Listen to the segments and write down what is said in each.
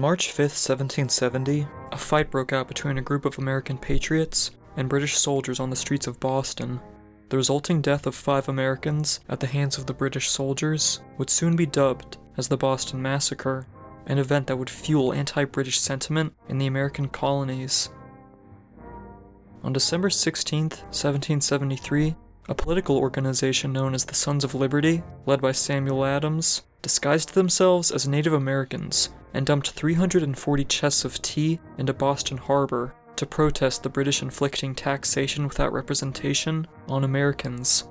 March 5, 1770, a fight broke out between a group of American patriots and British soldiers on the streets of Boston. The resulting death of 5 Americans at the hands of the British soldiers would soon be dubbed as the Boston Massacre, an event that would fuel anti-British sentiment in the American colonies. On December 16, 1773, a political organization known as the Sons of Liberty, led by Samuel Adams, disguised themselves as Native Americans and dumped 340 chests of tea into Boston Harbor to protest the British inflicting taxation without representation on Americans.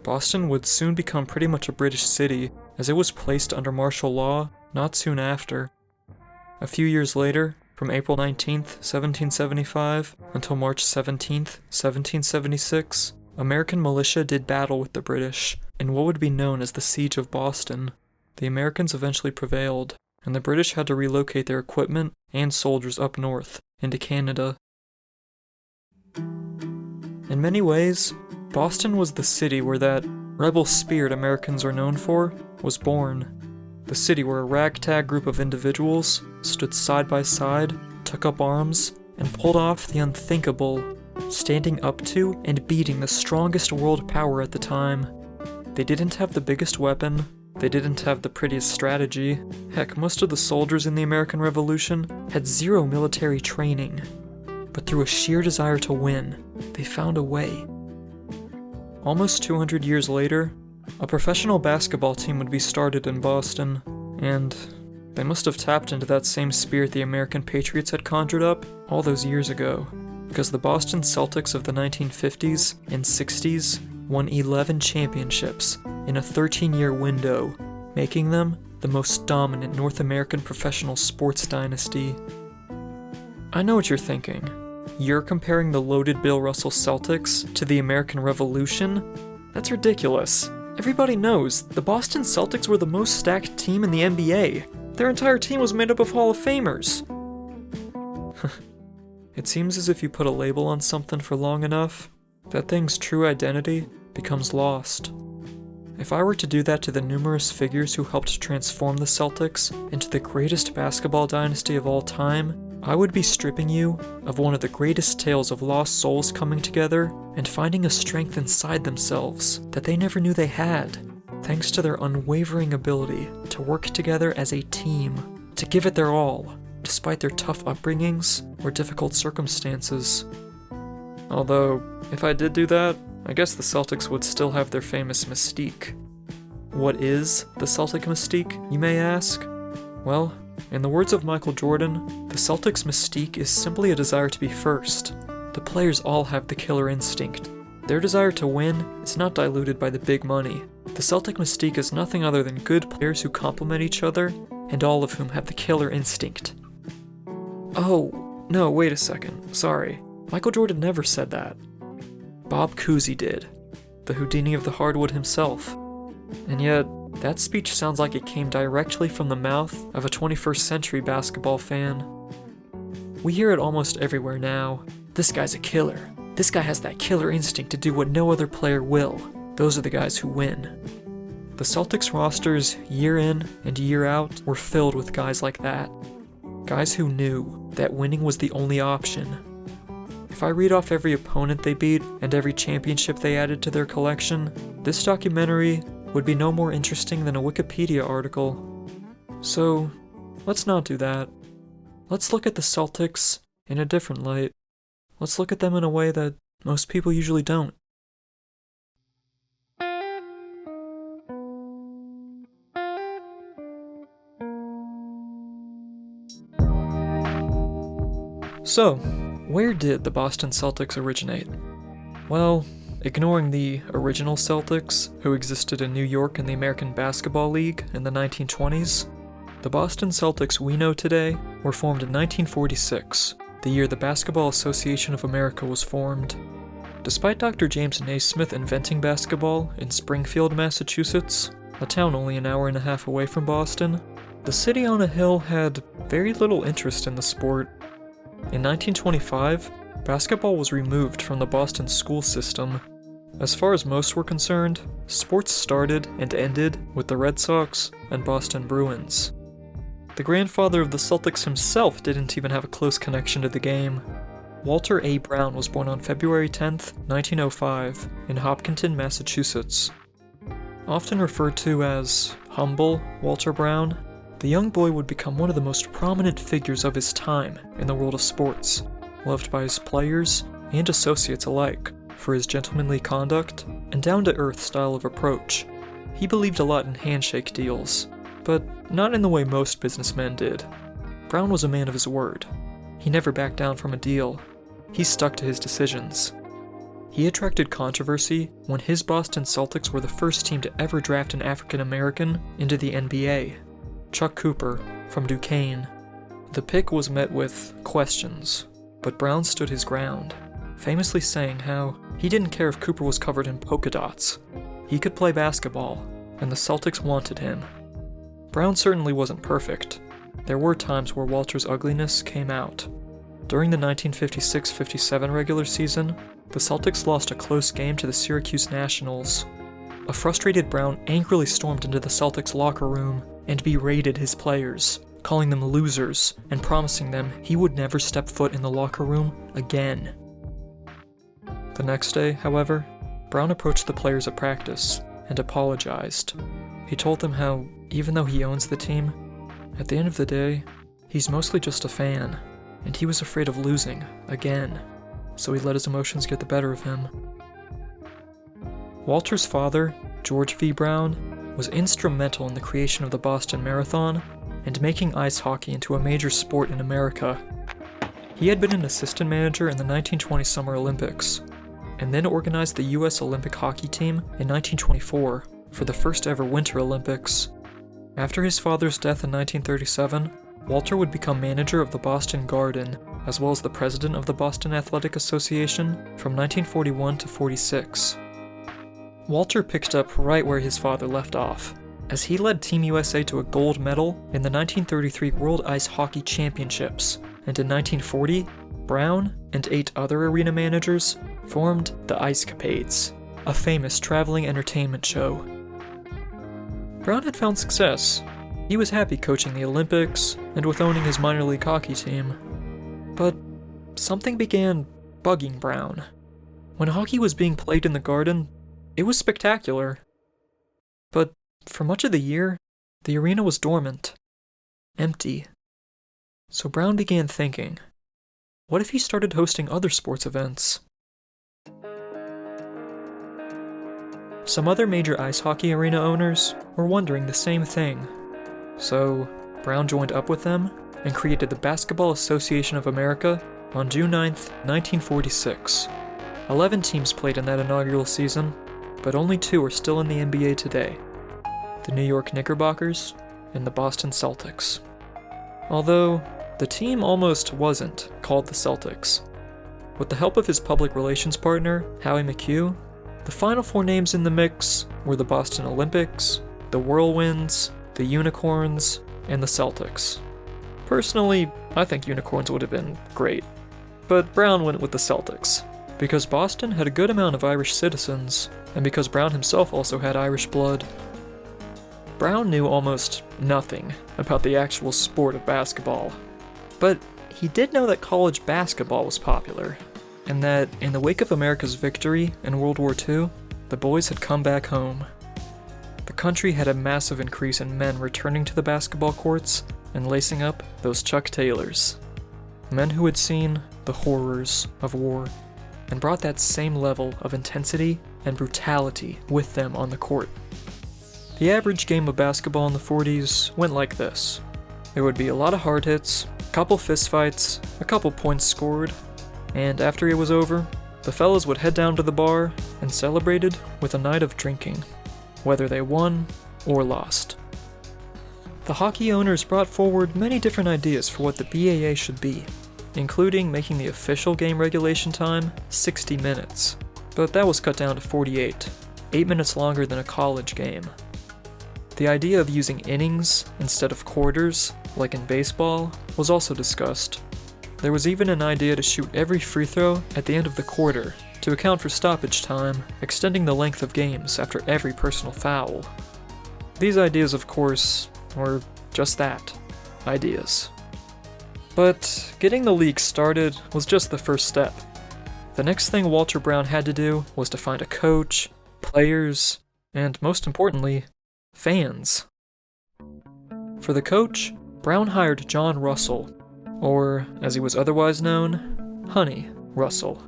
Boston would soon become pretty much a British city, as it was placed under martial law not soon after. A few years later, from April 19, 1775 until March 17, 1776, American militia did battle with the British in what would be known as the Siege of Boston. The Americans eventually prevailed, and the British had to relocate their equipment and soldiers up north into Canada. In many ways, Boston was the city where that rebel spirit Americans are known for was born. The city where a ragtag group of individuals stood side by side, took up arms, and pulled off the unthinkable, standing up to and beating the strongest world power at the time. They didn't have the biggest weapon, they didn't have the prettiest strategy. Heck, most of the soldiers in the American Revolution had zero military training. But through a sheer desire to win, they found a way. Almost 200 years later, a professional basketball team would be started in Boston, and they must have tapped into that same spirit the American Patriots had conjured up all those years ago, because the Boston Celtics of the 1950s and 60s won 11 championships in a 13-year window, making them the most dominant North American professional sports dynasty. I know what you're thinking. You're comparing the loaded Bill Russell Celtics to the American Revolution? That's ridiculous. Everybody knows the Boston Celtics were the most stacked team in the NBA. Their entire team was made up of Hall of Famers. It seems as if you put a label on something for long enough, that thing's true identity becomes lost. If I were to do that to the numerous figures who helped transform the Celtics into the greatest basketball dynasty of all time, I would be stripping you of one of the greatest tales of lost souls coming together and finding a strength inside themselves that they never knew they had, thanks to their unwavering ability to work together as a team, to give it their all, despite their tough upbringings or difficult circumstances. Although, if I did do that, I guess the Celtics would still have their famous mystique. What is the Celtic mystique, you may ask? Well, in the words of Michael Jordan, the Celtics' mystique is simply a desire to be first. The players all have the killer instinct. Their desire to win is not diluted by the big money. The Celtic mystique is nothing other than good players who complement each other, and all of whom have the killer instinct. Oh, no, wait a second, sorry. Michael Jordan never said that. Bob Cousy did, the Houdini of the hardwood himself. And yet, that speech sounds like it came directly from the mouth of a 21st century basketball fan. We hear it almost everywhere now. This guy's a killer. This guy has that killer instinct to do what no other player will. Those are the guys who win. The Celtics rosters, year in and year out, were filled with guys like that. Guys who knew that winning was the only option. If I read off every opponent they beat and every championship they added to their collection, this documentary would be no more interesting than a Wikipedia article. So, let's not do that. Let's look at the Celtics in a different light. Let's look at them in a way that most people usually don't. So, where did the Boston Celtics originate? Well, ignoring the original Celtics, who existed in New York in the American Basketball League in the 1920s, the Boston Celtics we know today were formed in 1946, the year the Basketball Association of America was formed. Despite Dr. James Naismith inventing basketball in Springfield, Massachusetts, a town only an hour and a half away from Boston, the city on a hill had very little interest in the sport. In 1925, basketball was removed from the Boston school system. As far as most were concerned, sports started and ended with the Red Sox and Boston Bruins. The grandfather of the Celtics himself didn't even have a close connection to the game. Walter A. Brown was born on February 10, 1905, in Hopkinton, Massachusetts. Often referred to as humble Walter Brown, the young boy would become one of the most prominent figures of his time in the world of sports, loved by his players and associates alike for his gentlemanly conduct and down-to-earth style of approach. He believed a lot in handshake deals, but not in the way most businessmen did. Brown was a man of his word. He never backed down from a deal. He stuck to his decisions. He attracted controversy when his Boston Celtics were the first team to ever draft an African American into the NBA, Chuck Cooper from Duquesne. The pick was met with questions, but Brown stood his ground, famously saying how he didn't care if Cooper was covered in polka dots. He could play basketball, and the Celtics wanted him. Brown certainly wasn't perfect. There were times where Walter's ugliness came out. During the 1956-57 regular season, the Celtics lost a close game to the Syracuse Nationals. A frustrated Brown angrily stormed into the Celtics locker room and berated his players, calling them losers and promising them he would never step foot in the locker room again. The next day, however, Brown approached the players at practice and apologized. He told them how, even though he owns the team, at the end of the day, he's mostly just a fan, and he was afraid of losing again, so he let his emotions get the better of him. Walter's father, George V. Brown, was instrumental in the creation of the Boston Marathon and making ice hockey into a major sport in America. He had been an assistant manager in the 1920 Summer Olympics, and then organized the U.S. Olympic hockey team in 1924 for the first ever Winter Olympics. After his father's death in 1937, Walter would become manager of the Boston Garden, as well as the president of the Boston Athletic Association from 1941 to 46. Walter picked up right where his father left off, as he led Team USA to a gold medal in the 1933 World Ice Hockey Championships, and in 1940, Brown and 8 other arena managers formed the Ice Capades, a famous traveling entertainment show. Brown had found success. He was happy coaching the Olympics and with owning his minor league hockey team. But something began bugging Brown. When hockey was being played in the Garden, it was spectacular. But for much of the year, the arena was dormant, empty. So Brown began thinking, what if he started hosting other sports events? Some other major ice hockey arena owners were wondering the same thing. So Brown joined up with them and created the Basketball Association of America on June 9, 1946. 11 teams played in that inaugural season, but only 2 are still in the NBA today: the New York Knickerbockers and the Boston Celtics. Although, the team almost wasn't called the Celtics. With the help of his public relations partner, Howie McHugh, the final 4 names in the mix were the Boston Olympics, the Whirlwinds, the Unicorns, and the Celtics. Personally, I think Unicorns would have been great, but Brown went with the Celtics, because Boston had a good amount of Irish citizens, and because Brown himself also had Irish blood. Brown knew almost nothing about the actual sport of basketball, but he did know that college basketball was popular, and that in the wake of America's victory in World War II, the boys had come back home. The country had a massive increase in men returning to the basketball courts and lacing up those Chuck Taylors. Men who had seen the horrors of war and brought that same level of intensity and brutality with them on the court. The average game of basketball in the 40s went like this. There would be a lot of hard hits, a couple fistfights, a couple points scored, and after it was over, the fellas would head down to the bar and celebrated with a night of drinking, whether they won or lost. The hockey owners brought forward many different ideas for what the BAA should be, including making the official game regulation time 60 minutes, but that was cut down to 48, 8 minutes longer than a college game. The idea of using innings instead of quarters, like in baseball, was also discussed. There was even an idea to shoot every free throw at the end of the quarter, to account for stoppage time, extending the length of games after every personal foul. These ideas, of course, were just that, ideas. But getting the league started was just the first step. The next thing Walter Brown had to do was to find a coach, players, and most importantly, fans. For the coach, Brown hired John Russell, or as he was otherwise known, Honey Russell,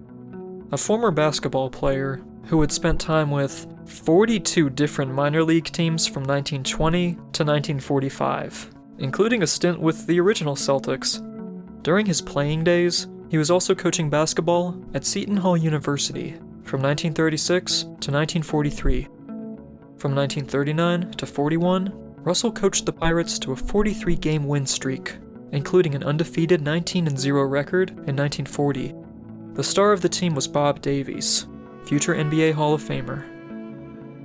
a former basketball player who had spent time with 42 different minor league teams from 1920 to 1945, including a stint with the original Celtics. During his playing days, he was also coaching basketball at Seton Hall University from 1936 to 1943. From 1939 to 41, Russell coached the Pirates to a 43-game win streak, including an undefeated 19-0 record in 1940. The star of the team was Bob Davies, future NBA Hall of Famer.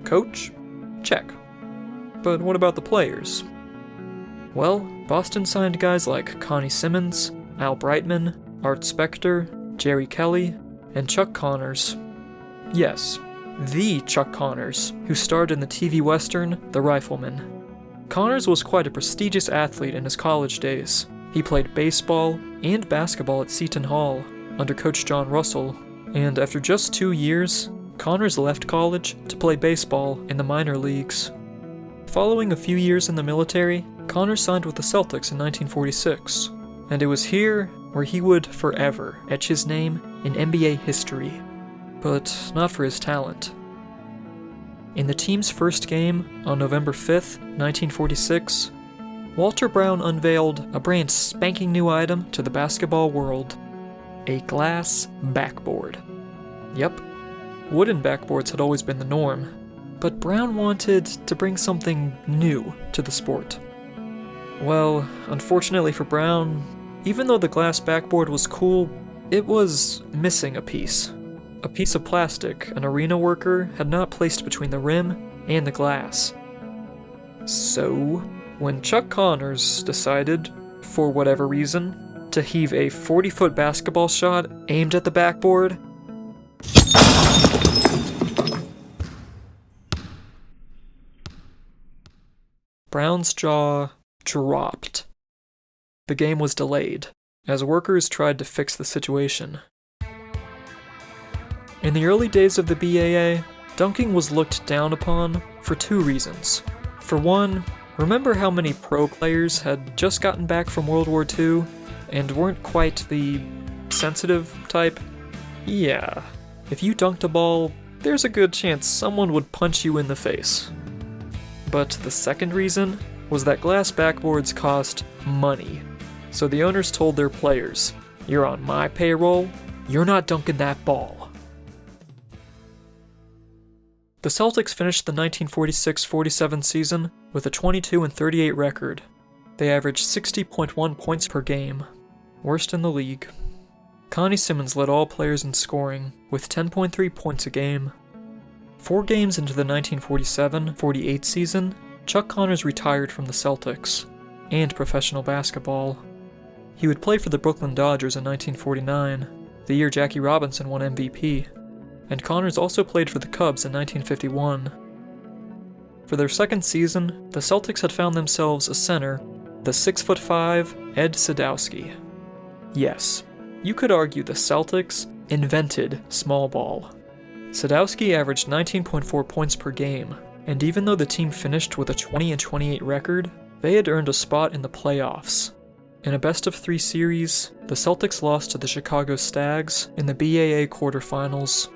Coach? Check. But what about the players? Well, Boston signed guys like Connie Simmons, Al Brightman, Art Spector, Jerry Kelly, and Chuck Connors. Yes, the Chuck Connors, who starred in the TV western The Rifleman. Connors was quite a prestigious athlete in his college days. He played baseball and basketball at Seton Hall under Coach John Russell, and after just 2 years, Connors left college to play baseball in the minor leagues. Following a few years in the military, Connors signed with the Celtics in 1946, and it was here where he would forever etch his name in NBA history, but not for his talent. In the team's first game on November 5th, 1946, Walter Brown unveiled a brand spanking new item to the basketball world: a glass backboard. Yep, wooden backboards had always been the norm, but Brown wanted to bring something new to the sport. Well, unfortunately for Brown, even though the glass backboard was cool, it was missing a piece. A piece of plastic an arena worker had not placed between the rim and the glass. So, when Chuck Connors decided, for whatever reason, to heave a 40-foot basketball shot aimed at the backboard, Brown's jaw dropped. The game was delayed, as workers tried to fix the situation. In the early days of the BAA, dunking was looked down upon for 2 reasons. For one, remember how many pro players had just gotten back from World War II and weren't quite the sensitive type? Yeah, if you dunked a ball, there's a good chance someone would punch you in the face. But the second reason was that glass backboards cost money. So the owners told their players, "You're on my payroll, you're not dunking that ball." The Celtics finished the 1946-47 season with a 22-38 record. They averaged 60.1 points per game, worst in the league. Connie Simmons led all players in scoring, with 10.3 points a game. 4 games into the 1947-48 season, Chuck Connors retired from the Celtics and professional basketball. He would play for the Brooklyn Dodgers in 1949, the year Jackie Robinson won MVP, and Connors also played for the Cubs in 1951. For their second season, the Celtics had found themselves a center, the 6'5" Ed Sadowski. Yes, you could argue the Celtics invented small ball. Sadowski averaged 19.4 points per game, and even though the team finished with a 20-28 record, they had earned a spot in the playoffs. In a best-of-3 series, the Celtics lost to the Chicago Stags in the BAA quarterfinals.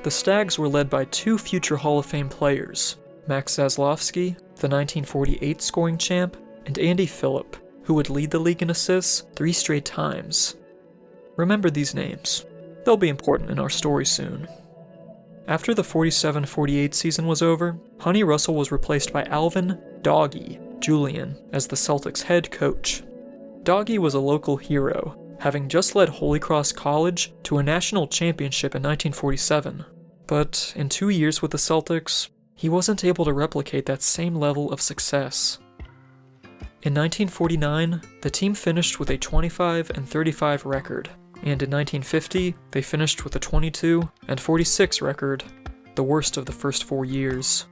The Stags were led by 2 future Hall of Fame players, Max Zaslofsky, the 1948 scoring champ, and Andy Phillip, who would lead the league in assists 3 straight times. Remember these names. They'll be important in our story soon. After the 47-48 season was over, Honey Russell was replaced by Alvin "Doggy" Julian as the Celtics' head coach. Doggy was a local hero, having just led Holy Cross College to a national championship in 1947. But in 2 years with the Celtics, he wasn't able to replicate that same level of success. In 1949, the team finished with a 25-35 record, and in 1950, they finished with a 22-46 record, the worst of the first 4 years,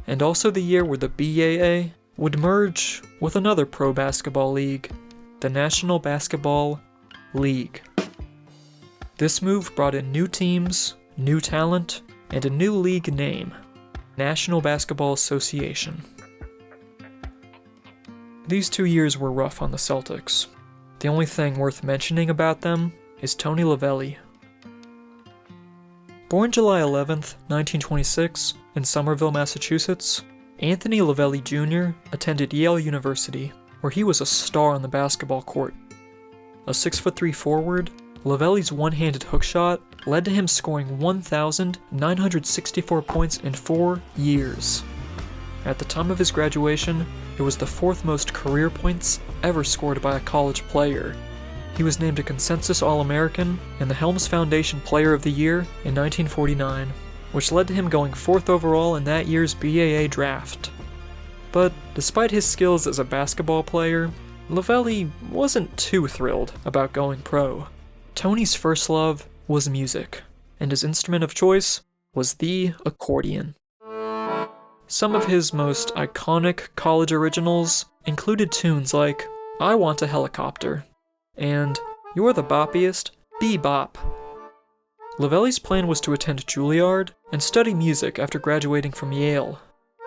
and also the year where the BAA would merge with another pro basketball league, the National Basketball League. This move brought in new teams, new talent, and a new league name, National Basketball Association. These 2 years were rough on the Celtics. The only thing worth mentioning about them is Tony Lavelli. Born July 11th, 1926, in Somerville, Massachusetts, Anthony Lavelli Jr. attended Yale University, where he was a star on the basketball court. A 6'3" forward, Lavelli's one-handed hook shot led to him scoring 1,964 points in 4 years. At the time of his graduation, it was the 4th most career points ever scored by a college player. He was named a consensus All-American and the Helms Foundation Player of the Year in 1949, which led to him going 4th overall in that year's BAA draft. But despite his skills as a basketball player, Lavelli wasn't too thrilled about going pro. Tony's first love was music, and his instrument of choice was the accordion. Some of his most iconic college originals included tunes like I Want a Helicopter and You're the Boppiest, Bebop. Lavelli's plan was to attend Juilliard and study music after graduating from Yale.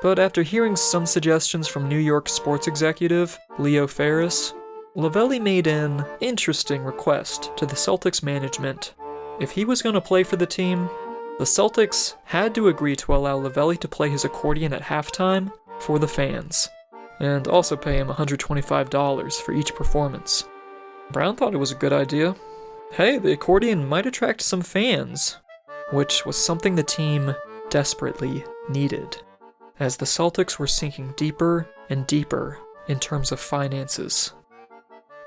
But after hearing some suggestions from New York sports executive Leo Ferris, Lavelli made an interesting request to the Celtics management. If he was going to play for the team, the Celtics had to agree to allow Lavelli to play his accordion at halftime for the fans, and also pay him $125 for each performance. Brown thought it was a good idea. Hey, the accordion might attract some fans, which was something the team desperately needed, as the Celtics were sinking deeper and deeper in terms of finances.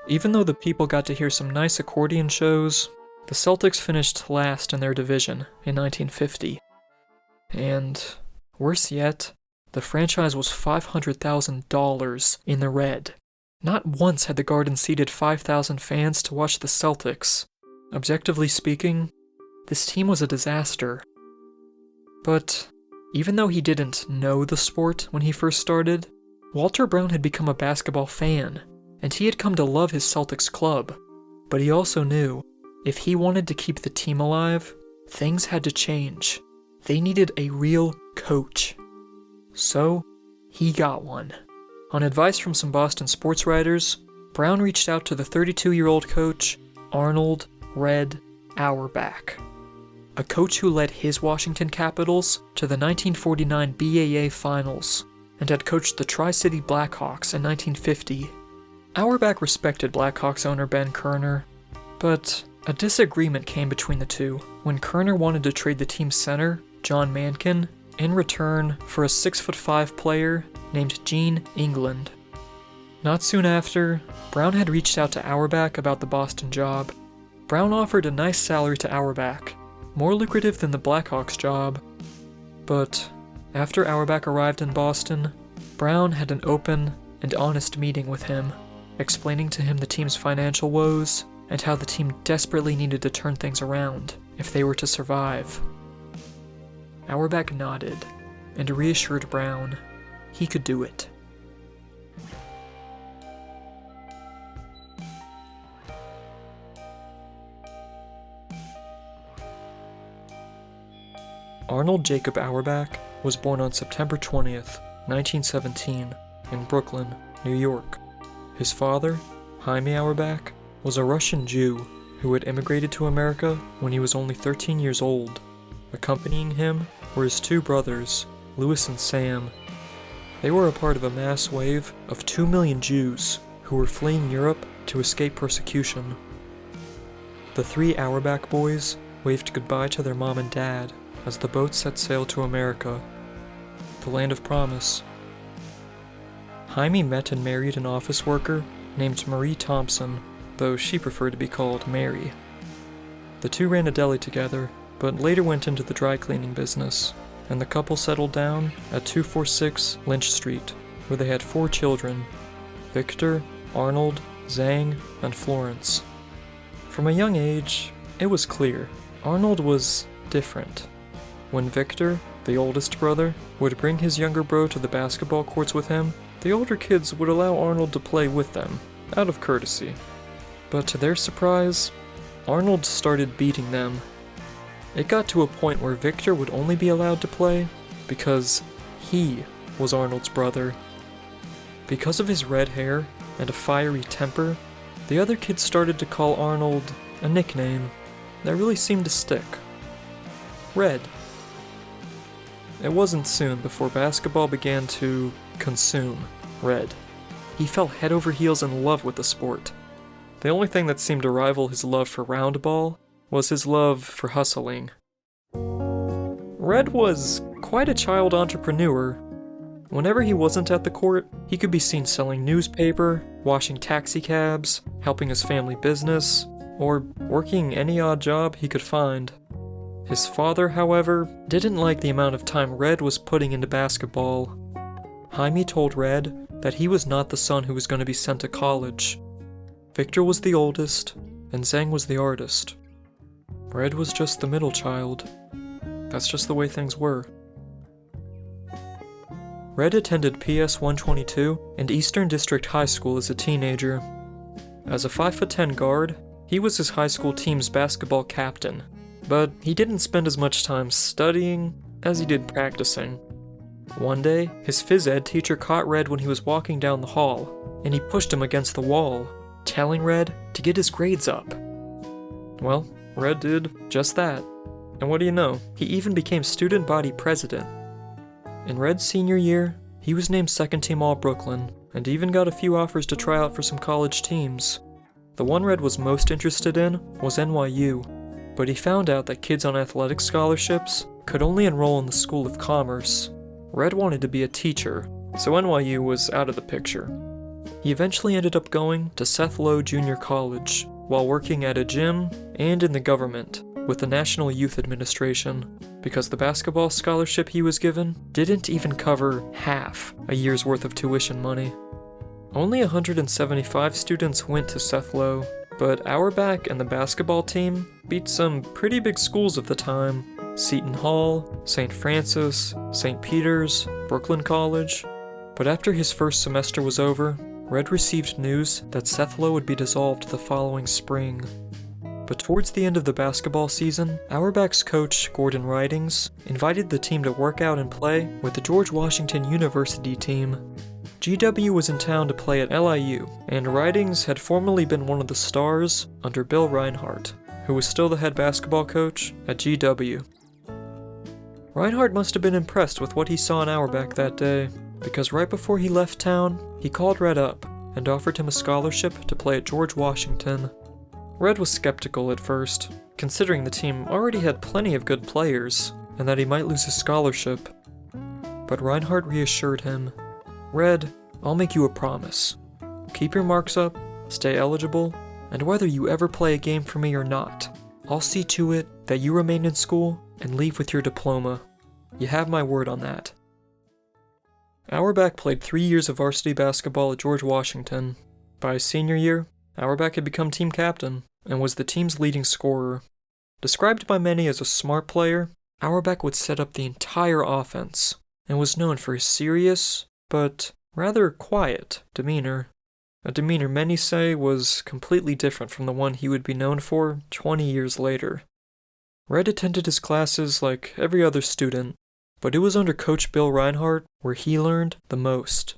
Even though the people got to hear some nice accordion shows, the Celtics finished last in their division in 1950. And, worse yet, the franchise was $500,000 in the red. Not once had the Garden seated 5,000 fans to watch the Celtics. Objectively speaking, this team was a disaster. But, even though he didn't know the sport when he first started, Walter Brown had become a basketball fan, and he had come to love his Celtics club. But he also knew, if he wanted to keep the team alive, things had to change. They needed a real coach. So, he got one. On advice from some Boston sports writers, Brown reached out to the 32-year-old coach, Arnold "Red" Auerbach, a coach who led his Washington Capitals to the 1949 BAA Finals and had coached the Tri-City Blackhawks in 1950. Auerbach respected Blackhawks owner Ben Kerner, but a disagreement came between the two when Kerner wanted to trade the team's center, John Mankin, in return for a 6'5" player named Gene England. Not soon after, Brown had reached out to Auerbach about the Boston job. Brown offered a nice salary to Auerbach, more lucrative than the Blackhawks job. But after Auerbach arrived in Boston, Brown had an open and honest meeting with him, explaining to him the team's financial woes and how the team desperately needed to turn things around if they were to survive. Auerbach nodded and reassured Brown he could do it. Arnold Jacob Auerbach was born on September 20th, 1917, in Brooklyn, New York. His father, Jaime Auerbach, was a Russian Jew who had immigrated to America when he was only 13 years old. Accompanying him were his two brothers, Louis and Sam. They were a part of a mass wave of 2 million Jews who were fleeing Europe to escape persecution. The three Auerbach boys waved goodbye to their mom and dad as the boat set sail to America, the land of promise. Jaime met and married an office worker named Marie Thompson, though she preferred to be called Mary. The two ran a deli together, but later went into the dry cleaning business, and the couple settled down at 246 Lynch Street, where they had 4 children: Victor, Arnold, Zhang, and Florence. From a young age, it was clear Arnold was different. When Victor, the oldest brother, would bring his younger bro to the basketball courts with him, the older kids would allow Arnold to play with them, out of courtesy. But to their surprise, Arnold started beating them. It got to a point where Victor would only be allowed to play because he was Arnold's brother. Because of his red hair and a fiery temper, the other kids started to call Arnold a nickname that really seemed to stick. Red. It wasn't soon before basketball began to consume Red. He fell head over heels in love with the sport. The only thing that seemed to rival his love for round ball was his love for hustling. Red was quite a child entrepreneur. Whenever he wasn't at the court, he could be seen selling newspaper, washing taxicabs, helping his family business, or working any odd job he could find. His father, however, didn't like the amount of time Red was putting into basketball. Jaime told Red that he was not the son who was going to be sent to college. Victor was the oldest, and Zhang was the artist. Red was just the middle child. That's just the way things were. Red attended PS 122 and Eastern District High School as a teenager. As a 5'10" guard, he was his high school team's basketball captain, but he didn't spend as much time studying as he did practicing. One day, his phys ed teacher caught Red when he was walking down the hall, and he pushed him against the wall, telling Red to get his grades up. Well, Red did just that. And what do you know, he even became student body president. In Red's senior year, he was named second team All-Brooklyn, and even got a few offers to try out for some college teams. The one Red was most interested in was NYU, but he found out that kids on athletic scholarships could only enroll in the School of Commerce. Red wanted to be a teacher, so NYU was out of the picture. He eventually ended up going to Seth Low Junior College, while working at a gym and in the government with the National Youth Administration, because the basketball scholarship he was given didn't even cover half a year's worth of tuition money. Only 175 students went to Seth Low, but Auerbach and the basketball team beat some pretty big schools of the time: Seton Hall, St. Francis, St. Peter's, Brooklyn College. But after his first semester was over, Red received news that Seth Low would be dissolved the following spring. But towards the end of the basketball season, Auerbach's coach, Gordon Ridings, invited the team to work out and play with the George Washington University team. GW was in town to play at LIU, and Ridings had formerly been one of the stars under Bill Reinhardt, who was still the head basketball coach at GW. Reinhardt must have been impressed with what he saw in Auerbach that day, because right before he left town, he called Red up and offered him a scholarship to play at George Washington. Red was skeptical at first, considering the team already had plenty of good players, and that he might lose his scholarship. But Reinhardt reassured him, "Red, I'll make you a promise. Keep your marks up, stay eligible, and whether you ever play a game for me or not, I'll see to it that you remain in school and leave with your diploma. You have my word on that." Auerbach played 3 years of varsity basketball at George Washington. By his senior year, Auerbach had become team captain and was the team's leading scorer. Described by many as a smart player, Auerbach would set up the entire offense and was known for his serious, but rather quiet demeanor. A demeanor many say was completely different from the one he would be known for 20 years later. Red attended his classes like every other student, but it was under Coach Bill Reinhardt where he learned the most.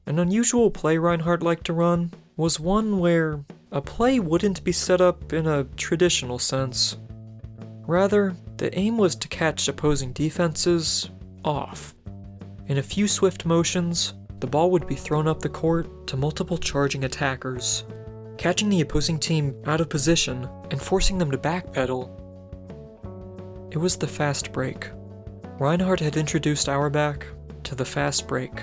An unusual play Reinhardt liked to run was one where a play wouldn't be set up in a traditional sense. Rather, the aim was to catch opposing defenses off. In a few swift motions, the ball would be thrown up the court to multiple charging attackers, catching the opposing team out of position and forcing them to backpedal. It was the fast break. Reinhardt had introduced Auerbach to the fast break.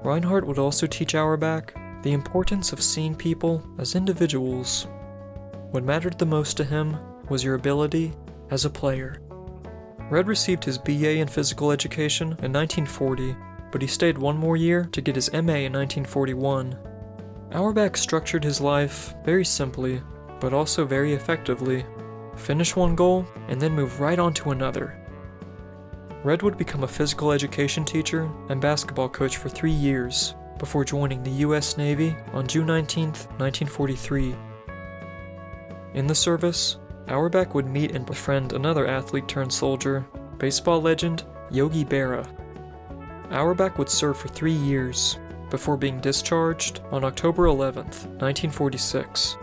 Reinhardt would also teach Auerbach the importance of seeing people as individuals. What mattered the most to him was your ability as a player. Red received his BA in physical education in 1940, but he stayed one more year to get his MA in 1941. Auerbach structured his life very simply, but also very effectively. Finish one goal, and then move right on to another. Red would become a physical education teacher and basketball coach for 3 years, before joining the U.S. Navy on June 19, 1943. In the service, Auerbach would meet and befriend another athlete-turned-soldier, baseball legend Yogi Berra. Auerbach would serve for 3 years, before being discharged on October 11, 1946,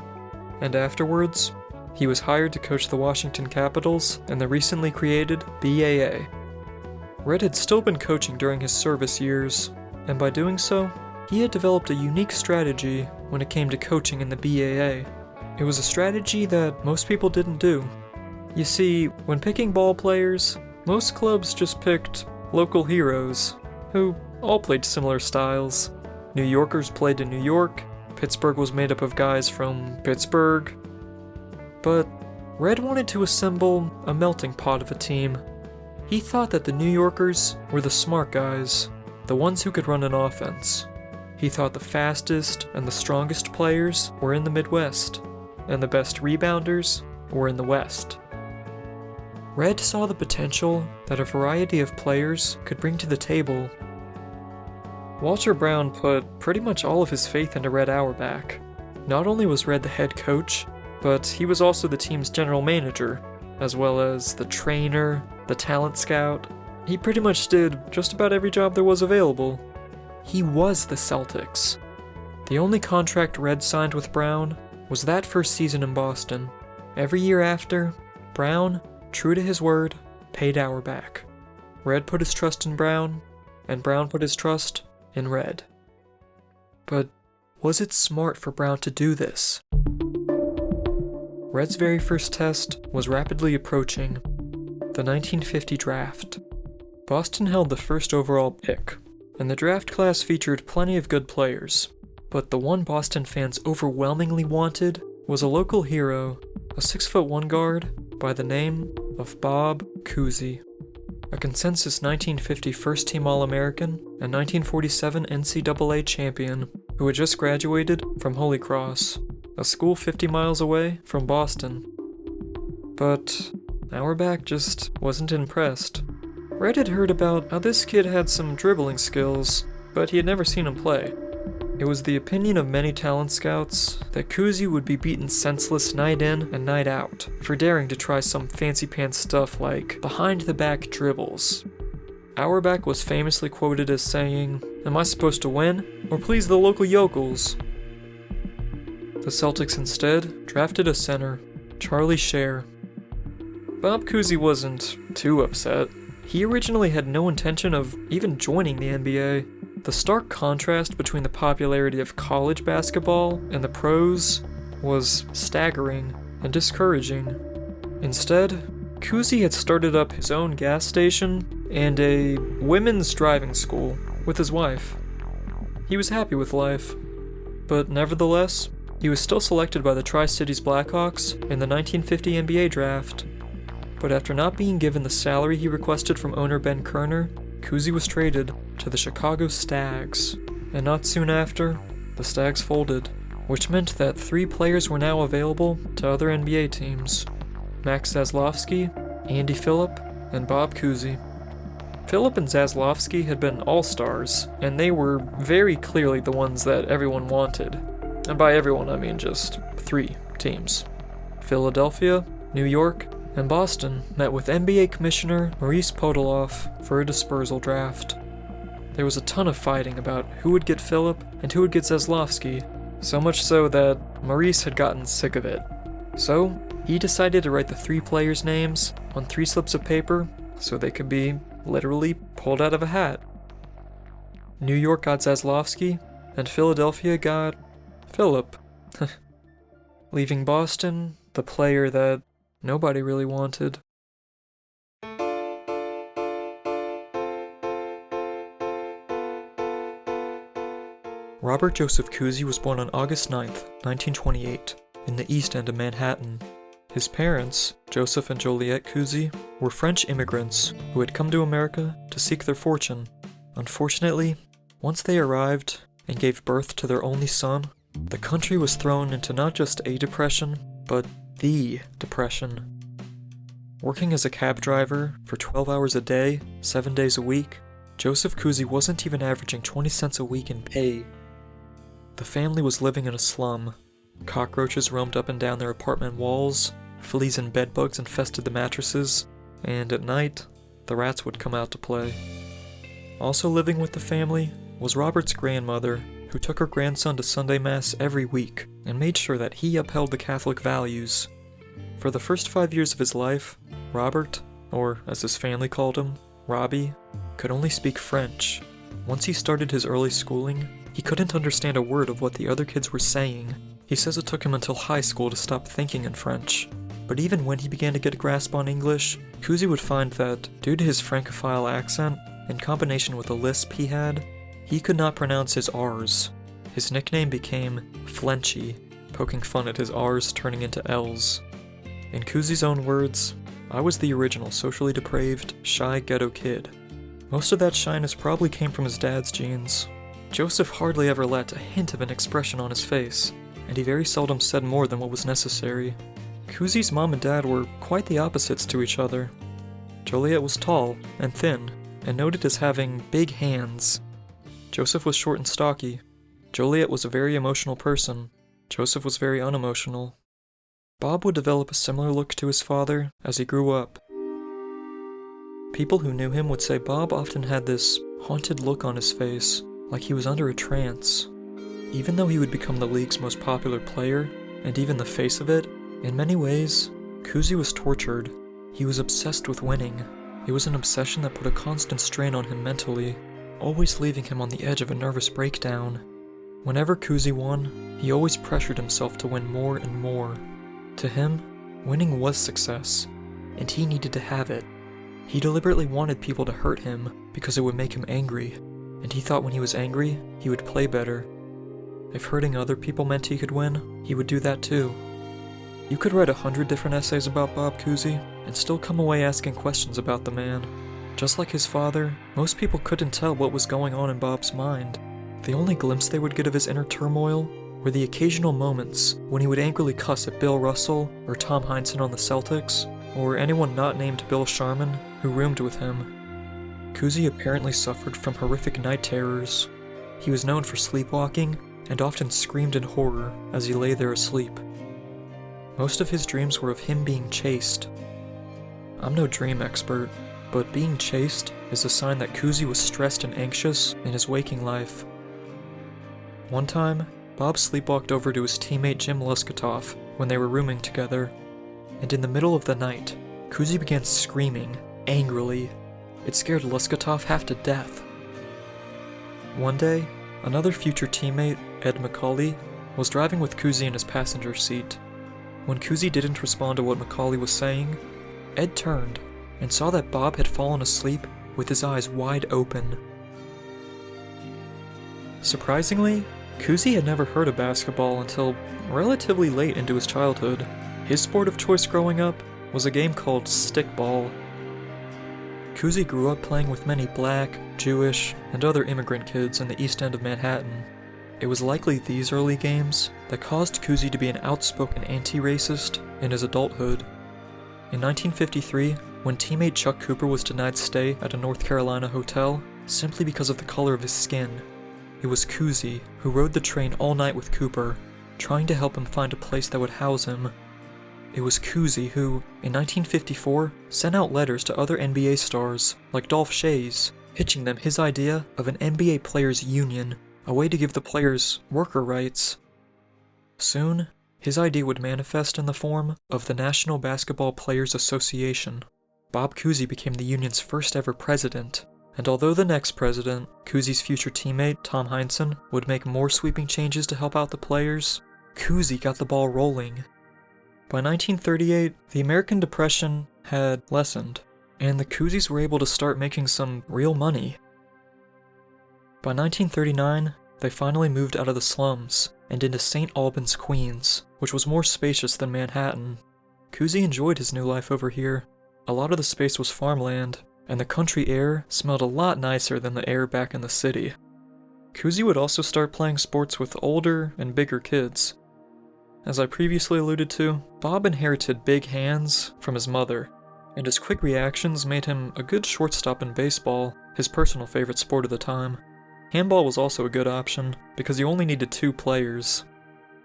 and afterwards, he was hired to coach the Washington Capitals in the recently created BAA. Red had still been coaching during his service years, and by doing so, he had developed a unique strategy when it came to coaching in the BAA. It was a strategy that most people didn't do. You see, when picking ball players, most clubs just picked local heroes, who all played similar styles. New Yorkers played in New York, Pittsburgh was made up of guys from Pittsburgh. But Red wanted to assemble a melting pot of a team. He thought that the New Yorkers were the smart guys, the ones who could run an offense. He thought the fastest and the strongest players were in the Midwest, and the best rebounders were in the West. Red saw the potential that a variety of players could bring to the table. Walter Brown put pretty much all of his faith into Red Auerbach. Not only was Red the head coach, but he was also the team's general manager, as well as the trainer, the talent scout. He pretty much did just about every job there was available. He was the Celtics. The only contract Red signed with Brown was that first season in Boston. Every year after, Brown, true to his word, paid Auerbach. Red put his trust in Brown, and Brown put his trust in Red. But was it smart for Brown to do this? Red's very first test was rapidly approaching, the 1950 draft. Boston held the first overall pick, and the draft class featured plenty of good players, but the one Boston fans overwhelmingly wanted was a local hero, a 6'1" guard by the name of Bob Cousy, a consensus 1950 first-team All-American and 1947 NCAA champion who had just graduated from Holy Cross, a school 50 miles away from Boston. But Auerbach just wasn't impressed. Red had heard about how this kid had some dribbling skills, but he had never seen him play. It was the opinion of many talent scouts that Cousy would be beaten senseless night in and night out for daring to try some fancy-pants stuff like behind-the-back dribbles. Auerbach was famously quoted as saying, "Am I supposed to win, or please the local yokels?" The Celtics instead drafted a center, Charlie Scher. Bob Cousy wasn't too upset. He originally had no intention of even joining the NBA. The stark contrast between the popularity of college basketball and the pros was staggering and discouraging. Instead, Cousy had started up his own gas station and a women's driving school with his wife. He was happy with life, but nevertheless, he was still selected by the Tri-Cities Blackhawks in the 1950 NBA draft. But after not being given the salary he requested from owner Ben Kerner, Cousy was traded to the Chicago Stags, and not soon after, the Stags folded, which meant that 3 players were now available to other NBA teams: Max Zaslavsky, Andy Phillip, and Bob Cousy. Phillip and Zaslavsky had been all-stars, and they were very clearly the ones that everyone wanted. And by everyone, I mean just 3 teams. Philadelphia, New York, and Boston met with NBA Commissioner Maurice Podoloff for a dispersal draft. There was a ton of fighting about who would get Phillip and who would get Zaslavsky, so much so that Maurice had gotten sick of it. So, he decided to write the 3 players' names on 3 slips of paper so they could be literally pulled out of a hat. New York got Zaslavsky, and Philadelphia got Phillip. Leaving Boston, the player that nobody really wanted. Robert Joseph Cousy was born on August 9, 1928, in the East End of Manhattan. His parents, Joseph and Joliette Cousy, were French immigrants who had come to America to seek their fortune. Unfortunately, once they arrived and gave birth to their only son, the country was thrown into not just a depression, but the depression. Working as a cab driver for 12 hours a day, 7 days a week, Joseph Cousy wasn't even averaging 20 cents a week in pay. The family was living in a slum. Cockroaches roamed up and down their apartment walls, fleas and bedbugs infested the mattresses, and at night, the rats would come out to play. Also living with the family was Robert's grandmother, who took her grandson to Sunday Mass every week and made sure that he upheld the Catholic values. For the first 5 years of his life, Robert, or as his family called him, Robbie, could only speak French. Once he started his early schooling, he couldn't understand a word of what the other kids were saying. He says it took him until high school to stop thinking in French. But even when he began to get a grasp on English, Cousy would find that, due to his Francophile accent, in combination with the lisp he had, he could not pronounce his R's. His nickname became Flenchy, poking fun at his R's turning into L's. In Cousy's own words, I was the original socially depraved, shy ghetto kid. Most of that shyness probably came from his dad's genes. Joseph hardly ever let a hint of an expression on his face, and he very seldom said more than what was necessary. Cousy's mom and dad were quite the opposites to each other. Joliet was tall and thin, and noted as having big hands. Joseph was short and stocky. Joliet was a very emotional person. Joseph was very unemotional. Bob would develop a similar look to his father as he grew up. People who knew him would say Bob often had this haunted look on his face, like he was under a trance. Even though he would become the league's most popular player, and even the face of it, in many ways, Cousy was tortured. He was obsessed with winning. It was an obsession that put a constant strain on him mentally, always leaving him on the edge of a nervous breakdown. Whenever Cousy won, he always pressured himself to win more and more. To him, winning was success, and he needed to have it. He deliberately wanted people to hurt him because it would make him angry, and he thought when he was angry, he would play better. If hurting other people meant he could win, he would do that too. You could write 100 different essays about Bob Cousy, and still come away asking questions about the man. Just like his father, most people couldn't tell what was going on in Bob's mind. The only glimpse they would get of his inner turmoil were the occasional moments when he would angrily cuss at Bill Russell or Tom Heinsohn on the Celtics, or anyone not named Bill Sharman who roomed with him. Cousy apparently suffered from horrific night terrors. He was known for sleepwalking and often screamed in horror as he lay there asleep. Most of his dreams were of him being chased. I'm no dream expert, but being chased is a sign that Cousy was stressed and anxious in his waking life. One time, Bob sleepwalked over to his teammate Jim Luskatoff when they were rooming together, and in the middle of the night, Cousy began screaming, angrily. It scared Luskatoff half to death. One day, another future teammate, Ed McCauley, was driving with Cousy in his passenger seat. When Cousy didn't respond to what McCauley was saying, Ed turned and saw that Bob had fallen asleep with his eyes wide open. Surprisingly, Cousy had never heard of basketball until relatively late into his childhood. His sport of choice growing up was a game called stickball. Cousy grew up playing with many black, Jewish, and other immigrant kids in the East End of Manhattan. It was likely these early games that caused Cousy to be an outspoken anti-racist in his adulthood. In 1953, when teammate Chuck Cooper was denied stay at a North Carolina hotel simply because of the color of his skin, it was Cousy who rode the train all night with Cooper, trying to help him find a place that would house him. It was Cousy who, in 1954, sent out letters to other NBA stars, like Dolph Schayes, pitching them his idea of an NBA Players Union, a way to give the players worker rights. Soon, his idea would manifest in the form of the National Basketball Players Association. Bob Cousy became the union's first ever president, and although the next president, Cousy's future teammate, Tom Heinsohn, would make more sweeping changes to help out the players, Cousy got the ball rolling. By 1938, the American Depression had lessened, and the Cousys were able to start making some real money. By 1939, they finally moved out of the slums and into St. Albans, Queens, which was more spacious than Manhattan. Cousy enjoyed his new life over here. A lot of the space was farmland, and the country air smelled a lot nicer than the air back in the city. Cousy would also start playing sports with older and bigger kids. As I previously alluded to, Bob inherited big hands from his mother. and his quick reactions made him a good shortstop in baseball, his personal favorite sport of the time. Handball was also a good option, because he only needed 2 players.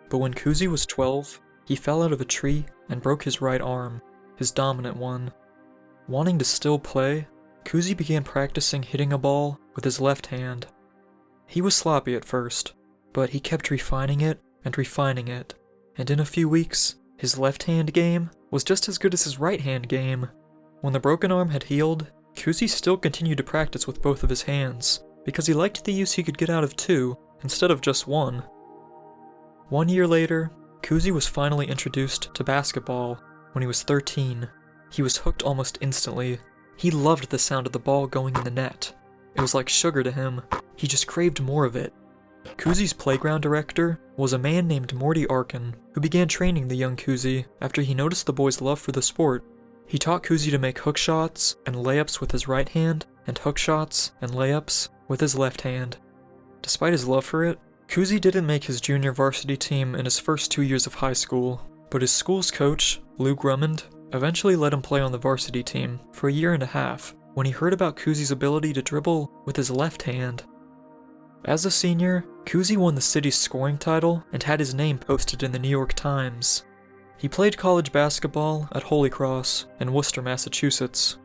But when Kuzi was 12, he fell out of a tree and broke his right arm, his dominant one. Wanting to still play, Kuzi began practicing hitting a ball with his left hand. He was sloppy at first, but he kept refining it, and in a few weeks, his left-hand game was just as good as his right-hand game. When the broken arm had healed, Kuzi still continued to practice with both of his hands, because he liked the use he could get out of 2, instead of just 1. 1 year later, Kuzi was finally introduced to basketball when he was 13. He was hooked almost instantly. He loved the sound of the ball going in the net. It was like sugar to him. He just craved more of it. Kuzi's playground director was a man named Morty Arkin, who began training the young Kuzi after he noticed the boy's love for the sport. He taught Kuzi to make hook shots and layups with his right hand, and hook shots and layups with his left hand. Despite his love for it, Kuzi didn't make his junior varsity team in his first 2 years of high school, but his school's coach, Lou Grummond, eventually let him play on the varsity team for a year and a half when he heard about Kuzi's ability to dribble with his left hand. As a senior, Kuzi won the city's scoring title and had his name posted in the New York Times. He played college basketball at Holy Cross in Worcester, Massachusetts.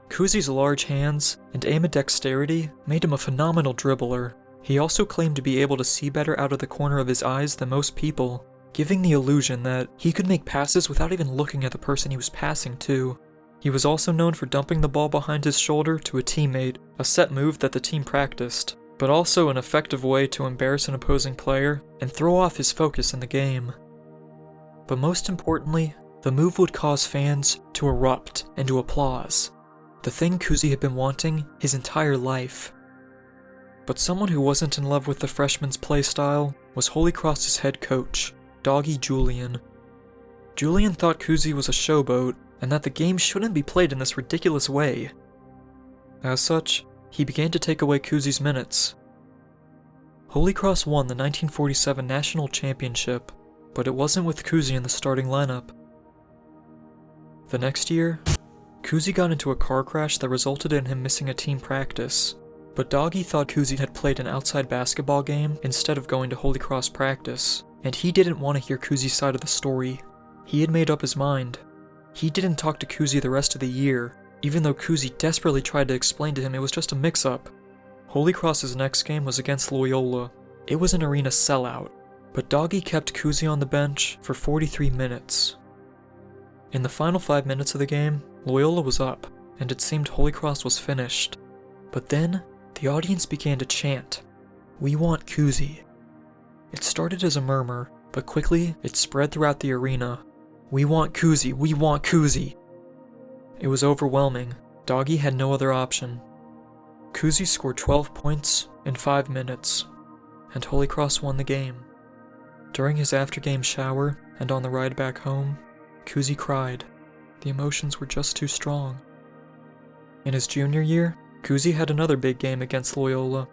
Kuzi's large hands and ambidexterity made him a phenomenal dribbler. He also claimed to be able to see better out of the corner of his eyes than most people, giving the illusion that he could make passes without even looking at the person he was passing to. He was also known for dumping the ball behind his shoulder to a teammate, a set move that the team practiced, but also an effective way to embarrass an opposing player and throw off his focus in the game. But most importantly, the move would cause fans to erupt into applause, the thing Kuzi had been wanting his entire life. But someone who wasn't in love with the freshman's play style was Holy Cross's head coach, Doggy Julian. Julian thought Kuzi was a showboat, and that the game shouldn't be played in this ridiculous way. As such, he began to take away Kuzi's minutes. Holy Cross won the 1947 National Championship, but it wasn't with Kuzi in the starting lineup. The next year, Kuzi got into a car crash that resulted in him missing a team practice, but Doggy thought Kuzi had played an outside basketball game instead of going to Holy Cross practice, and he didn't want to hear Kuzi's side of the story. He had made up his mind. He didn't talk to Kuzi the rest of the year, even though Kuzi desperately tried to explain to him it was just a mix-up. Holy Cross's next game was against Loyola. It was an arena sellout, but Doggy kept Kuzi on the bench for 43 minutes. In the final 5 minutes of the game, Loyola was up, and it seemed Holy Cross was finished. But then, the audience began to chant, "We want Kuzi." It started as a murmur, but quickly it spread throughout the arena. "We want Kuzi, we want Kuzi." It was overwhelming. Doggy had no other option. Kuzi scored 12 points in 5 minutes, and Holy Cross won the game. During his after-game shower and on the ride back home, Kuzi cried. The emotions were just too strong. In his junior year, Kuzi had another big game against Loyola.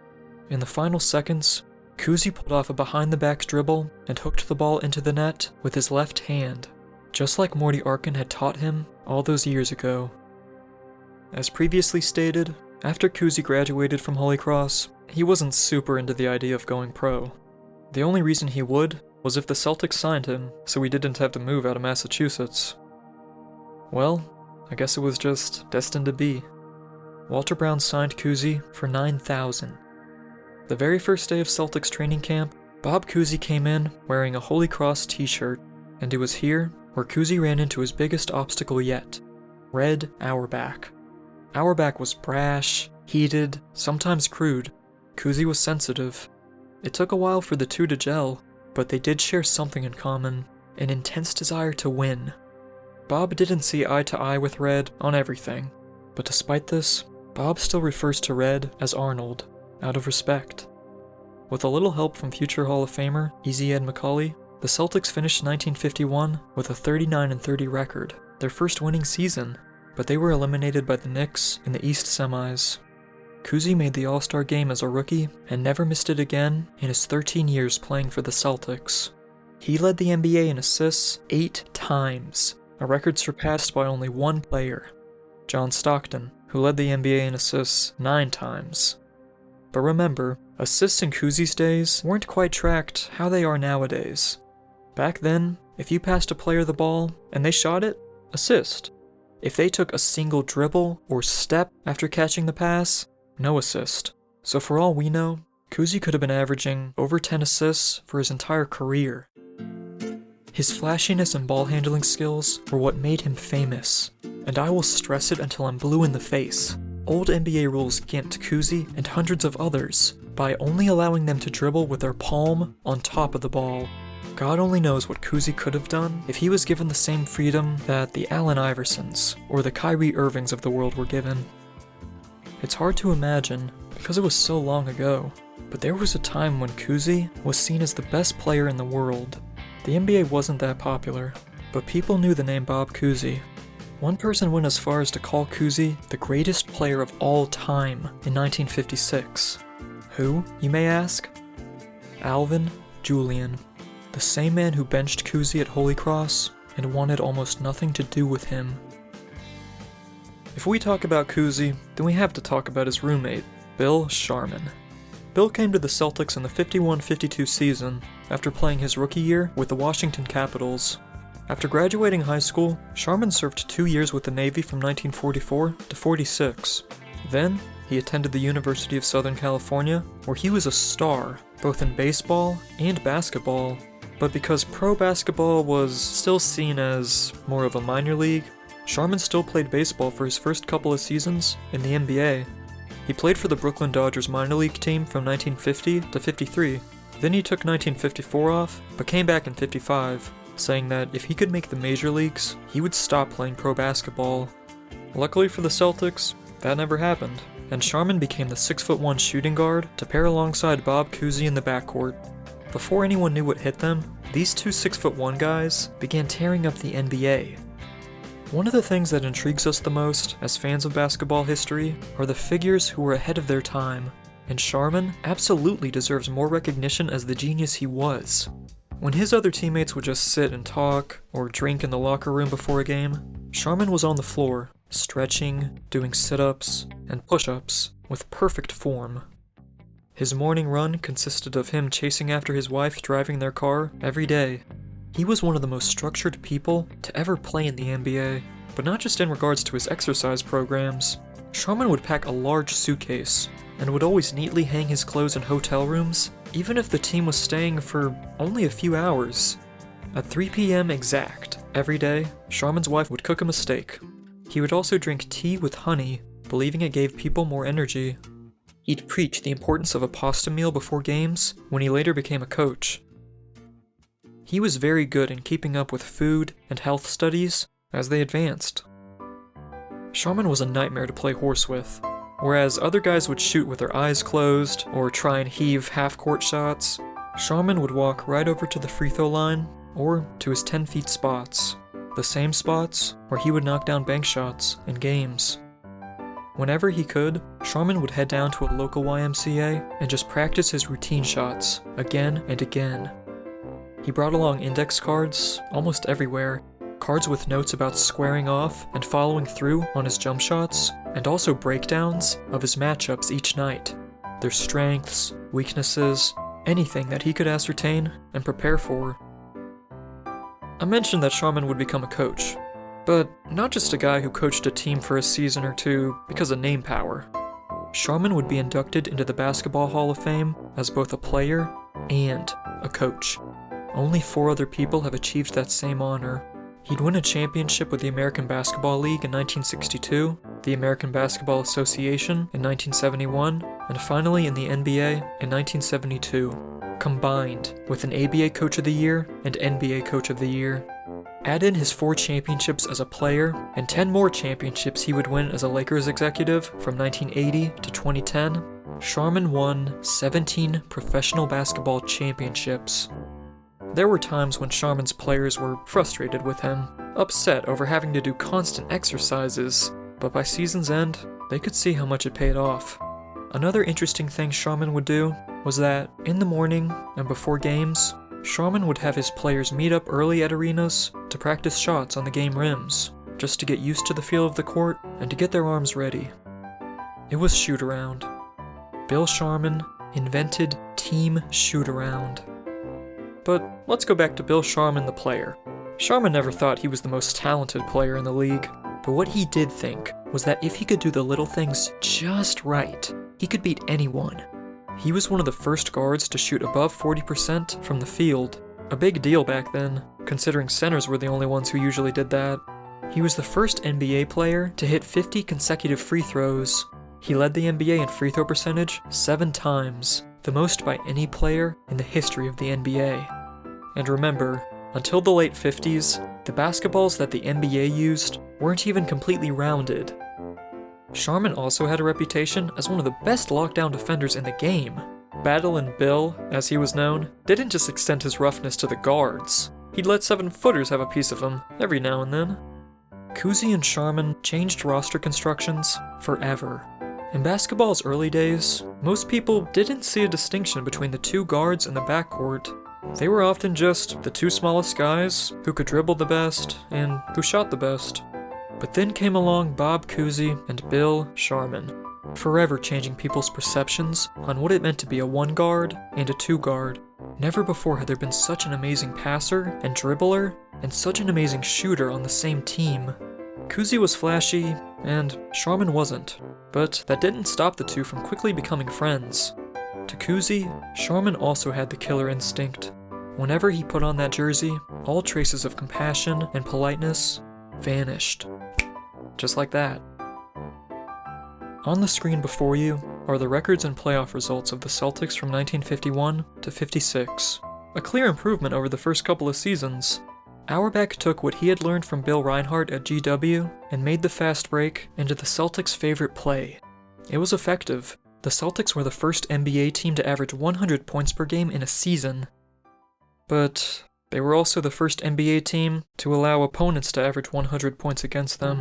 In the final seconds, Kuzi pulled off a behind-the-back dribble and hooked the ball into the net with his left hand, just like Morty Arkin had taught him all those years ago. As previously stated, after Kuzi graduated from Holy Cross, he wasn't super into the idea of going pro. The only reason he would was if the Celtics signed him, so he didn't have to move out of Massachusetts. Well, I guess it was just destined to be. Walter Brown signed Kuzi for $9,000. The very first day of Celtics training camp, Bob Cousy came in wearing a Holy Cross t-shirt, and it was here where Kuzi ran into his biggest obstacle yet, Red Auerbach. Auerbach was brash, heated, sometimes crude. Kuzi was sensitive. It took a while for the two to gel, but they did share something in common, an intense desire to win. Bob didn't see eye to eye with Red on everything, but despite this, Bob still refers to Red as Arnold, out of respect. With a little help from future Hall of Famer Easy Ed Macaulay, the Celtics finished 1951 with a 39-30 record, their first winning season, but they were eliminated by the Knicks in the East semis. Kuzi made the All-Star game as a rookie and never missed it again in his 13 years playing for the Celtics. He led the NBA in assists 8 times, a record surpassed by only one player. John Stockton, who led the NBA in assists 9 times. But remember, assists in Cousie's days weren't quite tracked how they are nowadays. Back then, if you passed a player the ball and they shot it, assist. If they took a single dribble or step after catching the pass, no assist. So for all we know, Cousy could have been averaging over 10 assists for his entire career. His flashiness and ball handling skills were what made him famous, and I will stress it until I'm blue in the face. Old NBA rules ganked Cousy and hundreds of others by only allowing them to dribble with their palm on top of the ball. God only knows what Cousy could have done if he was given the same freedom that the Allen Iversons or the Kyrie Irvings of the world were given. It's hard to imagine because it was so long ago, but there was a time when Cousy was seen as the best player in the world. The NBA wasn't that popular, but people knew the name Bob Cousy. One person went as far as to call Cousy the greatest player of all time in 1956. Who, you may ask? Alvin Julian, the same man who benched Cousy at Holy Cross and wanted almost nothing to do with him. If we talk about Cousy, then we have to talk about his roommate, Bill Sharman. Bill came to the Celtics in the 51-52 season after playing his rookie year with the Washington Capitals. After graduating high school, Sharman served 2 years with the Navy from 1944 to 46. Then, he attended the University of Southern California, where he was a star, both in baseball and basketball. But because pro basketball was still seen as more of a minor league, Sharman still played baseball for his first couple of seasons in the NBA. He played for the Brooklyn Dodgers minor league team from 1950 to 53. Then he took 1954 off, but came back in 55, saying that if he could make the major leagues, he would stop playing pro basketball. Luckily for the Celtics, that never happened, and Sharman became the 6'1" shooting guard to pair alongside Bob Cousy in the backcourt. Before anyone knew what hit them, these two 6'1" guys began tearing up the NBA. One of the things that intrigues us the most as fans of basketball history are the figures who were ahead of their time, and Sharman absolutely deserves more recognition as the genius he was. When his other teammates would just sit and talk or drink in the locker room before a game, Sharman was on the floor, stretching, doing sit-ups, and push-ups with perfect form. His morning run consisted of him chasing after his wife driving their car every day. He was one of the most structured people to ever play in the NBA, but not just in regards to his exercise programs. Sharman would pack a large suitcase and would always neatly hang his clothes in hotel rooms, even if the team was staying for only a few hours. At 3 p.m. exact, every day, Sharman's wife would cook him a steak. He would also drink tea with honey, believing it gave people more energy. He'd preach the importance of a pasta meal before games when he later became a coach. He was very good in keeping up with food and health studies as they advanced. Sharman was a nightmare to play horse with. Whereas other guys would shoot with their eyes closed or try and heave half-court shots, Sharman would walk right over to the free throw line or to his 10-feet spots, the same spots where he would knock down bank shots in games. Whenever he could, Sharman would head down to a local YMCA and just practice his routine shots again and again. He brought along index cards almost everywhere, cards with notes about squaring off and following through on his jump shots, and also breakdowns of his matchups each night, their strengths, weaknesses, anything that he could ascertain and prepare for. I mentioned that Sharman would become a coach, but not just a guy who coached a team for a season or two because of name power. Sharman would be inducted into the Basketball Hall of Fame as both a player and a coach. Only 4 other people have achieved that same honor. He'd win a championship with the American Basketball League in 1962, the American Basketball Association in 1971, and finally in the NBA in 1972, combined with an ABA Coach of the Year and NBA Coach of the Year. Add in his 4 championships as a player, and 10 more championships he would win as a Lakers executive from 1980 to 2010, Sharman won 17 professional basketball championships. There were times when Sharman's players were frustrated with him, upset over having to do constant exercises, but by season's end, they could see how much it paid off. Another interesting thing Sharman would do was that, in the morning and before games, Sharman would have his players meet up early at arenas to practice shots on the game rims, just to get used to the feel of the court and to get their arms ready. It was shoot-around. Bill Sharman invented team shoot-around. But let's go back to Bill Sharman, the player. Sharman never thought he was the most talented player in the league, but what he did think was that if he could do the little things just right, he could beat anyone. He was one of the first guards to shoot above 40% from the field, a big deal back then, considering centers were the only ones who usually did that. He was the first NBA player to hit 50 consecutive free throws. He led the NBA in free throw percentage 7 times, the most by any player in the history of the NBA. And remember, until the late 50s, the basketballs that the NBA used weren't even completely rounded. Sharman also had a reputation as one of the best lockdown defenders in the game. Battlin' Bill, as he was known, didn't just extend his roughness to the guards. He'd let 7-footers have a piece of him, every now and then. Cousy and Sharman changed roster constructions forever. In basketball's early days, most people didn't see a distinction between the two guards in the backcourt. They were often just the two smallest guys who could dribble the best and who shot the best. But then came along Bob Cousy and Bill Sharman, forever changing people's perceptions on what it meant to be a 1-guard and a 2-guard. Never before had there been such an amazing passer and dribbler and such an amazing shooter on the same team. Cousy was flashy, and Sharman wasn't, but that didn't stop the two from quickly becoming friends. To Cousy, Sharman also had the killer instinct. Whenever he put on that jersey, all traces of compassion and politeness vanished. Just like that. On the screen before you are the records and playoff results of the Celtics from 1951 to 56. A clear improvement over the first couple of seasons. Auerbach took what he had learned from Bill Reinhart at GW and made the fast break into the Celtics' favorite play. It was effective. The Celtics were the first NBA team to average 100 points per game in a season. But they were also the first NBA team to allow opponents to average 100 points against them.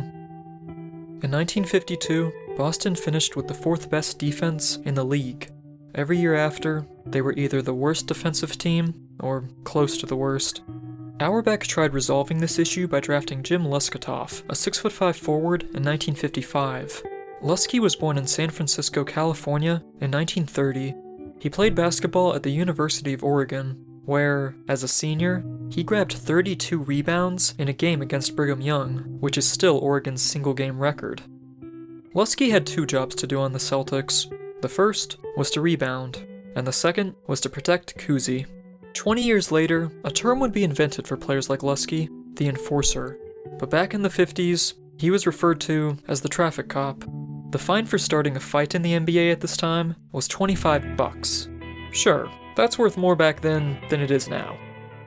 In 1952, Boston finished with the 4th best defense in the league. Every year after, they were either the worst defensive team or close to the worst. Auerbach tried resolving this issue by drafting Jim Luskatoff, a 6'5" forward, in 1955. Lusky was born in San Francisco, California, in 1930. He played basketball at the University of Oregon, where, as a senior, he grabbed 32 rebounds in a game against Brigham Young, which is still Oregon's single-game record. Lusky had 2 jobs to do on the Celtics. The first was to rebound, and the second was to protect Cousy. 20 years later, a term would be invented for players like Lusky, the enforcer. But back in the 50s, he was referred to as the traffic cop. The fine for starting a fight in the NBA at this time was $25. Sure, that's worth more back then than it is now.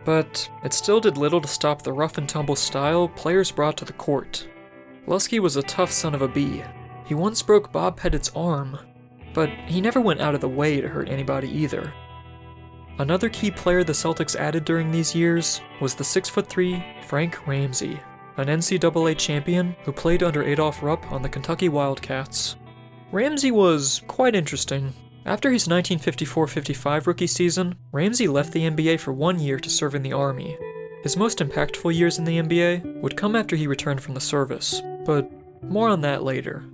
But it still did little to stop the rough-and-tumble style players brought to the court. Lusky was a tough son of a bee. He once broke Bob Pettit's arm, but he never went out of the way to hurt anybody either. Another key player the Celtics added during these years was the 6'3" Frank Ramsey, an NCAA champion who played under Adolph Rupp on the Kentucky Wildcats. Ramsey was quite interesting. After his 1954-55 rookie season, Ramsey left the NBA for 1 year to serve in the Army. His most impactful years in the NBA would come after he returned from the service, but more on that later.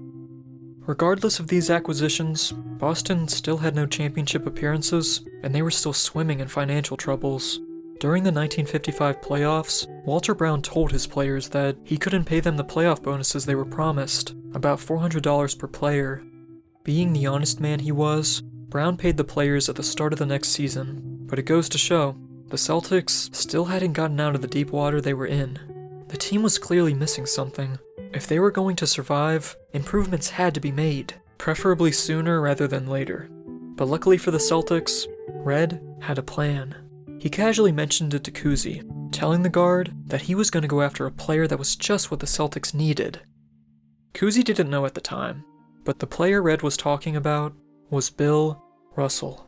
Regardless of these acquisitions, Boston still had no championship appearances, and they were still swimming in financial troubles. During the 1955 playoffs, Walter Brown told his players that he couldn't pay them the playoff bonuses they were promised, about $400 per player. Being the honest man he was, Brown paid the players at the start of the next season, but it goes to show, the Celtics still hadn't gotten out of the deep water they were in. The team was clearly missing something. If they were going to survive, improvements had to be made, preferably sooner rather than later. But luckily for the Celtics, Red had a plan. He casually mentioned it to Cousy, telling the guard that he was going to go after a player that was just what the Celtics needed. Cousy didn't know at the time, but the player Red was talking about was Bill Russell.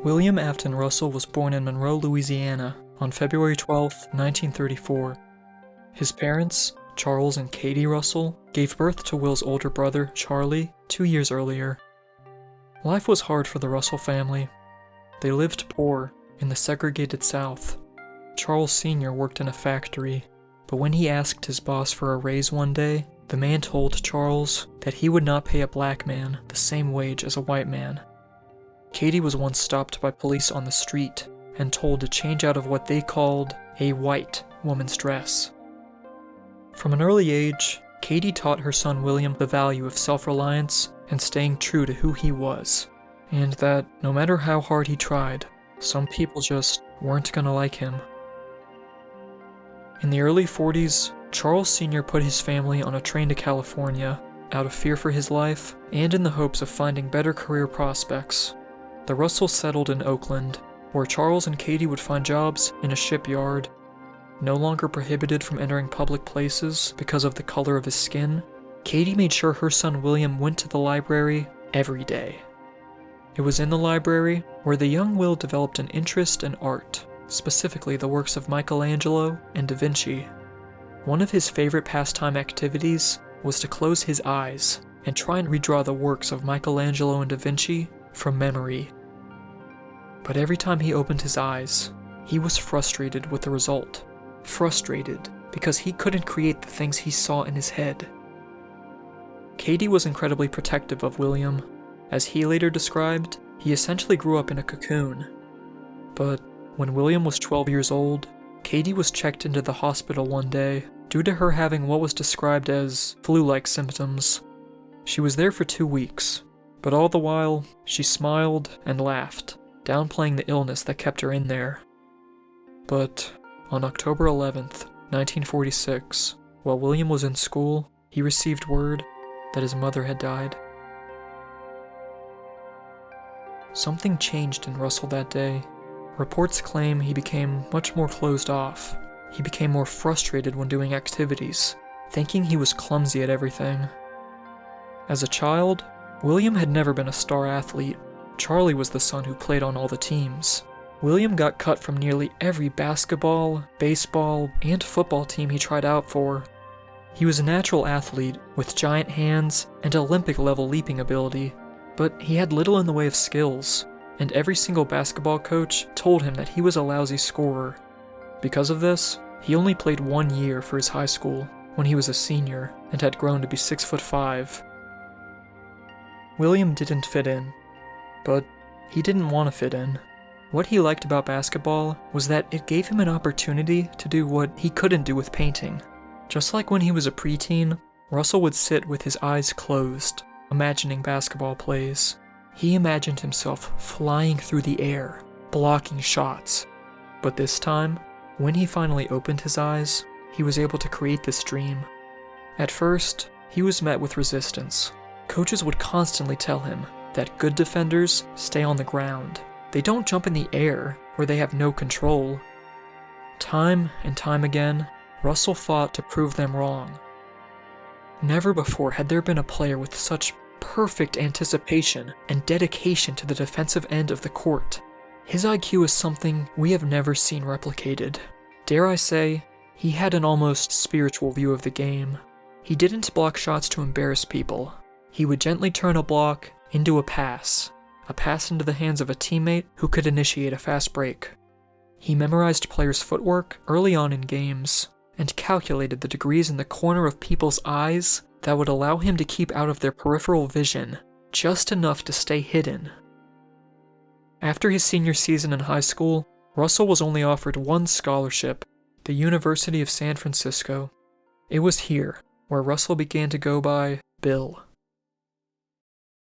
William Afton Russell was born in Monroe, Louisiana, on February 12, 1934. His parents, Charles and Katie Russell, gave birth to Will's older brother, Charlie, 2 years earlier. Life was hard for the Russell family. They lived poor in the segregated South. Charles Sr. worked in a factory, but when he asked his boss for a raise one day, the man told Charles that he would not pay a black man the same wage as a white man. Katie was once stopped by police on the street and told to change out of what they called a white woman's dress. From an early age, Katie taught her son William the value of self-reliance and staying true to who he was, and that no matter how hard he tried, some people just weren't gonna like him. In the early 40s, Charles Sr. put his family on a train to California out of fear for his life and in the hopes of finding better career prospects. The Russells settled in Oakland, where Charles and Katie would find jobs in a shipyard. No longer prohibited from entering public places because of the color of his skin, Katie made sure her son William went to the library every day. It was in the library where the young Will developed an interest in art, specifically the works of Michelangelo and Da Vinci. One of his favorite pastime activities was to close his eyes and try and redraw the works of Michelangelo and Da Vinci from memory. But every time he opened his eyes, he was frustrated with the result. Frustrated because he couldn't create the things he saw in his head. Katie was incredibly protective of William. As he later described, he essentially grew up in a cocoon. But when William was 12 years old, Katie was checked into the hospital one day due to her having what was described as flu-like symptoms. She was there for 2 weeks, but all the while, she smiled and laughed, downplaying the illness that kept her in there. But on October 11th, 1946, while William was in school, he received word that his mother had died. Something changed in Russell that day. Reports claim he became much more closed off. He became more frustrated when doing activities, thinking he was clumsy at everything. As a child, William had never been a star athlete. Charlie was the son who played on all the teams. William got cut from nearly every basketball, baseball, and football team he tried out for. He was a natural athlete with giant hands and Olympic-level leaping ability, but he had little in the way of skills, and every single basketball coach told him that he was a lousy scorer. Because of this, he only played 1 year for his high school when he was a senior and had grown to be 6'5". William didn't fit in, but he didn't want to fit in. What he liked about basketball was that it gave him an opportunity to do what he couldn't do with painting. Just like when he was a preteen, Russell would sit with his eyes closed, imagining basketball plays. He imagined himself flying through the air, blocking shots. But this time, when he finally opened his eyes, he was able to create this dream. At first, he was met with resistance. Coaches would constantly tell him that good defenders stay on the ground. They don't jump in the air, where they have no control. Time and time again, Russell fought to prove them wrong. Never before had there been a player with such perfect anticipation and dedication to the defensive end of the court. His IQ is something we have never seen replicated. Dare I say, he had an almost spiritual view of the game. He didn't block shots to embarrass people. He would gently turn a block into a pass into the hands of a teammate who could initiate a fast break. He memorized players' footwork early on in games, and calculated the degrees in the corner of people's eyes that would allow him to keep out of their peripheral vision, just enough to stay hidden. After his senior season in high school, Russell was only offered one scholarship, the University of San Francisco. It was here where Russell began to go by Bill.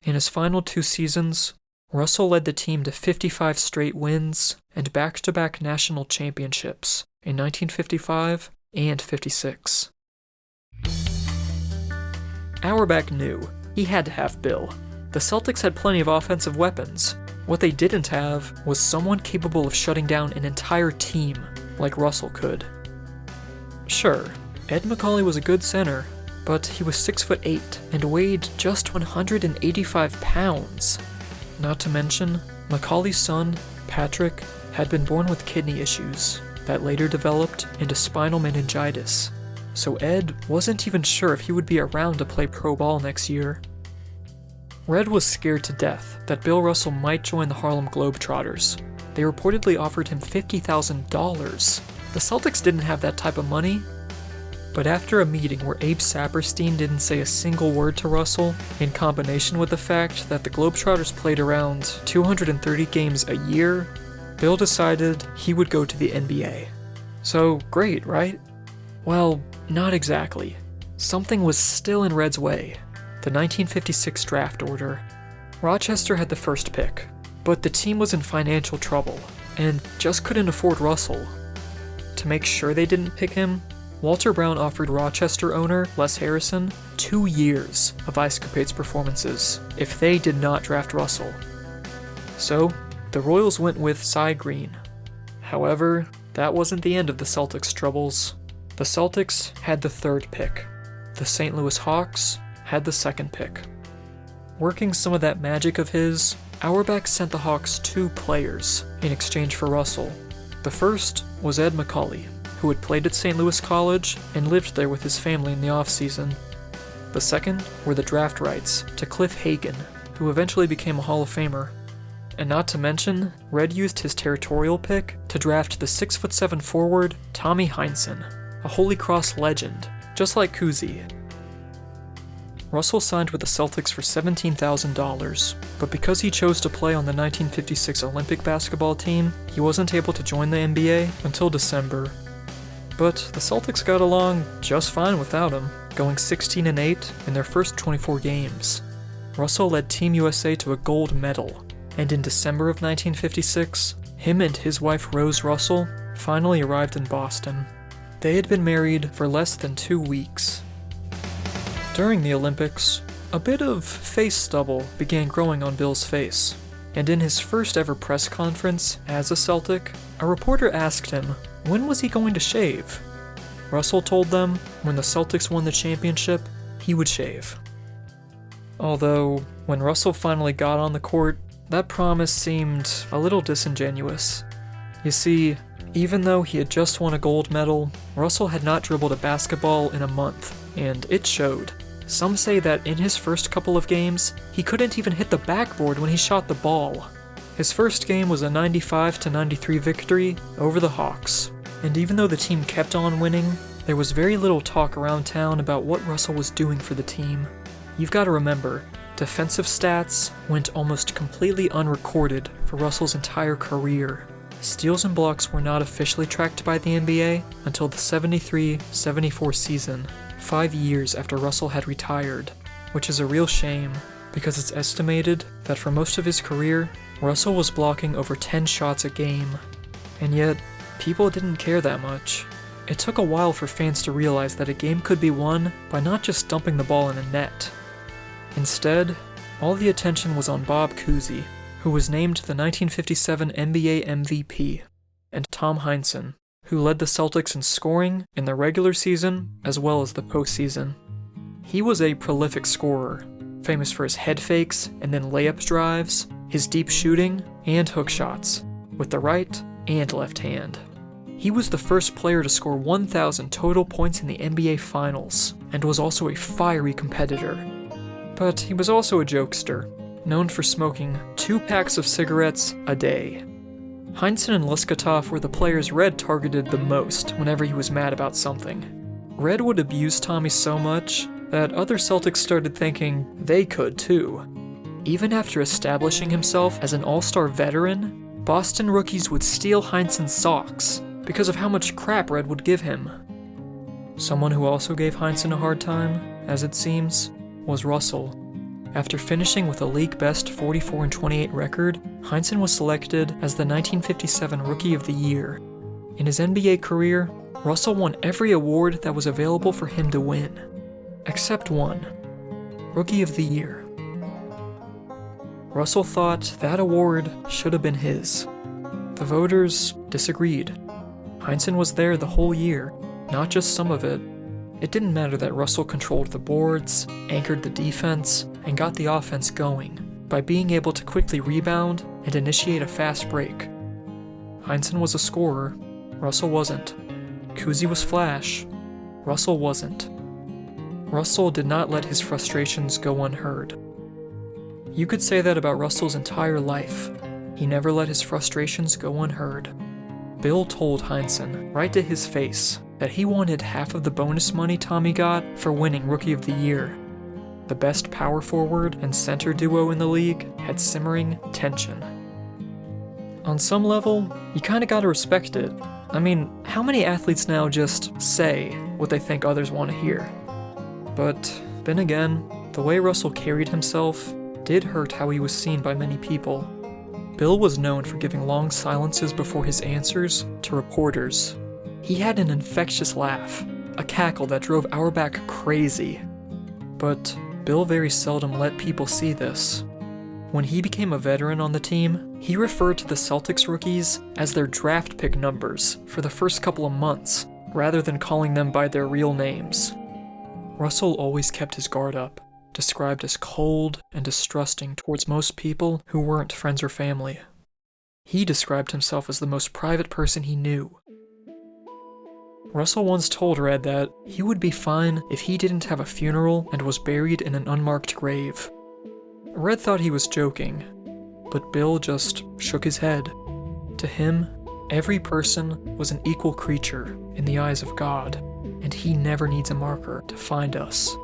In his final 2 seasons, Russell led the team to 55 straight wins and back-to-back national championships in 1955 and 56. Auerbach knew he had to have Bill. The Celtics had plenty of offensive weapons. What they didn't have was someone capable of shutting down an entire team like Russell could. Sure, Ed Macaulay was a good center, but he was 6'8" and weighed just 185 pounds. Not to mention, Macaulay's son, Patrick, had been born with kidney issues that later developed into spinal meningitis. so Ed wasn't even sure if he would be around to play pro ball next year. Red was scared to death that Bill Russell might join the Harlem Globetrotters. They reportedly offered him $50,000. The Celtics didn't have that type of money. But after a meeting where Abe Saperstein didn't say a single word to Russell, in combination with the fact that the Globetrotters played around 230 games a year, Bill decided he would go to the NBA. So, great, right? Well, not exactly. Something was still in Red's way. The 1956 draft order. Rochester had the first pick, but the team was in financial trouble, and just couldn't afford Russell. To make sure they didn't pick him, Walter Brown offered Rochester owner Les Harrison 2 years of Ice Capades performances if they did not draft Russell. So, the Royals went with Cy Green. However, that wasn't the end of the Celtics' troubles. The Celtics had the third pick. The St. Louis Hawks had the second pick. Working some of that magic of his, Auerbach sent the Hawks 2 players in exchange for Russell. The first was Ed McCauley, who had played at St. Louis College and lived there with his family in the offseason. The second were the draft rights to Cliff Hagan, who eventually became a Hall of Famer. And not to mention, Red used his territorial pick to draft the 6'7" forward Tommy Heinsohn, a Holy Cross legend, just like Cousy. Russell signed with the Celtics for $17,000, but because he chose to play on the 1956 Olympic basketball team, he wasn't able to join the NBA until December. But the Celtics got along just fine without him, going 16-8 in their first 24 games. Russell led Team USA to a gold medal, and in December of 1956, him and his wife Rose Russell finally arrived in Boston. They had been married for less than 2 weeks. During the Olympics, a bit of face stubble began growing on Bill's face, and in his first ever press conference as a Celtic, a reporter asked him when was he going to shave. Russell told them when the Celtics won the championship, he would shave. Although, when Russell finally got on the court, that promise seemed a little disingenuous. You see, even though he had just won a gold medal, Russell had not dribbled a basketball in a month, and it showed. Some say that in his first couple of games, he couldn't even hit the backboard when he shot the ball. His first game was a 95-93 victory over the Hawks, and even though the team kept on winning, there was very little talk around town about what Russell was doing for the team. You've got to remember, defensive stats went almost completely unrecorded for Russell's entire career. Steals and blocks were not officially tracked by the NBA until the 73-74 season, 5 years after Russell had retired, which is a real shame because it's estimated that for most of his career, Russell was blocking over 10 shots a game. And yet, people didn't care that much. It took a while for fans to realize that a game could be won by not just dumping the ball in a net. Instead, all the attention was on Bob Cousy, who was named the 1957 NBA MVP, and Tom Heinsohn, who led the Celtics in scoring in the regular season as well as the postseason. He was a prolific scorer, famous for his head fakes and then layup drives, his deep shooting, and hook shots, with the right and left hand. He was the first player to score 1,000 total points in the NBA Finals, and was also a fiery competitor. But he was also a jokester, known for smoking 2 packs of cigarettes a day. Heinsohn and Leskatov were the players Red targeted the most whenever he was mad about something. Red would abuse Tommy so much that other Celtics started thinking they could too. Even after establishing himself as an all-star veteran, Boston rookies would steal Heinsohn's socks because of how much crap Red would give him. Someone who also gave Heinsohn a hard time, as it seems, was Russell. After finishing with a league-best 44-28 record, Heinsohn was selected as the 1957 Rookie of the Year. In his NBA career, Russell won every award that was available for him to win, except one: Rookie of the Year. Russell thought that award should have been his. The voters disagreed. Heinsohn was there the whole year, not just some of it. It didn't matter that Russell controlled the boards, anchored the defense, and got the offense going by being able to quickly rebound and initiate a fast break. Heinsohn was a scorer, Russell wasn't. Cousy was flash, Russell wasn't. Russell did not let his frustrations go unheard. You could say that about Russell's entire life. He never let his frustrations go unheard. Bill told Heinsohn, right to his face, that he wanted half of the bonus money Tommy got for winning Rookie of the Year. The best power forward and center duo in the league had simmering tension. On some level, you kinda gotta respect it. I mean, how many athletes now just say what they think others want to hear? But then again, the way Russell carried himself did hurt how he was seen by many people. Bill was known for giving long silences before his answers to reporters. He had an infectious laugh, a cackle that drove Auerbach crazy. But Bill very seldom let people see this. When he became a veteran on the team, he referred to the Celtics rookies as their draft pick numbers for the first couple of months, rather than calling them by their real names. Russell always kept his guard up, described as cold and distrusting towards most people who weren't friends or family. He described himself as the most private person he knew. Russell once told Red that he would be fine if he didn't have a funeral and was buried in an unmarked grave. Red thought he was joking, but Bill just shook his head. To him, every person was an equal creature in the eyes of God, and he never needs a marker to find us.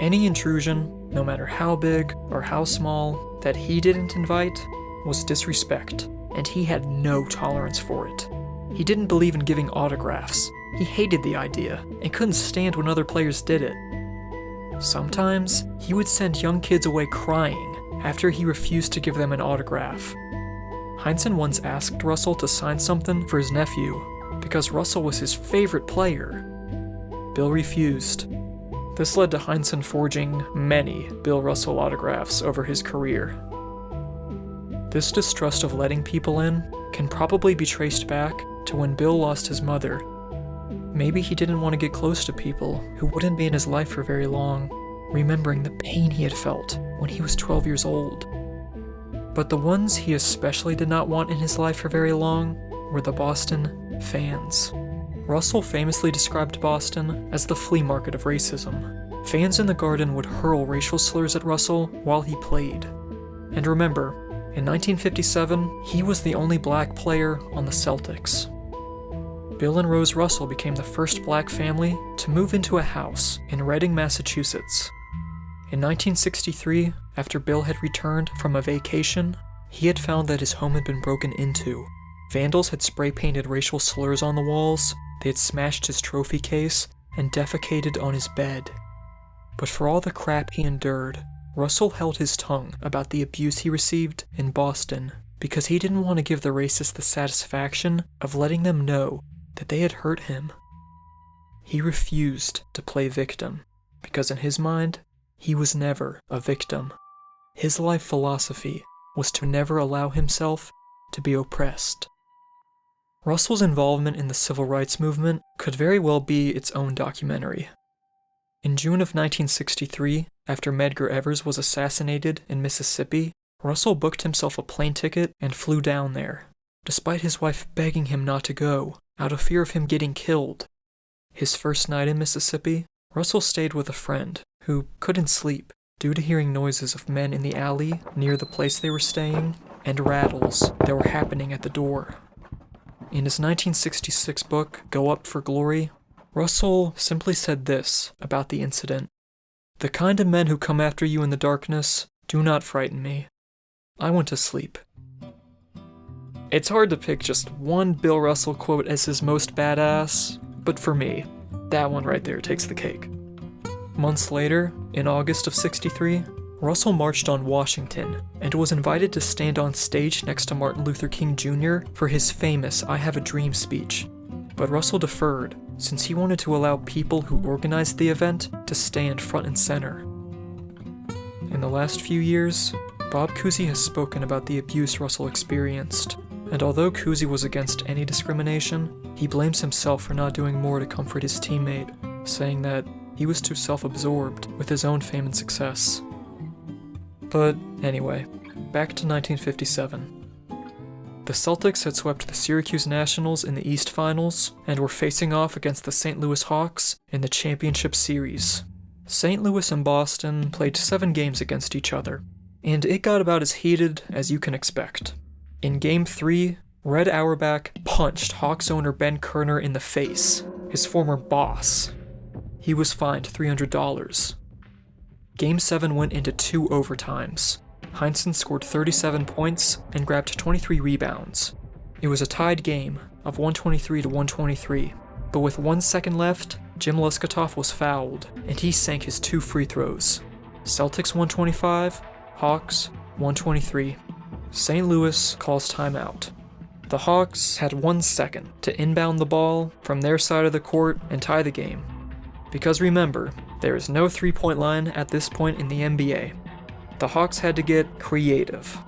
Any intrusion, no matter how big or how small, that he didn't invite was disrespect, and he had no tolerance for it. He didn't believe in giving autographs. He hated the idea and couldn't stand when other players did it. Sometimes, he would send young kids away crying after he refused to give them an autograph. Heinsohn once asked Russell to sign something for his nephew because Russell was his favorite player. Bill refused. This led to Heinsohn forging many Bill Russell autographs over his career. This distrust of letting people in can probably be traced back to when Bill lost his mother. Maybe he didn't want to get close to people who wouldn't be in his life for very long, remembering the pain he had felt when he was 12 years old. But the ones he especially did not want in his life for very long were the Boston fans. Russell famously described Boston as the flea market of racism. Fans in the Garden would hurl racial slurs at Russell while he played. And remember, in 1957, he was the only black player on the Celtics. Bill and Rose Russell became the first black family to move into a house in Reading, Massachusetts. In 1963, after Bill had returned from a vacation, he had found that his home had been broken into. Vandals had spray-painted racial slurs on the walls, they had smashed his trophy case, and defecated on his bed. But for all the crap he endured, Russell held his tongue about the abuse he received in Boston because he didn't want to give the racists the satisfaction of letting them know that they had hurt him. He refused to play victim because in his mind, he was never a victim. His life philosophy was to never allow himself to be oppressed. Russell's involvement in the civil rights movement could very well be its own documentary. In June of 1963, after Medgar Evers was assassinated in Mississippi, Russell booked himself a plane ticket and flew down there, despite his wife begging him not to go, out of fear of him getting killed. His first night in Mississippi, Russell stayed with a friend who couldn't sleep due to hearing noises of men in the alley near the place they were staying and rattles that were happening at the door. In his 1966 book, Go Up for Glory, Russell simply said this about the incident: "The kind of men who come after you in the darkness do not frighten me. I went to sleep." It's hard to pick just one Bill Russell quote as his most badass, but for me, that one right there takes the cake. Months later, in August of '63, Russell marched on Washington and was invited to stand on stage next to Martin Luther King Jr. for his famous I Have a Dream speech. But Russell deferred, since he wanted to allow people who organized the event to stand front and center. In the last few years, Bob Cousy has spoken about the abuse Russell experienced, and although Cousy was against any discrimination, he blames himself for not doing more to comfort his teammate, saying that he was too self-absorbed with his own fame and success. But anyway, back to 1957. The Celtics had swept the Syracuse Nationals in the East Finals and were facing off against the St. Louis Hawks in the championship series. St. Louis and Boston played 7 games against each other, and it got about as heated as you can expect. In Game 3, Red Auerbach punched Hawks owner Ben Kerner in the face, his former boss. He was fined $300. Game 7 went into 2 overtimes. Heinsohn scored 37 points and grabbed 23 rebounds. It was a tied game of 123 to 123, but with 1 second left, Jim Leskatoff was fouled, and he sank his 2 free throws. Celtics 125, Hawks 123. St. Louis calls timeout. The Hawks had 1 second to inbound the ball from their side of the court and tie the game. Because remember, there is no 3-point line at this point in the NBA. The Hawks had to get creative,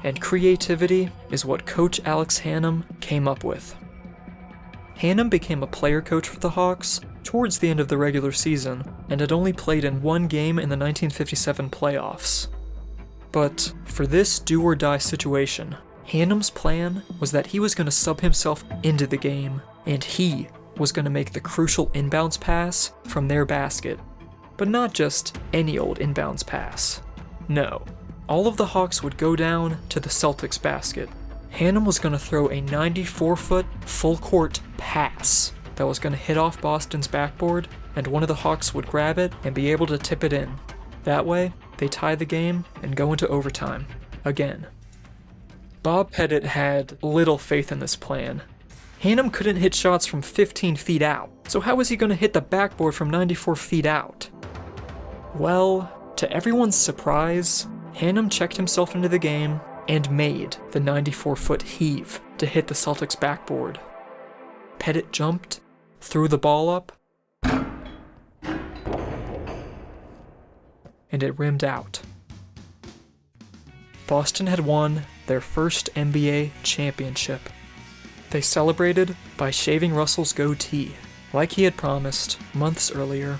and creativity is what Coach Alex Hannum came up with. Hannum became a player coach for the Hawks towards the end of the regular season and had only played in 1 game in the 1957 playoffs. But for this do-or-die situation, Hannum's plan was that he was going to sub himself into the game, and he was going to make the crucial inbounds pass from their basket. But not just any old inbounds pass. No, all of the Hawks would go down to the Celtics basket. Hannum was going to throw a 94-foot full-court pass that was going to hit off Boston's backboard, and one of the Hawks would grab it and be able to tip it in. That way, they tie the game and go into overtime. Again. Bob Pettit had little faith in this plan. Hannum couldn't hit shots from 15 feet out, so how was he going to hit the backboard from 94 feet out? Well, to everyone's surprise, Hannum checked himself into the game and made the 94-foot heave to hit the Celtics backboard. Pettit jumped, threw the ball up, and it rimmed out. Boston had won their first NBA championship. They celebrated by shaving Russell's goatee, like he had promised months earlier.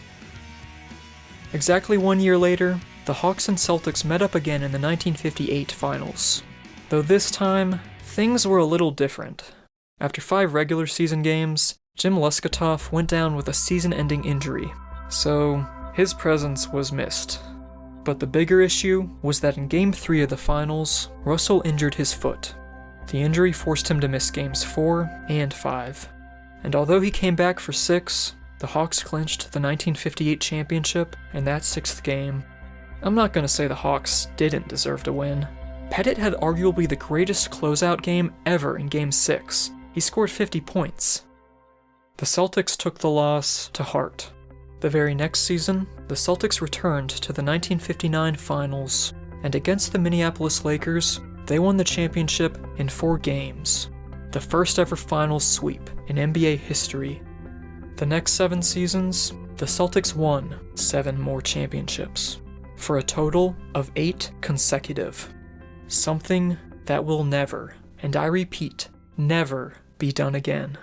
Exactly 1 year later, the Hawks and Celtics met up again in the 1958 finals. Though this time, things were a little different. After 5 regular season games, Jim Leskatoff went down with a season-ending injury, so his presence was missed. But the bigger issue was that in Game 3 of the finals, Russell injured his foot. The injury forced him to miss Games 4 and 5. And although he came back for 6, the Hawks clinched the 1958 championship in that 6th game. I'm not going to say the Hawks didn't deserve to win. Pettit had arguably the greatest closeout game ever in Game 6. He scored 50 points. The Celtics took the loss to heart. The very next season, the Celtics returned to the 1959 finals, and against the Minneapolis Lakers, they won the championship in 4 games. The first ever finals sweep in NBA history. The next 7 seasons, the Celtics won 7 more championships, for a total of 8 consecutive. Something that will never, and I repeat, never be done again.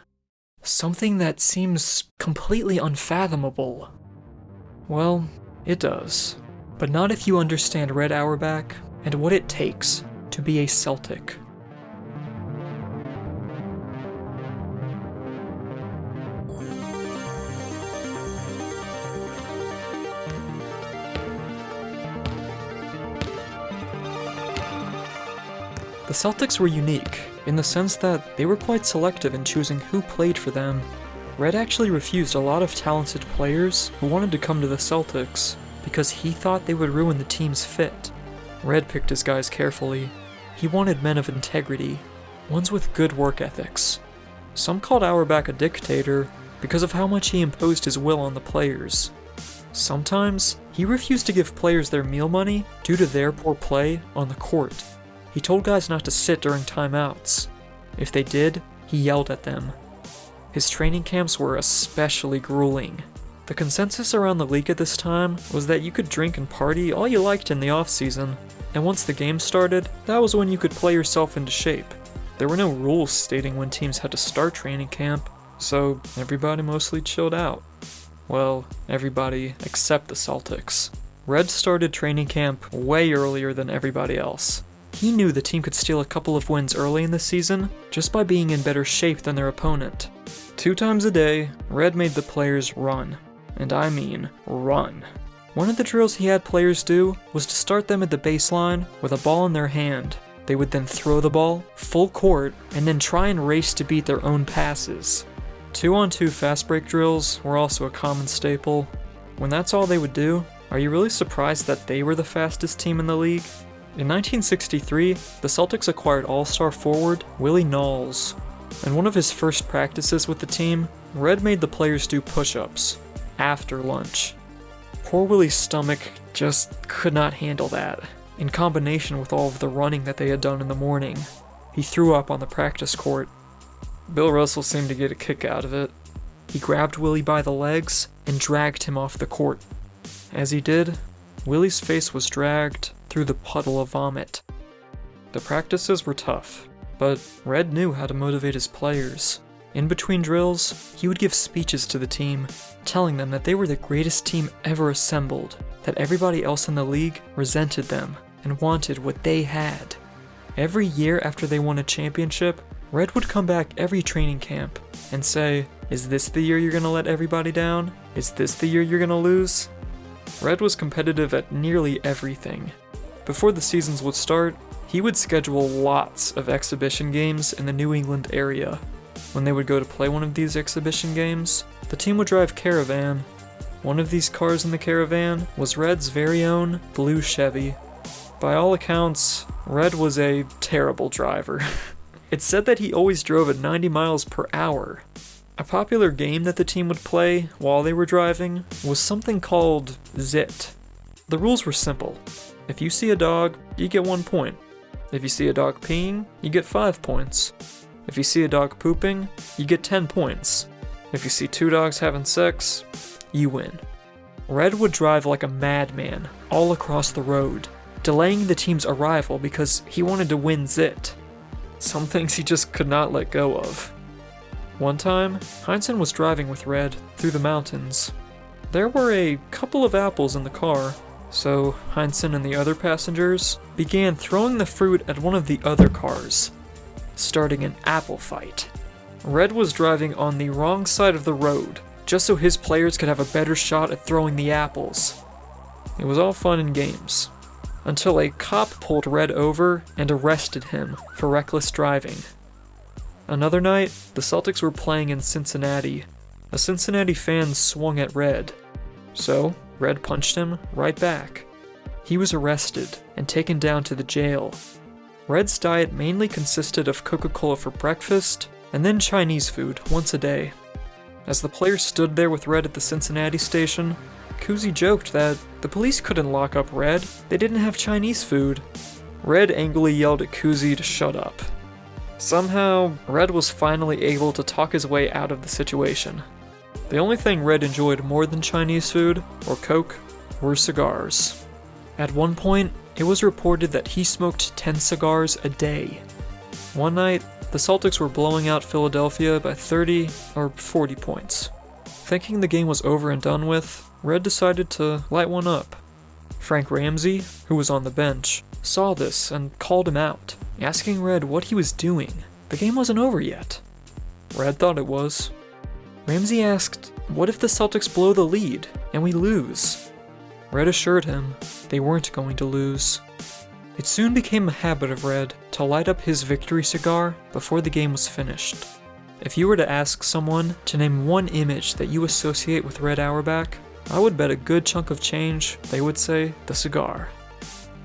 Something that seems completely unfathomable. Well, it does. But not if you understand Red Auerbach and what it takes to be a Celtic. The Celtics were unique in the sense that they were quite selective in choosing who played for them. Red actually refused a lot of talented players who wanted to come to the Celtics because he thought they would ruin the team's fit. Red picked his guys carefully. He wanted men of integrity, ones with good work ethics. Some called Auerbach a dictator because of how much he imposed his will on the players. Sometimes, he refused to give players their meal money due to their poor play on the court. He told guys not to sit during timeouts. If they did, he yelled at them. His training camps were especially grueling. The consensus around the league at this time was that you could drink and party all you liked in the off-season, and once the game started, that was when you could play yourself into shape. There were no rules stating when teams had to start training camp, so everybody mostly chilled out. Well, everybody except the Celtics. Red started training camp way earlier than everybody else. he knew the team could steal a couple of wins early in the season just by being in better shape than their opponent. 2 times a day, Red made the players run. And I mean run. One of the drills he had players do was to start them at the baseline with a ball in their hand. They would then throw the ball, full court, and then try and race to beat their own passes. 2-on-2 fast break drills were also a common staple. When that's all they would do, are you really surprised that they were the fastest team in the league? In 1963, the Celtics acquired all-star forward Willie Knowles. In one of his first practices with the team, Red made the players do push-ups after lunch. Poor Willie's stomach just could not handle that. In combination with all of the running that they had done in the morning, he threw up on the practice court. Bill Russell seemed to get a kick out of it. He grabbed Willie by the legs and dragged him off the court. As he did, Willie's face was dragged through the puddle of vomit. The practices were tough, but Red knew how to motivate his players. In between drills, he would give speeches to the team, telling them that they were the greatest team ever assembled, that everybody else in the league resented them and wanted what they had. Every year after they won a championship, Red would come back every training camp and say, "Is this the year you're gonna let everybody down? Is this the year you're gonna lose?" Red was competitive at nearly everything. Before the seasons would start, he would schedule lots of exhibition games in the New England area. When they would go to play one of these exhibition games, the team would drive Caravan. One of these cars in the Caravan was Red's very own blue Chevy. By all accounts, Red was a terrible driver. It's said that he always drove at 90 miles per hour. A popular game that the team would play while they were driving was something called Zit. The rules were simple. If you see a dog, you get 1 point. If you see a dog peeing, you get 5 points. If you see a dog pooping, you get 10 points. If you see 2 dogs having sex, you win. Red would drive like a madman all across the road, delaying the team's arrival because he wanted to win Zit. Some things he just could not let go of. One time, Heinsohn was driving with Red through the mountains. There were a couple of apples in the car, so Heinsohn and the other passengers began throwing the fruit at one of the other cars, starting an apple fight. Red was driving on the wrong side of the road, just so his players could have a better shot at throwing the apples. It was all fun and games, until a cop pulled Red over and arrested him for reckless driving. Another night, the Celtics were playing in Cincinnati. A Cincinnati fan swung at Red, so Red punched him right back. He was arrested and taken down to the jail. Red's diet mainly consisted of Coca-Cola for breakfast, and then Chinese food once a day. As the players stood there with Red at the Cincinnati station, Kuzi joked that the police couldn't lock up Red, they didn't have Chinese food. Red angrily yelled at Kuzi to shut up. Somehow, Red was finally able to talk his way out of the situation. The only thing Red enjoyed more than Chinese food, or Coke, were cigars. At one point, it was reported that he smoked 10 cigars a day. One night, the Celtics were blowing out Philadelphia by 30 or 40 points. Thinking the game was over and done with, Red decided to light one up. Frank Ramsey, who was on the bench, saw this and called him out, asking Red what he was doing. The game wasn't over yet. Red thought it was. Ramsey asked, "What if the Celtics blow the lead and we lose?" Red assured him they weren't going to lose. It soon became a habit of Red to light up his victory cigar before the game was finished. If you were to ask someone to name one image that you associate with Red Auerbach, I would bet a good chunk of change they would say the cigar.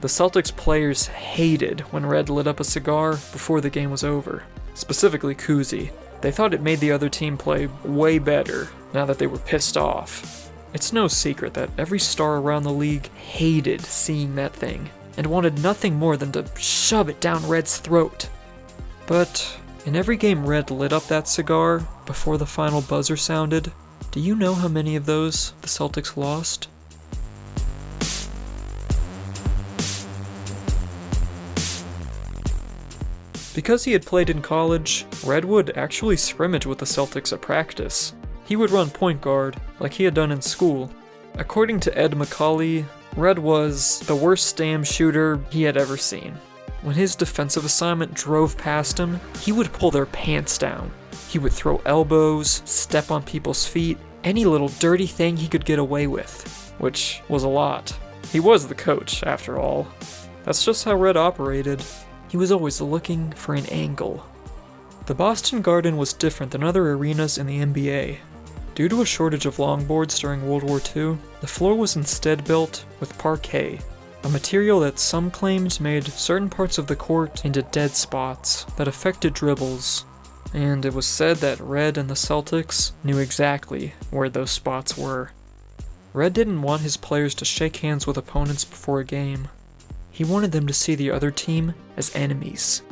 The Celtics players hated when Red lit up a cigar before the game was over, specifically Kuzi. They thought it made the other team play way better now that they were pissed off. It's no secret that every star around the league hated seeing that thing and wanted nothing more than to shove it down Red's throat. But in every game Red lit up that cigar before the final buzzer sounded, do you know how many of those the Celtics lost? Because he had played in college, Red would actually scrimmage with the Celtics at practice. He would run point guard, like he had done in school. According to Ed McCauley, Red was the worst stam shooter he had ever seen. When his defensive assignment drove past him, he would pull their pants down. He would throw elbows, step on people's feet, any little dirty thing he could get away with, which was a lot. He was the coach, after all. That's just how Red operated. He was always looking for an angle. The Boston Garden was different than other arenas in the NBA. Due to a shortage of longboards during World War II, the floor was instead built with parquet, a material that some claimed made certain parts of the court into dead spots that affected dribbles, and it was said that Red and the Celtics knew exactly where those spots were. Red didn't want his players to shake hands with opponents before a game. He wanted them to see the other team as enemies.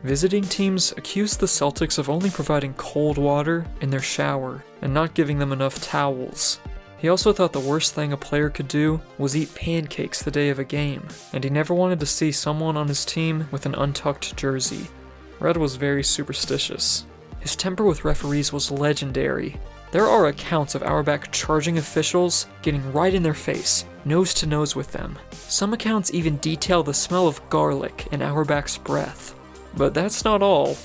Visiting teams accused the Celtics of only providing cold water in their shower and not giving them enough towels. He also thought the worst thing a player could do was eat pancakes the day of a game, and he never wanted to see someone on his team with an untucked jersey. Red was very superstitious. His temper with referees was legendary. There are accounts of Auerbach charging officials, getting right in their face, nose to nose with them. Some accounts even detail the smell of garlic in Auerbach's breath. But that's not all.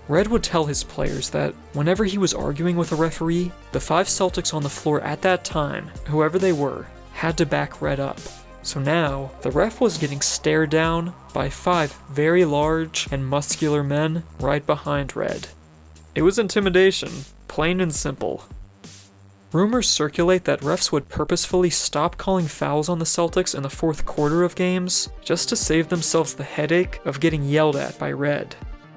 Red would tell his players that whenever he was arguing with a referee, the 5 Celtics on the floor at that time, whoever they were, had to back Red up. So now, the ref was getting stared down by 5 very large and muscular men right behind Red. It was intimidation, plain and simple. Rumors circulate that refs would purposefully stop calling fouls on the Celtics in the fourth quarter of games, just to save themselves the headache of getting yelled at by Red.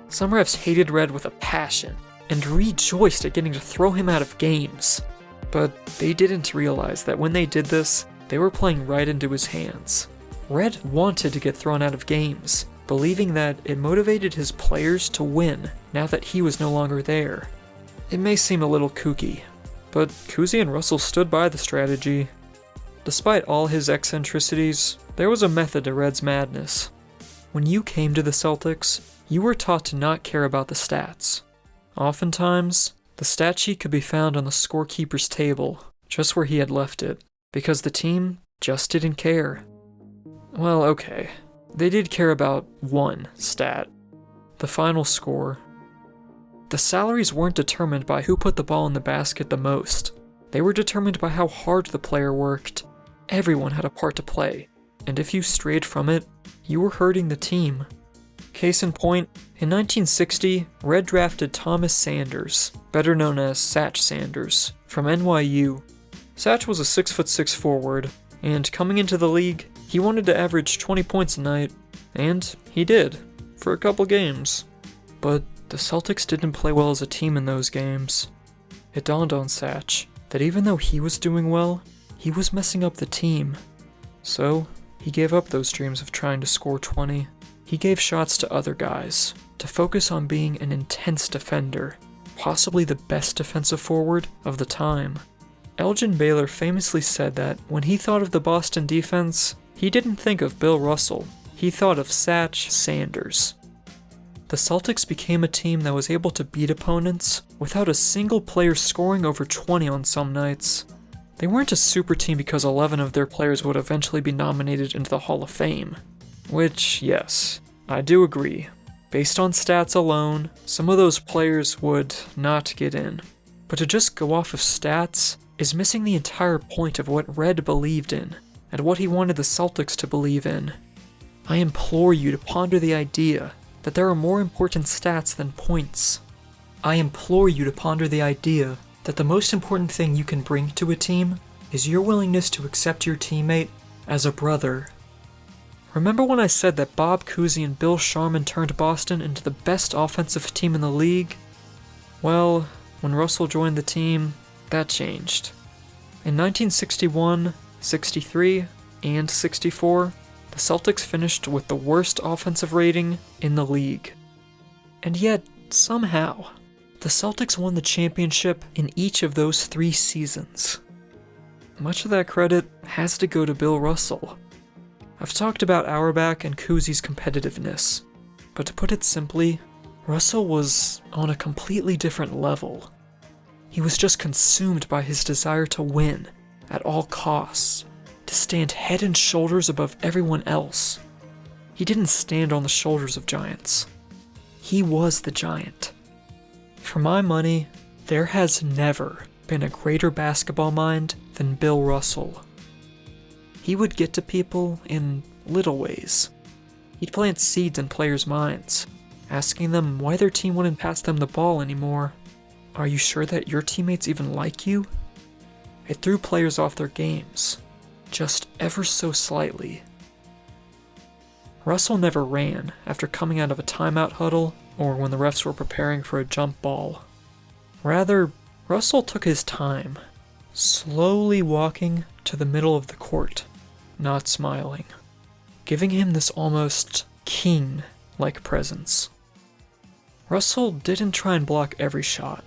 Some refs hated Red with a passion, and rejoiced at getting to throw him out of games. But they didn't realize that when they did this, they were playing right into his hands. Red wanted to get thrown out of games, believing that it motivated his players to win now that he was no longer there. It may seem a little kooky, but Cousy and Russell stood by the strategy. Despite all his eccentricities, there was a method to Red's madness. When you came to the Celtics, you were taught to not care about the stats. Oftentimes, the stat sheet could be found on the scorekeeper's table, just where he had left it, because the team just didn't care. Well, okay, they did care about one stat: the final score. The salaries weren't determined by who put the ball in the basket the most. They were determined by how hard the player worked. Everyone had a part to play, and if you strayed from it, you were hurting the team. Case in point, in 1960, Red drafted Thomas Sanders, better known as Satch Sanders, from NYU. Satch was a 6'6" forward, and coming into the league, he wanted to average 20 points a night, and he did, for a couple games. But the Celtics didn't play well as a team in those games. It dawned on Satch that even though he was doing well, he was messing up the team. So, he gave up those dreams of trying to score 20. He gave shots to other guys, to focus on being an intense defender, possibly the best defensive forward of the time. Elgin Baylor famously said that when he thought of the Boston defense, he didn't think of Bill Russell, he thought of Satch Sanders. The Celtics became a team that was able to beat opponents without a single player scoring over 20 on some nights. They weren't a super team because 11 of their players would eventually be nominated into the Hall of Fame. Which, yes, I do agree. Based on stats alone, some of those players would not get in. But to just go off of stats is missing the entire point of what Red believed in, and what he wanted the Celtics to believe in. I implore you to ponder the idea that there are more important stats than points. I implore you to ponder the idea that the most important thing you can bring to a team is your willingness to accept your teammate as a brother. Remember when I said that Bob Cousy and Bill Sharman turned Boston into the best offensive team in the league? Well, when Russell joined the team, that changed. In 1961, 63, and 64, the Celtics finished with the worst offensive rating in the league. And yet, somehow, the Celtics won the championship in each of those 3 seasons. Much of that credit has to go to Bill Russell. I've talked about Auerbach and Cousy's competitiveness, but to put it simply, Russell was on a completely different level. He was just consumed by his desire to win at all costs, to stand head and shoulders above everyone else. He didn't stand on the shoulders of giants. He was the giant. For my money, there has never been a greater basketball mind than Bill Russell. He would get to people in little ways. He'd plant seeds in players' minds, asking them why their team wouldn't pass them the ball anymore. Are you sure that your teammates even like you? It threw players off their games, just ever so slightly. Russell never ran after coming out of a timeout huddle or when the refs were preparing for a jump ball. Rather, Russell took his time, slowly walking to the middle of the court, not smiling, giving him this almost king-like presence. Russell didn't try and block every shot.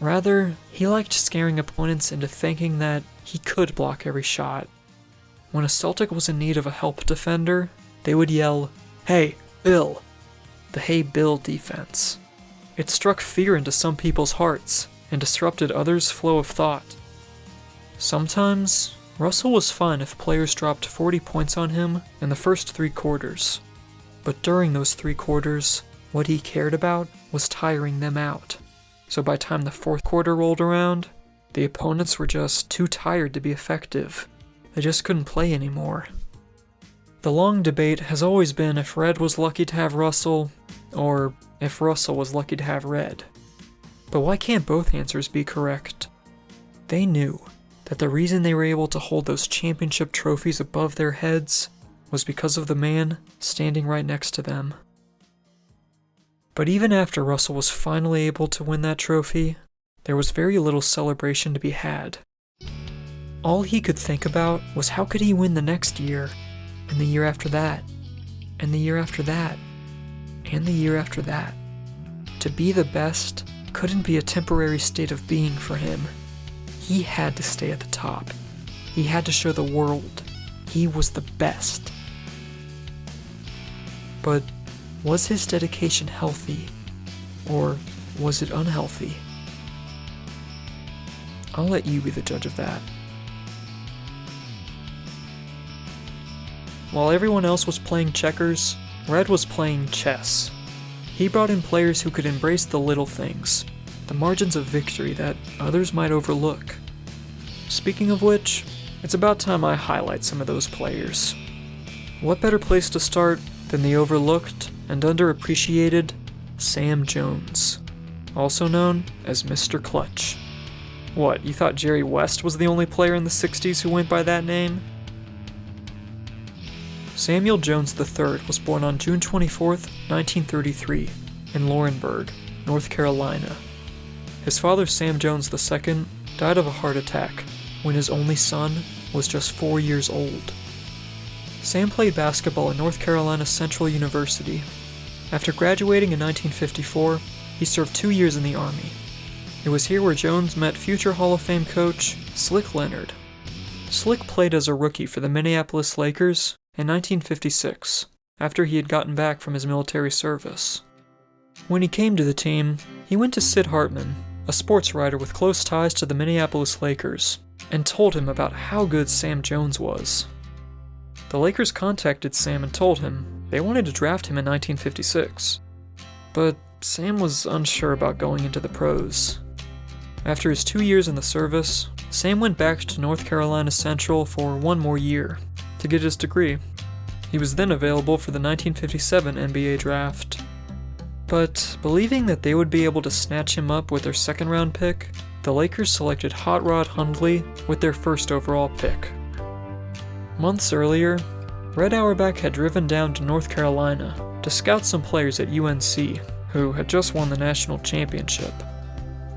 Rather, he liked scaring opponents into thinking that he could block every shot. When a Celtic was in need of a help defender, they would yell, "Hey, Bill!" The "Hey, Bill" defense. It struck fear into some people's hearts and disrupted others' flow of thought. Sometimes, Russell was fine if players dropped 40 points on him in the first 3 quarters. But during those 3 quarters, what he cared about was tiring them out. So by the time the 4th quarter rolled around, the opponents were just too tired to be effective. They just couldn't play anymore. The long debate has always been if Red was lucky to have Russell, or if Russell was lucky to have Red. But why can't both answers be correct? They knew that the reason they were able to hold those championship trophies above their heads was because of the man standing right next to them. But even after Russell was finally able to win that trophy, there was very little celebration to be had. All he could think about was how could he win the next year, and the year after that, and the year after that, and the year after that. To be the best couldn't be a temporary state of being for him. He had to stay at the top. He had to show the world he was the best. But was his dedication healthy, or was it unhealthy? I'll let you be the judge of that. While everyone else was playing checkers, Red was playing chess. He brought in players who could embrace the little things, the margins of victory that others might overlook. Speaking of which, it's about time I highlight some of those players. What better place to start than the overlooked and underappreciated Sam Jones, also known as Mr. Clutch. What, you thought Jerry West was the only player in the 60s who went by that name? Samuel Jones III was born on June 24, 1933, in Laurinburg, North Carolina. His father, Sam Jones II, died of a heart attack when his only son was just 4 years old. Sam played basketball at North Carolina Central University. After graduating in 1954, he served 2 years in the Army. It was here where Jones met future Hall of Fame coach Slick Leonard. Slick played as a rookie for the Minneapolis Lakers in 1956, after he had gotten back from his military service. When he came to the team, he went to Sid Hartman, a sports writer with close ties to the Minneapolis Lakers, and told him about how good Sam Jones was. The Lakers contacted Sam and told him they wanted to draft him in 1956, but Sam was unsure about going into the pros. After his 2 years in the service, Sam went back to North Carolina Central for 1 more year to get his degree. He was then available for the 1957 NBA draft. But believing that they would be able to snatch him up with their 2nd round pick, the Lakers selected Hot Rod Hundley with their 1st overall pick. Months earlier, Red Auerbach had driven down to North Carolina to scout some players at UNC, who had just won the national championship.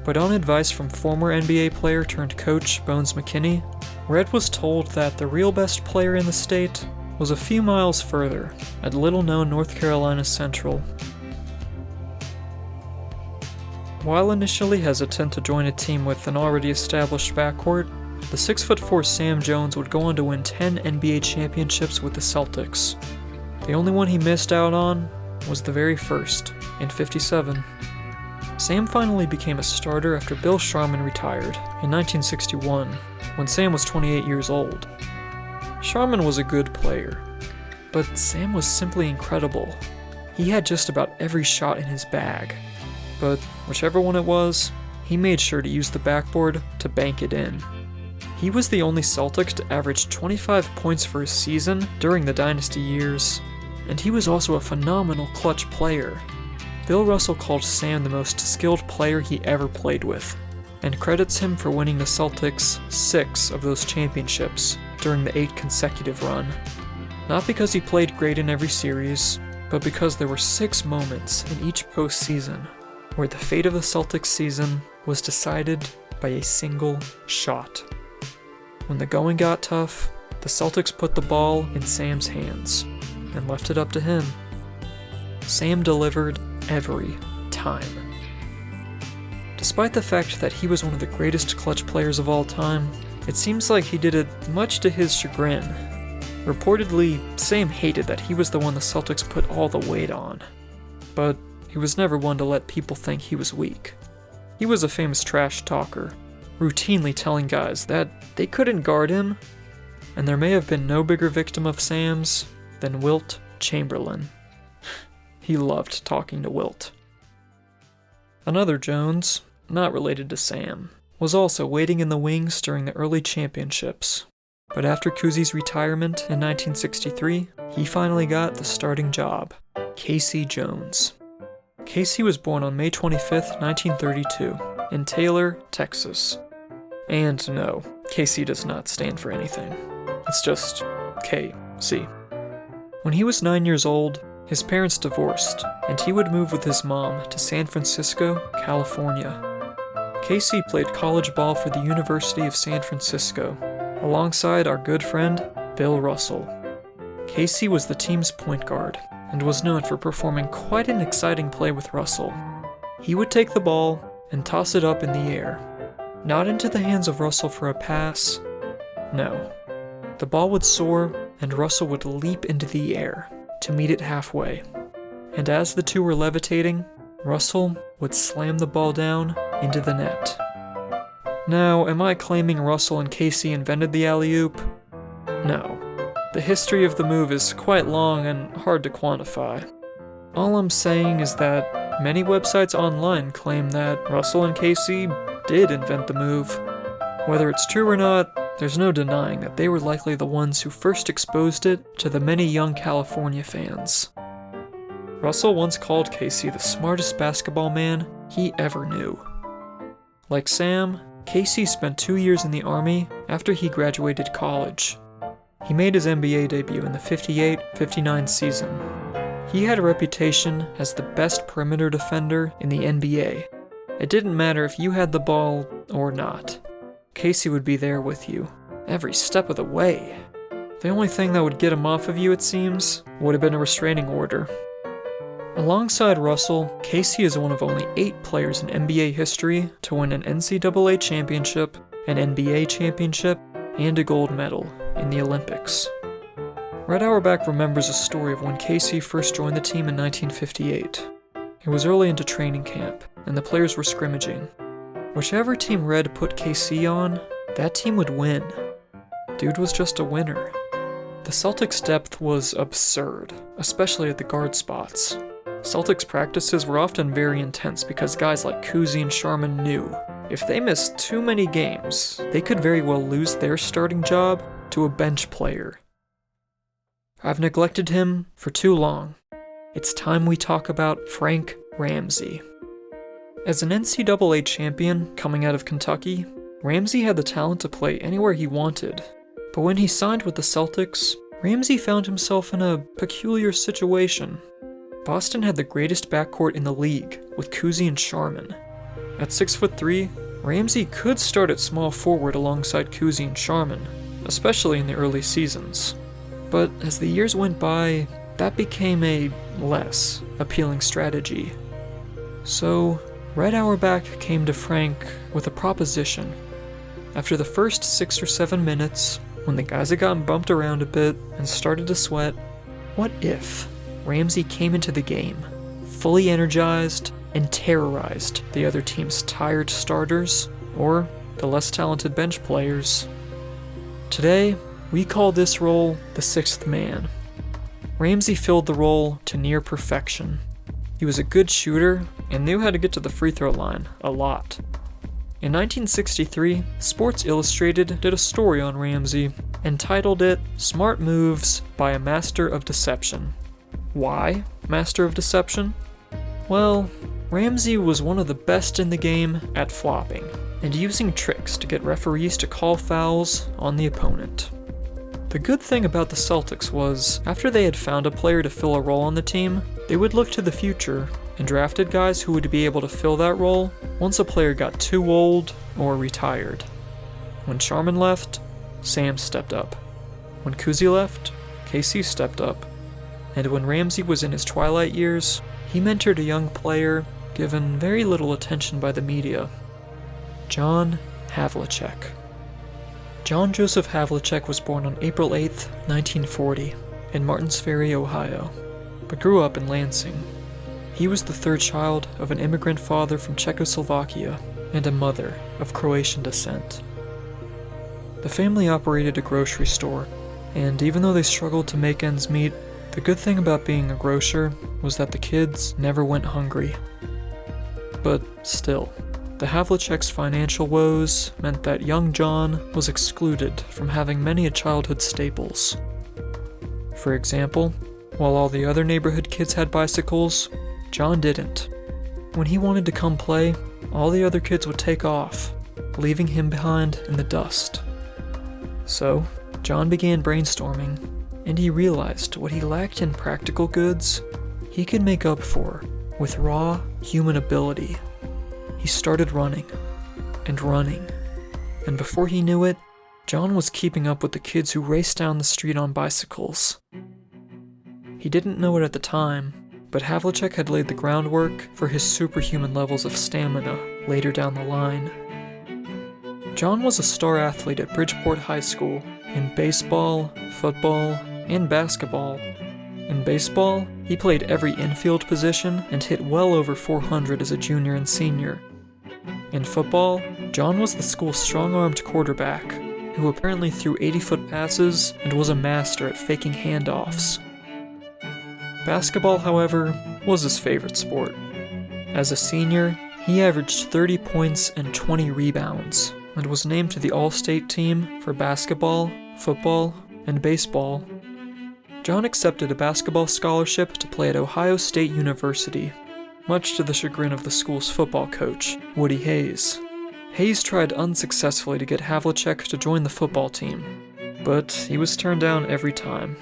But on advice from former NBA player turned coach Bones McKinney, Red was told that the real best player in the state was a few miles further, at little-known North Carolina Central. While initially hesitant to join a team with an already established backcourt, the 6'4" Sam Jones would go on to win 10 NBA championships with the Celtics. The only one he missed out on was the very first, in '57. Sam finally became a starter after Bill Sharman retired in 1961, when Sam was 28 years old. Sharman was a good player, but Sam was simply incredible. He had just about every shot in his bag. But whichever one it was, he made sure to use the backboard to bank it in. He was the only Celtic to average 25 points for a season during the Dynasty years, and he was also a phenomenal clutch player. Bill Russell called Sam the most skilled player he ever played with, and credits him for winning the Celtics 6 of those championships during the 8 consecutive run. Not because he played great in every series, but because there were 6 moments in each postseason where the fate of the Celtics season was decided by a single shot. When the going got tough, the Celtics put the ball in Sam's hands and left it up to him. Sam delivered every time. Despite the fact that he was one of the greatest clutch players of all time, it seems like he did it much to his chagrin. Reportedly, Sam hated that he was the one the Celtics put all the weight on. But he was never one to let people think he was weak. He was a famous trash talker, routinely telling guys that they couldn't guard him, and there may have been no bigger victim of Sam's than Wilt Chamberlain. He loved talking to Wilt. Another Jones, not related to Sam, was also waiting in the wings during the early championships. But after Cousy's retirement in 1963, he finally got the starting job. Casey Jones. Casey was born on May 25th, 1932, in Taylor, Texas. And no, Casey does not stand for anything. It's just KC. When he was 9 years old, his parents divorced, and he would move with his mom to San Francisco, California. Casey played college ball for the University of San Francisco, alongside our good friend, Bill Russell. Casey was the team's point guard, and was known for performing quite an exciting play with Russell. He would take the ball and toss it up in the air, not into the hands of Russell for a pass. No. The ball would soar, and Russell would leap into the air to meet it halfway. And as the two were levitating, Russell would slam the ball down into the net. Now, am I claiming Russell and Casey invented the alley-oop? No. The history of the move is quite long and hard to quantify. All I'm saying is that many websites online claim that Russell and Casey did invent the move. Whether it's true or not, there's no denying that they were likely the ones who first exposed it to the many young California fans. Russell once called Casey the smartest basketball man he ever knew. Like Sam, Casey spent 2 years in the Army after he graduated college. He made his NBA debut in the 58-59 season. He had a reputation as the best perimeter defender in the NBA. It didn't matter if you had the ball or not. Casey would be there with you, every step of the way. The only thing that would get him off of you, it seems, would have been a restraining order. Alongside Russell, Casey is one of only 8 players in NBA history to win an NCAA championship, an NBA championship, and a gold medal in the Olympics. Red Auerbach remembers a story of when Casey first joined the team in 1958. It was early into training camp, and the players were scrimmaging. Whichever team Red put KC on, that team would win. Dude was just a winner. The Celtics' depth was absurd, especially at the guard spots. Celtics practices were often very intense because guys like Cousy and Sharman knew if they missed too many games, they could very well lose their starting job to a bench player. I've neglected him for too long. It's time we talk about Frank Ramsey. As an NCAA champion coming out of Kentucky, Ramsey had the talent to play anywhere he wanted. But when he signed with the Celtics, Ramsey found himself in a peculiar situation. Boston had the greatest backcourt in the league, with Cousy and Sharman. At 6'3", Ramsey could start at small forward alongside Cousy and Sharman, especially in the early seasons. But as the years went by, that became a less appealing strategy. So, Red Auerbach came to Frank with a proposition. After the first 6 or 7 minutes, when the guys had gotten bumped around a bit and started to sweat, what if Ramsey came into the game, fully energized and terrorized the other team's tired starters, or the less talented bench players? Today, we call this role the sixth man. Ramsey filled the role to near perfection. He was a good shooter and knew how to get to the free throw line a lot. In 1963, Sports Illustrated did a story on Ramsey and titled it "Smart Moves by a Master of Deception." Why Master of Deception? Well, Ramsey was one of the best in the game at flopping and using tricks to get referees to call fouls on the opponent. The good thing about the Celtics was, after they had found a player to fill a role on the team, they would look to the future and drafted guys who would be able to fill that role once a player got too old or retired. When Sharman left, Sam stepped up. When Kuzi left, KC stepped up. And when Ramsey was in his twilight years, he mentored a young player given very little attention by the media, John Havlicek. John Joseph Havlicek was born on April 8, 1940, in Martins Ferry, Ohio, but grew up in Lansing. He was the third child of an immigrant father from Czechoslovakia and a mother of Croatian descent. The family operated a grocery store, and even though they struggled to make ends meet, the good thing about being a grocer was that the kids never went hungry. But still, the Havlicek's financial woes meant that young John was excluded from having many of childhood staples. For example, while all the other neighborhood kids had bicycles, John didn't. When he wanted to come play, all the other kids would take off, leaving him behind in the dust. So, John began brainstorming, and he realized what he lacked in practical goods, he could make up for with raw human ability. He started running, and before he knew it, John was keeping up with the kids who raced down the street on bicycles. He didn't know it at the time, but Havlicek had laid the groundwork for his superhuman levels of stamina later down the line. John was a star athlete at Bridgeport High School in baseball, football, and basketball. In baseball, he played every infield position and hit well over 400 as a junior and senior. In football, John was the school's strong-armed quarterback, who apparently threw 80-foot passes and was a master at faking handoffs. Basketball, however, was his favorite sport. As a senior, he averaged 30 points and 20 rebounds, and was named to the All-State team for basketball, football, and baseball. John accepted a basketball scholarship to play at Ohio State University, much to the chagrin of the school's football coach, Woody Hayes. Hayes tried unsuccessfully to get Havlicek to join the football team, but he was turned down every time.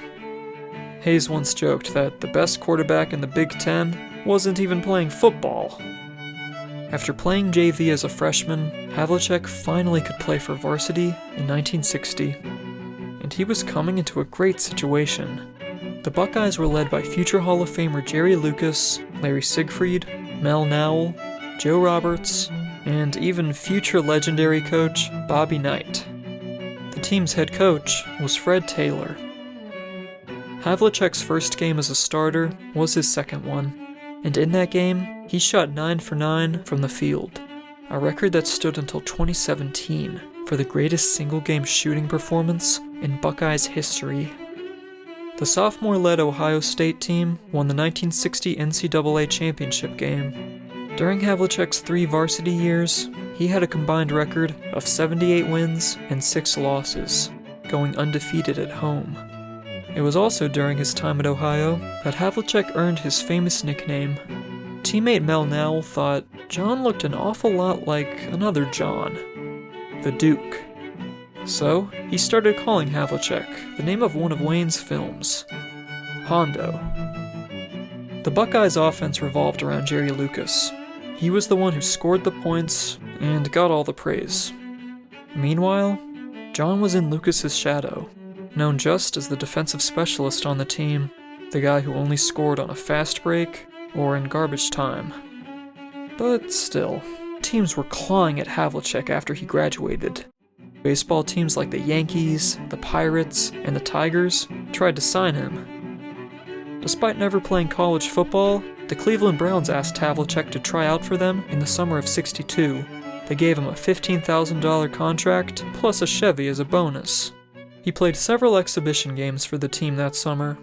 Hayes once joked that the best quarterback in the Big Ten wasn't even playing football. After playing JV as a freshman, Havlicek finally could play for varsity in 1960, and he was coming into a great situation. The Buckeyes were led by future Hall of Famer Jerry Lucas, Larry Siegfried, Mel Nowell, Joe Roberts, and even future legendary coach Bobby Knight. The team's head coach was Fred Taylor. Havlicek's first game as a starter was his second one, and in that game, he shot 9 for 9 from the field, a record that stood until 2017 for the greatest single-game shooting performance in Buckeyes history. The sophomore-led Ohio State team won the 1960 NCAA championship game. During Havlicek's 3 varsity years, he had a combined record of 78 wins and 6 losses, going undefeated at home. It was also during his time at Ohio that Havlicek earned his famous nickname. Teammate Mel Nowell thought John looked an awful lot like another John, the Duke. So, he started calling Havlicek the name of one of Wayne's films, Hondo. The Buckeyes' offense revolved around Jerry Lucas. He was the one who scored the points and got all the praise. Meanwhile, John was in Lucas's shadow, known just as the defensive specialist on the team, the guy who only scored on a fast break or in garbage time. But still, teams were clawing at Havlicek after he graduated. Baseball teams like the Yankees, the Pirates, and the Tigers tried to sign him. Despite never playing college football, the Cleveland Browns asked Havlicek to try out for them in the summer of '62. They gave him a $15,000 contract plus a Chevy as a bonus. He played several exhibition games for the team that summer.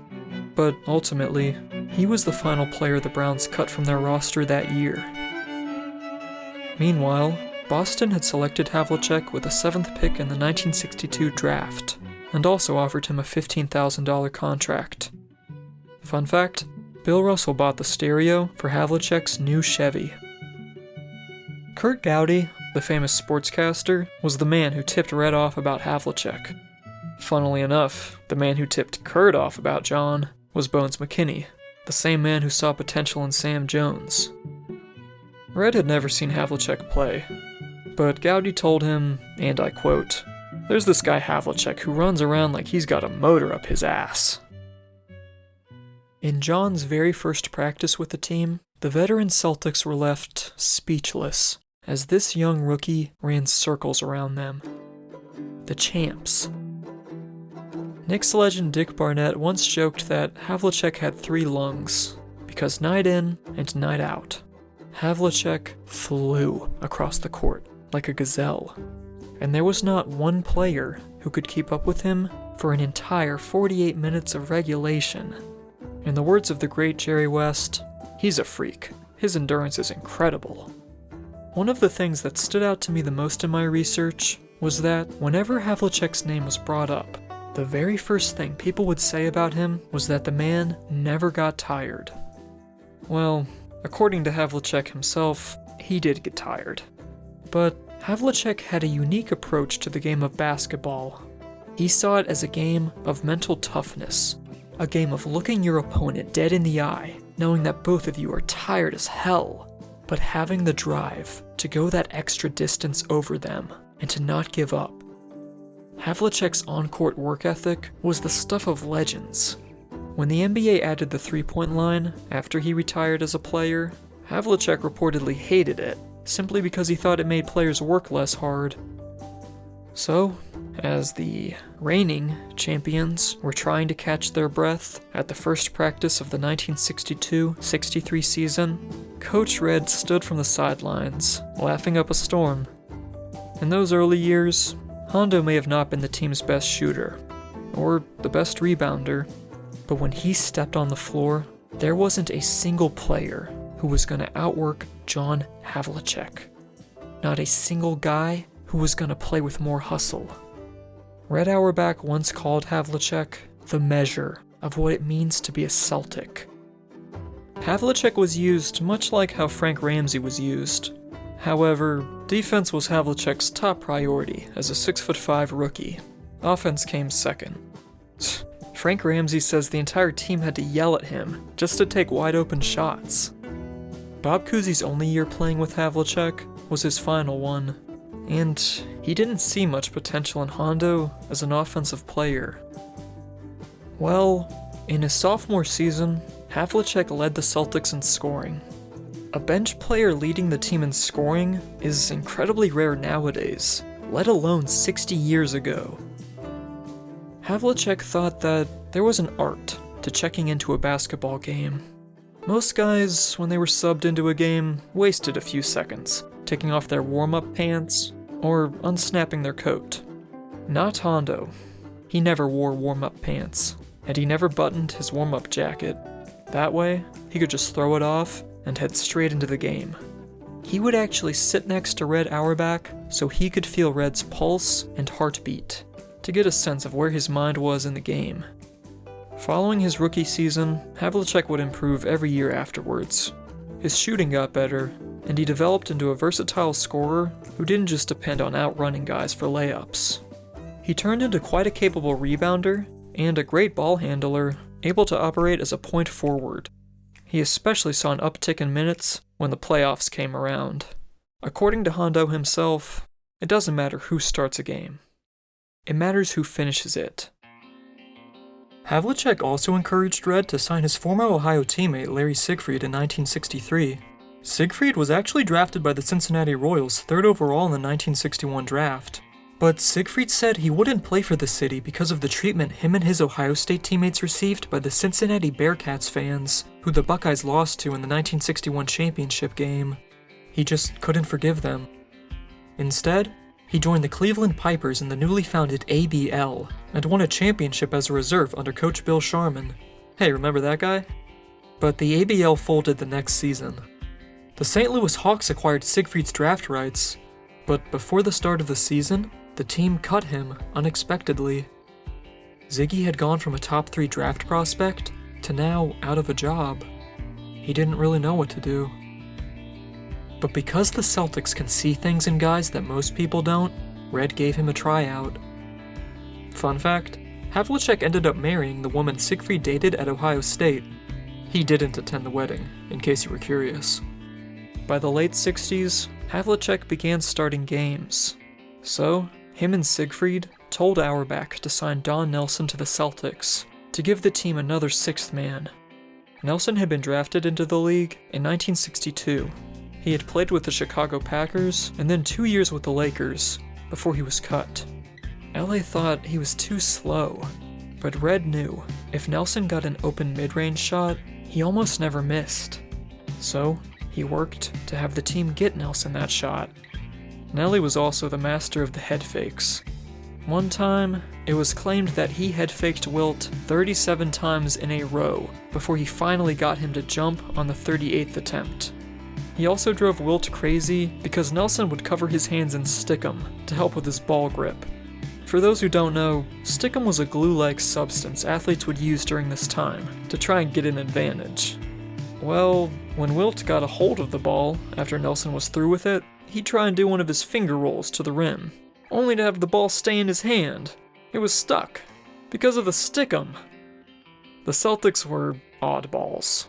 but ultimately, he was the final player the Browns cut from their roster that year. Meanwhile, Boston had selected Havlicek with the 7th pick in the 1962 draft, and also offered him a $15,000 contract. Fun fact, Bill Russell bought the stereo for Havlicek's new Chevy. Kurt Gowdy, the famous sportscaster, was the man who tipped Red off about Havlicek. Funnily enough, the man who tipped Kurt off about John was Bones McKinney, the same man who saw potential in Sam Jones. Red had never seen Havlicek play, but Gowdy told him, and I quote, "There's this guy Havlicek who runs around like he's got a motor up his ass." In John's very first practice with the team, the veteran Celtics were left speechless as this young rookie ran circles around them. The champs. Knicks legend Dick Barnett once joked that Havlicek had 3 lungs, because night in and night out, Havlicek flew across the court like a gazelle, and there was not one player who could keep up with him for an entire 48 minutes of regulation. In the words of the great Jerry West, he's a freak. His endurance is incredible. One of the things that stood out to me the most in my research was that whenever Havlicek's name was brought up, the very first thing people would say about him was that the man never got tired. Well, according to Havlicek himself, he did get tired. But Havlicek had a unique approach to the game of basketball. He saw it as a game of mental toughness, a game of looking your opponent dead in the eye, knowing that both of you are tired as hell, but having the drive to go that extra distance over them and to not give up. Havlicek's on-court work ethic was the stuff of legends. When the NBA added the three-point line after he retired as a player, Havlicek reportedly hated it, simply because he thought it made players work less hard. So, as the reigning champions were trying to catch their breath at the first practice of the 1962-63 season, Coach Red stood from the sidelines, laughing up a storm. In those early years, Hondo may have not been the team's best shooter, or the best rebounder, but when he stepped on the floor, there wasn't a single player who was going to outwork John Havlicek. Not a single guy who was going to play with more hustle. Red Auerbach once called Havlicek the measure of what it means to be a Celtic. Havlicek was used much like how Frank Ramsey was used. However, defense was Havlicek's top priority as a 6'5" rookie. Offense came second. Frank Ramsey says the entire team had to yell at him just to take wide open shots. Bob Cousy's only year playing with Havlicek was his final one, and he didn't see much potential in Hondo as an offensive player. Well, in his sophomore season, Havlicek led the Celtics in scoring. A bench player leading the team in scoring is incredibly rare nowadays, let alone 60 years ago. Havlicek thought that there was an art to checking into a basketball game. Most guys, when they were subbed into a game, wasted a few seconds, taking off their warm-up pants or unsnapping their coat. Not Hondo. He never wore warm-up pants, and he never buttoned his warm-up jacket. That way, he could just throw it off and head straight into the game. He would actually sit next to Red Auerbach so he could feel Red's pulse and heartbeat, to get a sense of where his mind was in the game. Following his rookie season, Havlicek would improve every year afterwards. His shooting got better, and he developed into a versatile scorer who didn't just depend on outrunning guys for layups. He turned into quite a capable rebounder and a great ball handler, able to operate as a point forward. He especially saw an uptick in minutes when the playoffs came around. According to Hondo himself, it doesn't matter who starts a game. It matters who finishes it. Havlicek also encouraged Red to sign his former Ohio teammate Larry Siegfried in 1963. Siegfried was actually drafted by the Cincinnati Royals 3rd overall in the 1961 draft, but Siegfried said he wouldn't play for the city because of the treatment him and his Ohio State teammates received by the Cincinnati Bearcats fans, who the Buckeyes lost to in the 1961 championship game. He just couldn't forgive them. Instead, he joined the Cleveland Pipers in the newly founded ABL and won a championship as a reserve under coach Bill Sharman. Hey, remember that guy? But the ABL folded the next season. The St. Louis Hawks acquired Siegfried's draft rights, but before the start of the season, the team cut him unexpectedly. Ziggy had gone from a top 3 draft prospect to now out of a job. He didn't really know what to do. But because the Celtics can see things in guys that most people don't, Red gave him a tryout. Fun fact, Havlicek ended up marrying the woman Siegfried dated at Ohio State. He didn't attend the wedding, in case you were curious. By the late 60s, Havlicek began starting games. So, him and Siegfried told Auerbach to sign Don Nelson to the Celtics, to give the team another 6th man. Nelson had been drafted into the league in 1962. He had played with the Chicago Packers and then 2 years with the Lakers before he was cut. LA thought he was too slow, but Red knew if Nelson got an open mid-range shot, he almost never missed. So, he worked to have the team get Nelson that shot. Nelly was also the master of the head fakes. One time, it was claimed that he head faked Wilt 37 times in a row before he finally got him to jump on the 38th attempt. He also drove Wilt crazy because Nelson would cover his hands in stickum to help with his ball grip. For those who don't know, stickum was a glue-like substance athletes would use during this time to try and get an advantage. Well, when Wilt got a hold of the ball after Nelson was through with it, he'd try and do one of his finger rolls to the rim, only to have the ball stay in his hand. It was stuck, because of the stickum. The Celtics were oddballs,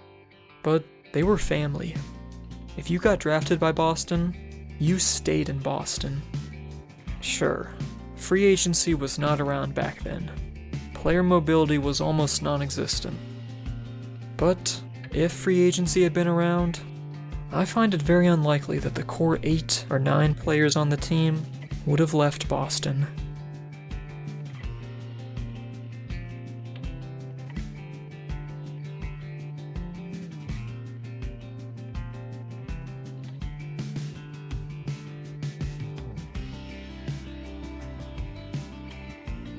but they were family. If you got drafted by Boston, you stayed in Boston. Sure, free agency was not around back then. Player mobility was almost non-existent. But if free agency had been around, I find it very unlikely that the core 8 or 9 players on the team would have left Boston.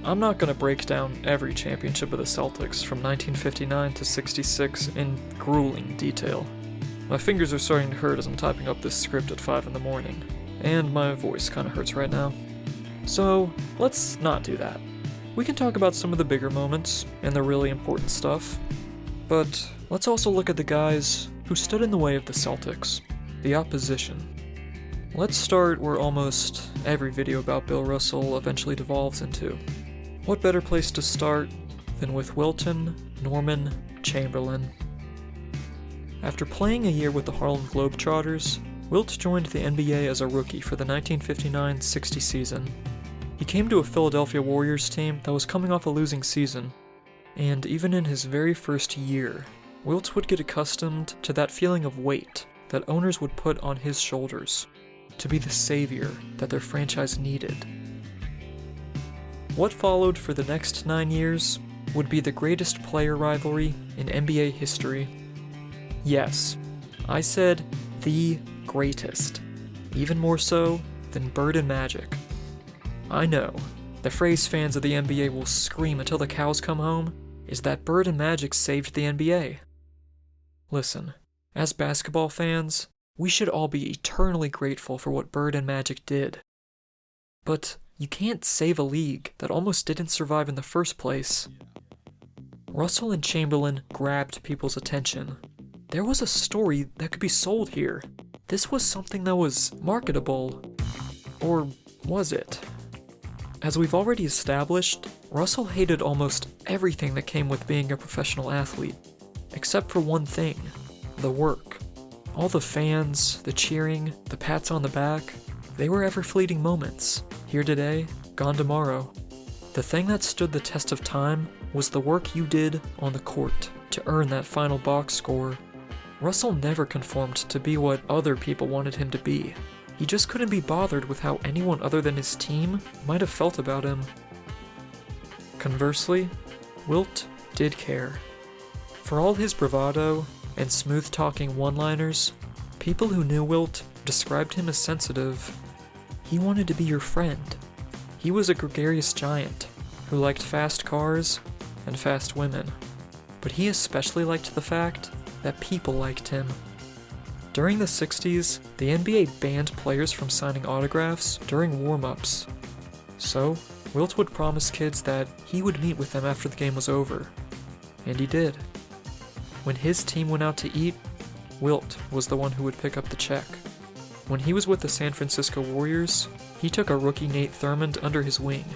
I'm not going to break down every championship of the Celtics from 1959 to 66 in grueling detail. My fingers are starting to hurt as I'm typing up this script at 5 in the morning, and my voice kinda hurts right now. So, let's not do that. We can talk about some of the bigger moments and the really important stuff, but let's also look at the guys who stood in the way of the Celtics, the opposition. Let's start where almost every video about Bill Russell eventually devolves into. What better place to start than with Wilton Norman Chamberlain? After playing a year with the Harlem Globetrotters, Wilt joined the NBA as a rookie for the 1959-60 season. He came to a Philadelphia Warriors team that was coming off a losing season, and even in his very first year, Wilt would get accustomed to that feeling of weight that owners would put on his shoulders, to be the savior that their franchise needed. What followed for the next 9 years would be the greatest player rivalry in NBA history. Yes, I said the greatest, even more so than Bird and Magic. I know, the phrase fans of the NBA will scream until the cows come home is that Bird and Magic saved the NBA. Listen, as basketball fans, we should all be eternally grateful for what Bird and Magic did. But you can't save a league that almost didn't survive in the first place. Russell and Chamberlain grabbed people's attention. There was a story that could be sold here. This was something that was marketable. Or was it? As we've already established, Russell hated almost everything that came with being a professional athlete, except for one thing: the work. All the fans, the cheering, the pats on the back, they were ever-fleeting moments. Here today, gone tomorrow. The thing that stood the test of time was the work you did on the court to earn that final box score. Russell never conformed to be what other people wanted him to be. He just couldn't be bothered with how anyone other than his team might have felt about him. Conversely, Wilt did care. For all his bravado and smooth-talking one-liners, people who knew Wilt described him as sensitive. He wanted to be your friend. He was a gregarious giant who liked fast cars and fast women. But but he especially liked the fact that people liked him. During the 60s, the NBA banned players from signing autographs during warm-ups. So, Wilt would promise kids that he would meet with them after the game was over. And he did. When his team went out to eat, Wilt was the one who would pick up the check. When he was with the San Francisco Warriors, he took a rookie Nate Thurmond under his wing,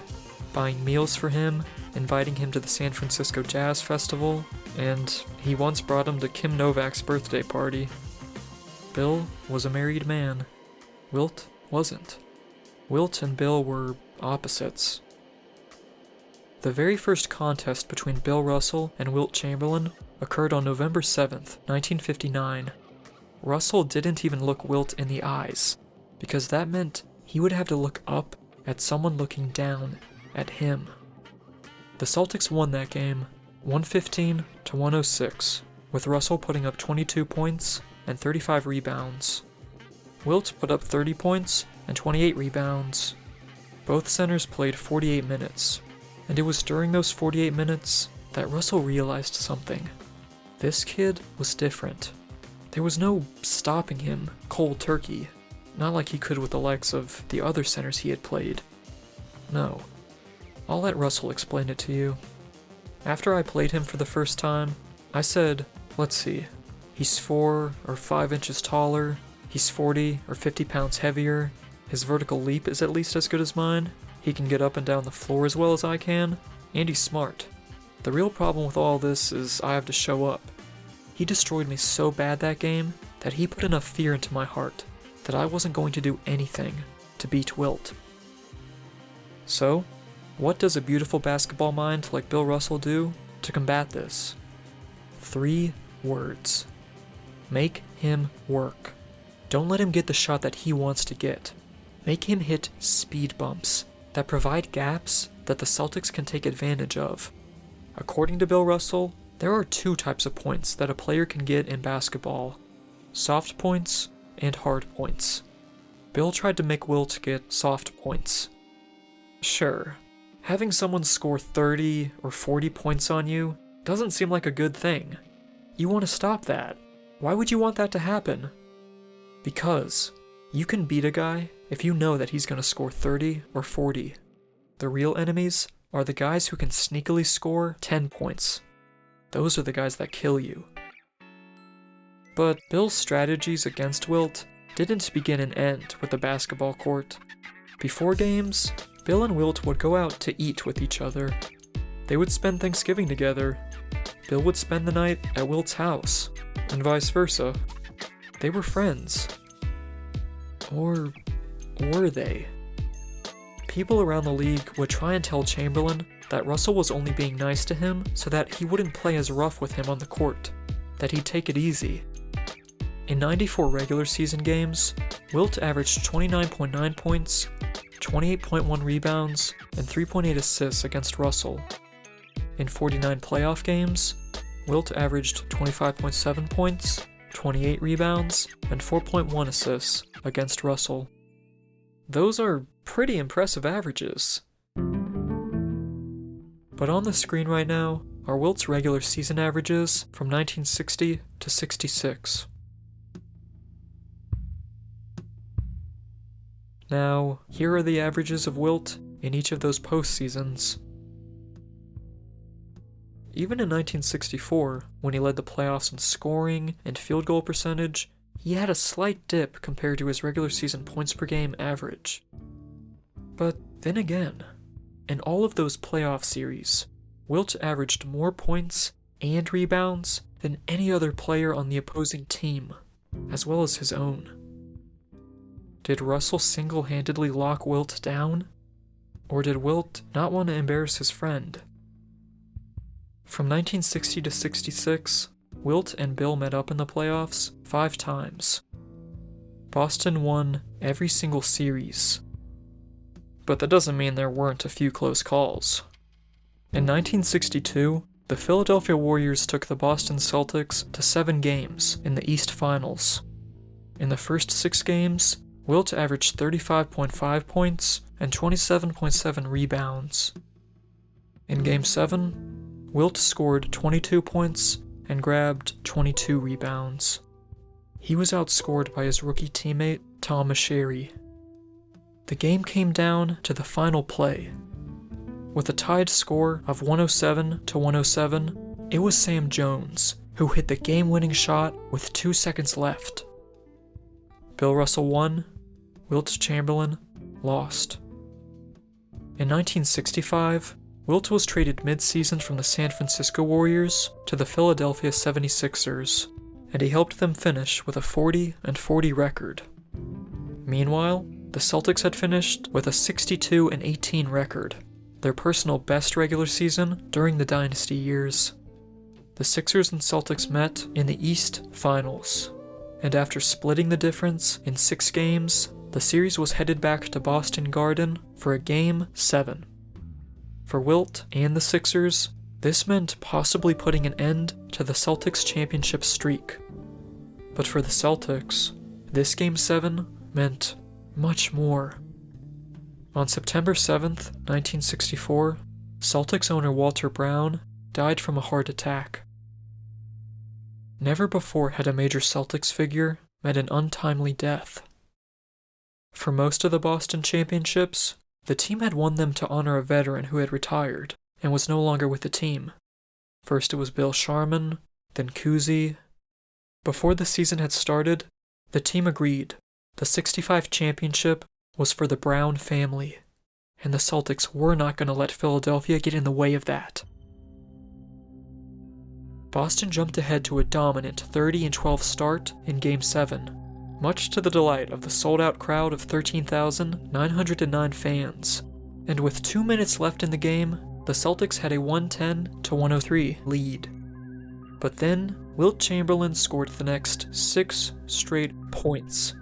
buying meals for him, inviting him to the San Francisco Jazz Festival, and he once brought him to Kim Novak's birthday party. Bill was a married man. Wilt wasn't. Wilt and Bill were opposites. The very first contest between Bill Russell and Wilt Chamberlain occurred on November 7th, 1959. Russell didn't even look Wilt in the eyes, because that meant he would have to look up at someone looking down at him. The Celtics won that game, 115 to 106, with Russell putting up 22 points and 35 rebounds. Wilt put up 30 points and 28 rebounds. Both centers played 48 minutes, and it was during those 48 minutes that Russell realized something. This kid was different. There was no stopping him cold turkey, not like he could with the likes of the other centers he had played. No. I'll let Russell explain it to you. After I played him for the first time, I said, let's see, he's 4 or 5 inches taller, he's 40 or 50 pounds heavier, his vertical leap is at least as good as mine, he can get up and down the floor as well as I can, and he's smart. The real problem with all this is I have to show up. He destroyed me so bad that game that he put enough fear into my heart that I wasn't going to do anything to beat Wilt. So, what does a beautiful basketball mind like Bill Russell do to combat this? 3 words. Make him work. Don't let him get the shot that he wants to get. Make him hit speed bumps that provide gaps that the Celtics can take advantage of. According to Bill Russell, there are 2 types of points that a player can get in basketball: soft points and hard points. Bill tried to make Wilt get soft points. Sure, having someone score 30 or 40 points on you doesn't seem like a good thing. You want to stop that. Why would you want that to happen? Because you can beat a guy if you know that he's going to score 30 or 40. The real enemies are the guys who can sneakily score 10 points. Those are the guys that kill you. But Bill's strategies against Wilt didn't begin and end with the basketball court. Before games, Bill and Wilt would go out to eat with each other. They would spend Thanksgiving together. Bill would spend the night at Wilt's house, and vice versa. They were friends. Or were they? People around the league would try and tell Chamberlain that Russell was only being nice to him so that he wouldn't play as rough with him on the court, that he'd take it easy. In 94 regular season games, Wilt averaged 29.9 points, 28.1 rebounds, and 3.8 assists against Russell. In 49 playoff games, Wilt averaged 25.7 points, 28 rebounds, and 4.1 assists against Russell. Those are pretty impressive averages. But on the screen right now are Wilt's regular season averages from 1960 to 66. Now, here are the averages of Wilt in each of those postseasons. Even in 1964, when he led the playoffs in scoring and field goal percentage, he had a slight dip compared to his regular season points per game average. But then again, in all of those playoff series, Wilt averaged more points and rebounds than any other player on the opposing team, as well as his own. Did Russell single-handedly lock Wilt down? Or did Wilt not want to embarrass his friend? From 1960 to 66, Wilt and Bill met up in the playoffs 5 times. Boston won every single series. But that doesn't mean there weren't a few close calls. In 1962, the Philadelphia Warriors took the Boston Celtics to 7 games in the East Finals. In the first 6 games, Wilt averaged 35.5 points and 27.7 rebounds. In Game 7, Wilt scored 22 points and grabbed 22 rebounds. He was outscored by his rookie teammate, Tom Meschery. The game came down to the final play. With a tied score of 107-107, it was Sam Jones who hit the game-winning shot with 2 seconds left. Bill Russell won, Wilt Chamberlain lost. In 1965, Wilt was traded mid-season from the San Francisco Warriors to the Philadelphia 76ers, and he helped them finish with a 40-40 record. Meanwhile, the Celtics had finished with a 62-18 record, their personal best regular season during the dynasty years. The Sixers and Celtics met in the East Finals, and after splitting the difference in 6 games, the series was headed back to Boston Garden for a Game 7. For Wilt and the Sixers, this meant possibly putting an end to the Celtics' championship streak. But for the Celtics, this Game 7 meant much more. On September 7th, 1964, Celtics owner Walter Brown died from a heart attack. Never before had a major Celtics figure met an untimely death. For most of the Boston championships, the team had won them to honor a veteran who had retired and was no longer with the team. First it was Bill Sharman, then Cousy. Before the season had started, the team agreed the 65 championship was for the Brown family, and the Celtics were not going to let Philadelphia get in the way of that. Boston jumped ahead to a dominant 30-12 start in Game 7, much to the delight of the sold-out crowd of 13,909 fans, and with 2 minutes left in the game, the Celtics had a 110-103 lead. But then, Wilt Chamberlain scored the next 6 straight points,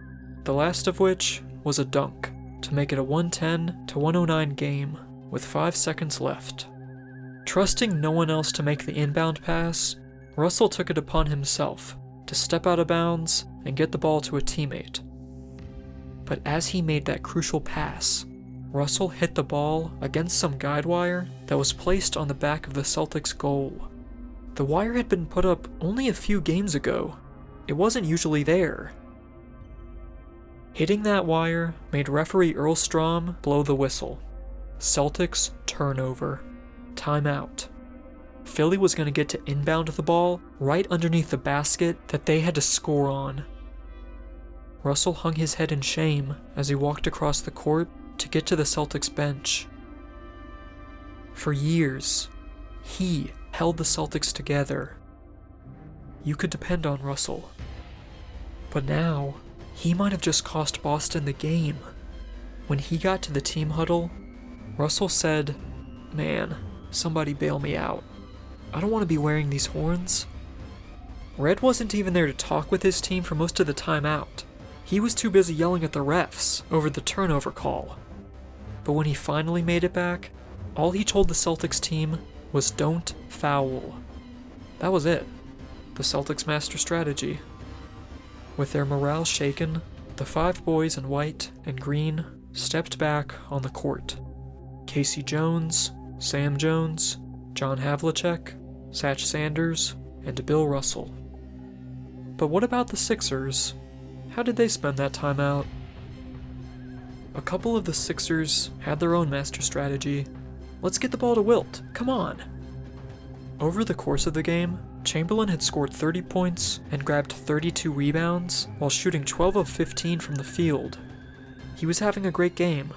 the last of which was a dunk, to make it a 110-109 game with 5 seconds left. Trusting no one else to make the inbound pass, Russell took it upon himself to step out of bounds and get the ball to a teammate. But as he made that crucial pass, Russell hit the ball against some guide wire that was placed on the back of the Celtics' goal. The wire had been put up only a few games ago. It wasn't usually there. Hitting that wire made referee Earl Strom blow the whistle. Celtics turnover. Timeout. Philly was going to get to inbound the ball right underneath the basket that they had to score on. Russell hung his head in shame as he walked across the court to get to the Celtics bench. For years, he held the Celtics together. You could depend on Russell. But now, he might have just cost Boston the game. When he got to the team huddle, Russell said, "Man, somebody bail me out. I don't want to be wearing these horns." Red wasn't even there to talk with his team for most of the time out. He was too busy yelling at the refs over the turnover call. But when he finally made it back, all he told the Celtics team was don't foul. That was it. The Celtics' master strategy. With their morale shaken, the 5 boys in white and green stepped back on the court. Casey Jones, Sam Jones, John Havlicek, Satch Sanders, and Bill Russell. But what about the Sixers? How did they spend that time out? A couple of the Sixers had their own master strategy. Let's get the ball to Wilt, come on! Over the course of the game, Chamberlain had scored 30 points and grabbed 32 rebounds while shooting 12 of 15 from the field. He was having a great game.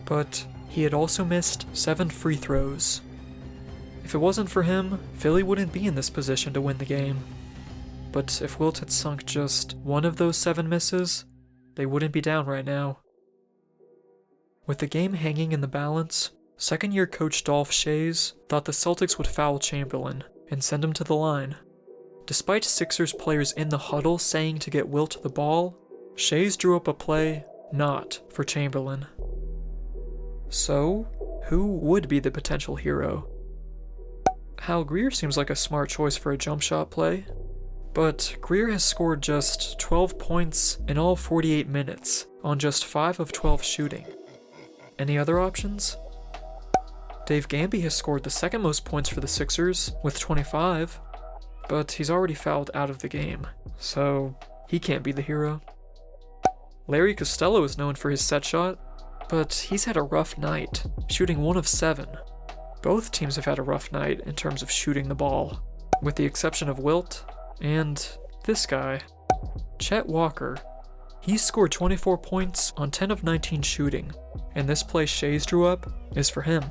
But he had also missed 7 free throws. If it wasn't for him, Philly wouldn't be in this position to win the game. But if Wilt had sunk just one of those 7 misses, they wouldn't be down right now. With the game hanging in the balance, second-year coach Dolph Schayes thought the Celtics would foul Chamberlain and send him to the line. Despite Sixers players in the huddle saying to get Wilt the ball, Schayes drew up a play not for Chamberlain. So, who would be the potential hero? Hal Greer seems like a smart choice for a jump shot play, but Greer has scored just 12 points in all 48 minutes on just 5 of 12 shooting. Any other options? Dave Gamby has scored the second most points for the Sixers, with 25, but he's already fouled out of the game, so he can't be the hero. Larry Costello is known for his set shot, but he's had a rough night, shooting 1 of 7. Both teams have had a rough night in terms of shooting the ball, with the exception of Wilt and this guy, Chet Walker. He scored 24 points on 10 of 19 shooting, and this play Shays drew up is for him.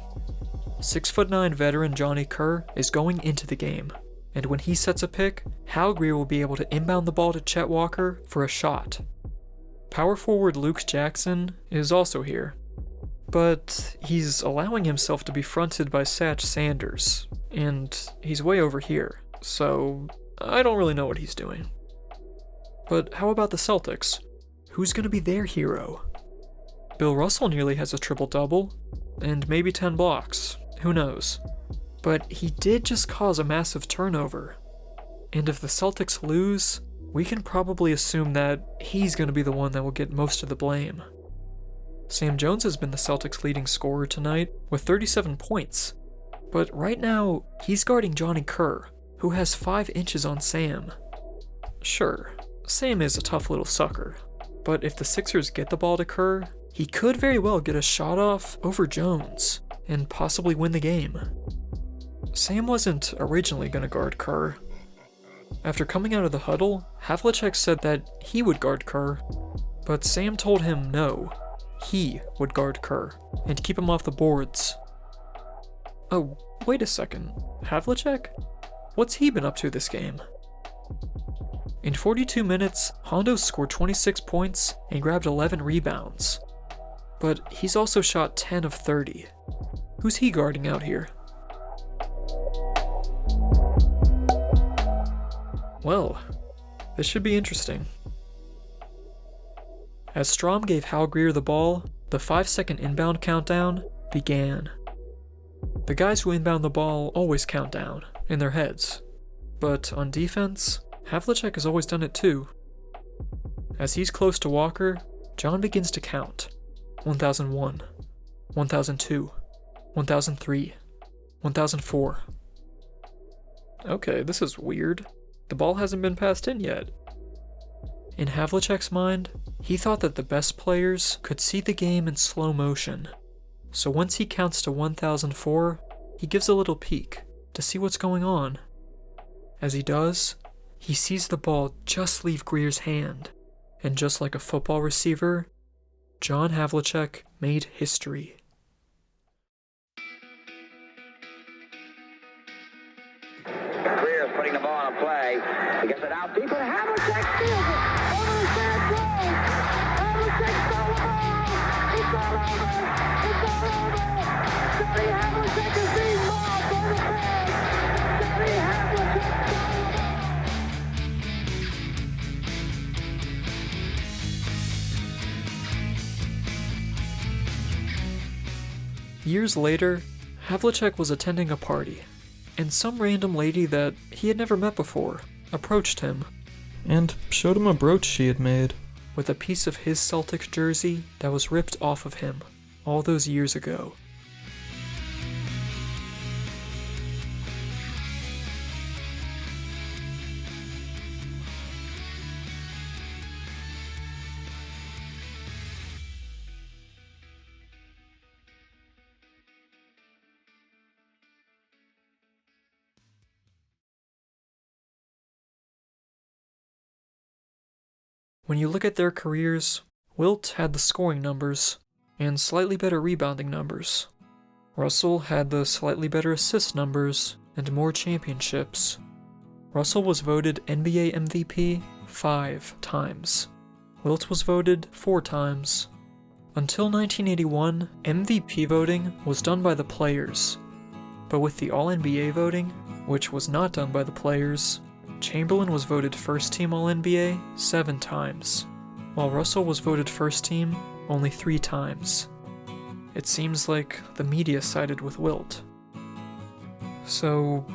6'9" veteran Johnny Kerr is going into the game, and when he sets a pick, Hal Greer will be able to inbound the ball to Chet Walker for a shot. Power forward Luke Jackson is also here, but he's allowing himself to be fronted by Satch Sanders, and he's way over here, so I don't really know what he's doing. But how about the Celtics? Who's going to be their hero? Bill Russell nearly has a triple-double, and maybe 10 blocks, who knows. But he did just cause a massive turnover, and if the Celtics lose, we can probably assume that he's going to be the one that will get most of the blame. Sam Jones has been the Celtics' leading scorer tonight with 37 points, but right now he's guarding Johnny Kerr, who has 5 inches on Sam. Sure, Sam is a tough little sucker, but if the Sixers get the ball to Kerr, he could very well get a shot off over Jones and possibly win the game. Sam wasn't originally going to guard Kerr. After coming out of the huddle, Havlicek said that he would guard Kerr, but Sam told him no, he would guard Kerr and keep him off the boards. Oh, wait a second, Havlicek? What's he been up to this game? In 42 minutes, Hondo scored 26 points and grabbed 11 rebounds, but he's also shot 10 of 30. Who's he guarding out here? Well, this should be interesting. As Strom gave Hal Greer the ball, the 5-second inbound countdown began. The guys who inbound the ball always count down, in their heads. But on defense, Havlicek has always done it too. As he's close to Walker, John begins to count. 1001, 1002, 1003, 1004. Okay, this is weird. The ball hasn't been passed in yet. In Havlicek's mind, he thought that the best players could see the game in slow motion. So once he counts to 1004, he gives a little peek to see what's going on. As he does, he sees the ball just leave Greer's hand, and just like a football receiver, John Havlicek made history. Greer's putting the ball on a play. He gets it out deep, and Havlicek steals it over the sand goal. Havlicek stole the ball. It's all over. It's all over. Johnny Havlicek is being mobbed by the fans. Johnny Havlicek stole the ball. Years later, Havlicek was attending a party, and some random lady that he had never met before approached him and showed him a brooch she had made with a piece of his Celtics jersey that was ripped off of him all those years ago. When you look at their careers, Wilt had the scoring numbers and slightly better rebounding numbers. Russell had the slightly better assist numbers and more championships. Russell was voted NBA MVP 5 times. Wilt was voted 4 times. Until 1981, MVP voting was done by the players. But with the All-NBA voting, which was not done by the players, Chamberlain was voted first team All-NBA 7 times, while Russell was voted first team only 3 times. It seems like the media sided with Wilt. So,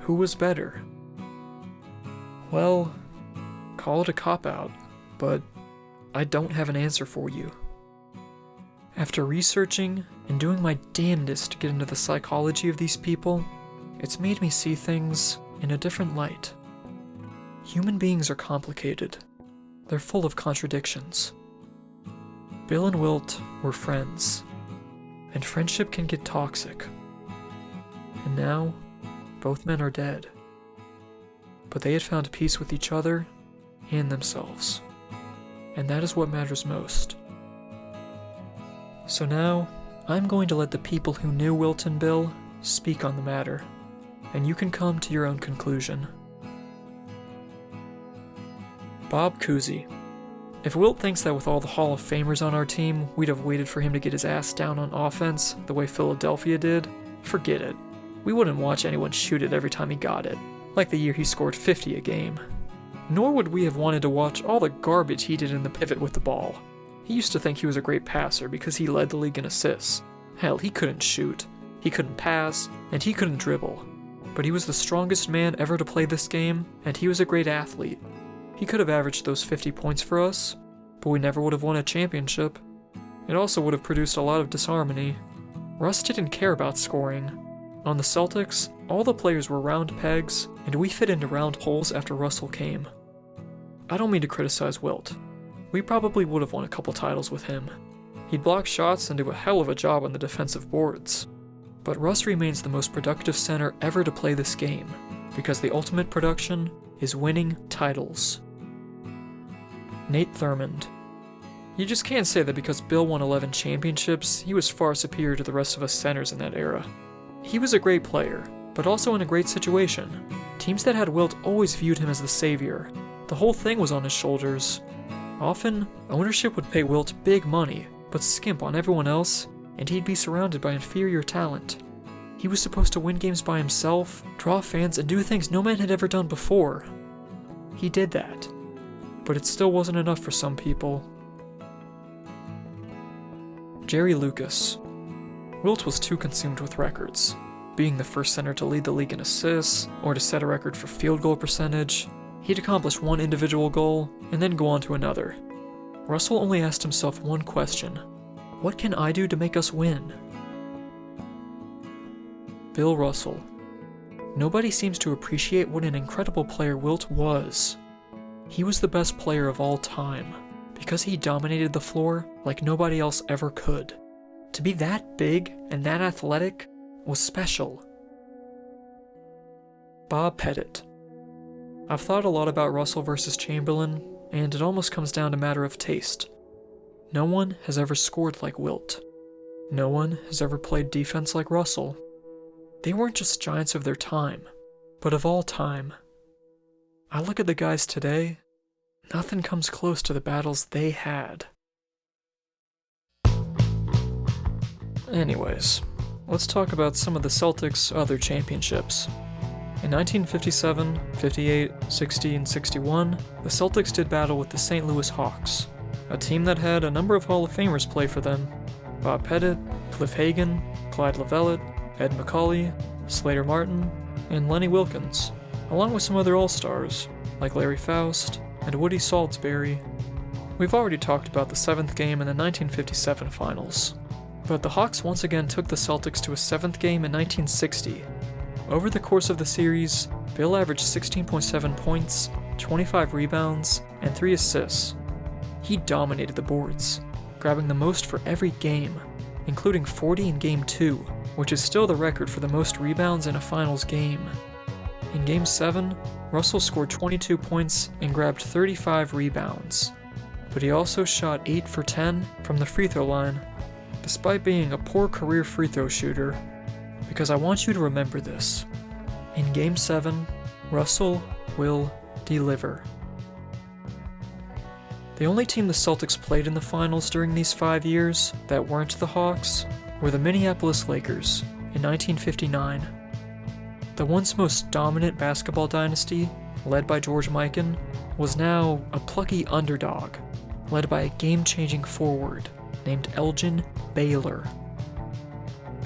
who was better? Well, call it a cop-out, but I don't have an answer for you. After researching and doing my damnedest to get into the psychology of these people, it's made me see things in a different light. Human beings are complicated. They're full of contradictions. Bill and Wilt were friends, and friendship can get toxic. And now, both men are dead. But they had found peace with each other and themselves. And that is what matters most. So now, I'm going to let the people who knew Wilt and Bill speak on the matter, and you can come to your own conclusion. Bob Cousy. If Wilt thinks that with all the Hall of Famers on our team, we'd have waited for him to get his ass down on offense the way Philadelphia did, forget it. We wouldn't watch anyone shoot it every time he got it, like the year he scored 50 a game. Nor would we have wanted to watch all the garbage he did in the pivot with the ball. He used to think he was a great passer because he led the league in assists. Hell, he couldn't shoot, he couldn't pass, and he couldn't dribble. But he was the strongest man ever to play this game, and he was a great athlete. He could have averaged those 50 points for us, but we never would have won a championship. It also would have produced a lot of disharmony. Russ didn't care about scoring. On the Celtics, all the players were round pegs, and we fit into round holes after Russell came. I don't mean to criticize Wilt. We probably would have won a couple titles with him. He'd block shots and do a hell of a job on the defensive boards. But Russ remains the most productive center ever to play this game, because the ultimate production is winning titles. Nate Thurmond. You just can't say that because Bill won 11 championships, he was far superior to the rest of us centers in that era. He was a great player, but also in a great situation. Teams that had Wilt always viewed him as the savior. The whole thing was on his shoulders. Often, ownership would pay Wilt big money, but skimp on everyone else, and he'd be surrounded by inferior talent. He was supposed to win games by himself, draw fans, and do things no man had ever done before. He did that. But it still wasn't enough for some people. Jerry Lucas. Wilt was too consumed with records, being the first center to lead the league in assists, or to set a record for field goal percentage. He'd accomplish one individual goal, and then go on to another. Russell only asked himself one question: what can I do to make us win? Bill Russell. Nobody seems to appreciate what an incredible player Wilt was. He was the best player of all time, because he dominated the floor like nobody else ever could. To be that big and that athletic was special. Bob Pettit. I've thought a lot about Russell versus Chamberlain, and it almost comes down to a matter of taste. No one has ever scored like Wilt. No one has ever played defense like Russell. They weren't just giants of their time, but of all time. I look at the guys today, nothing comes close to the battles they had. Anyways, let's talk about some of the Celtics' other championships. In 1957, 58, 60, and 61, the Celtics did battle with the St. Louis Hawks, a team that had a number of Hall of Famers play for them: Bob Pettit, Cliff Hagan, Clyde Lovellette, Ed McCauley, Slater Martin, and Lenny Wilkins, along with some other All-Stars, like Larry Faust and Woody Salisbury. We've already talked about the 7th game in the 1957 finals, but the Hawks once again took the Celtics to a 7th game in 1960. Over the course of the series, Bill averaged 16.7 points, 25 rebounds, and 3 assists. He dominated the boards, grabbing the most for every game, including 40 in Game 2, which is still the record for the most rebounds in a finals game. In Game 7, Russell scored 22 points and grabbed 35 rebounds, but he also shot 8 for 10 from the free throw line, despite being a poor career free throw shooter. Because I want you to remember this. In Game 7, Russell will deliver. The only team the Celtics played in the finals during these 5 years that weren't the Hawks were the Minneapolis Lakers in 1959. The once most dominant basketball dynasty, led by George Mikan, was now a plucky underdog, led by a game-changing forward named Elgin Baylor.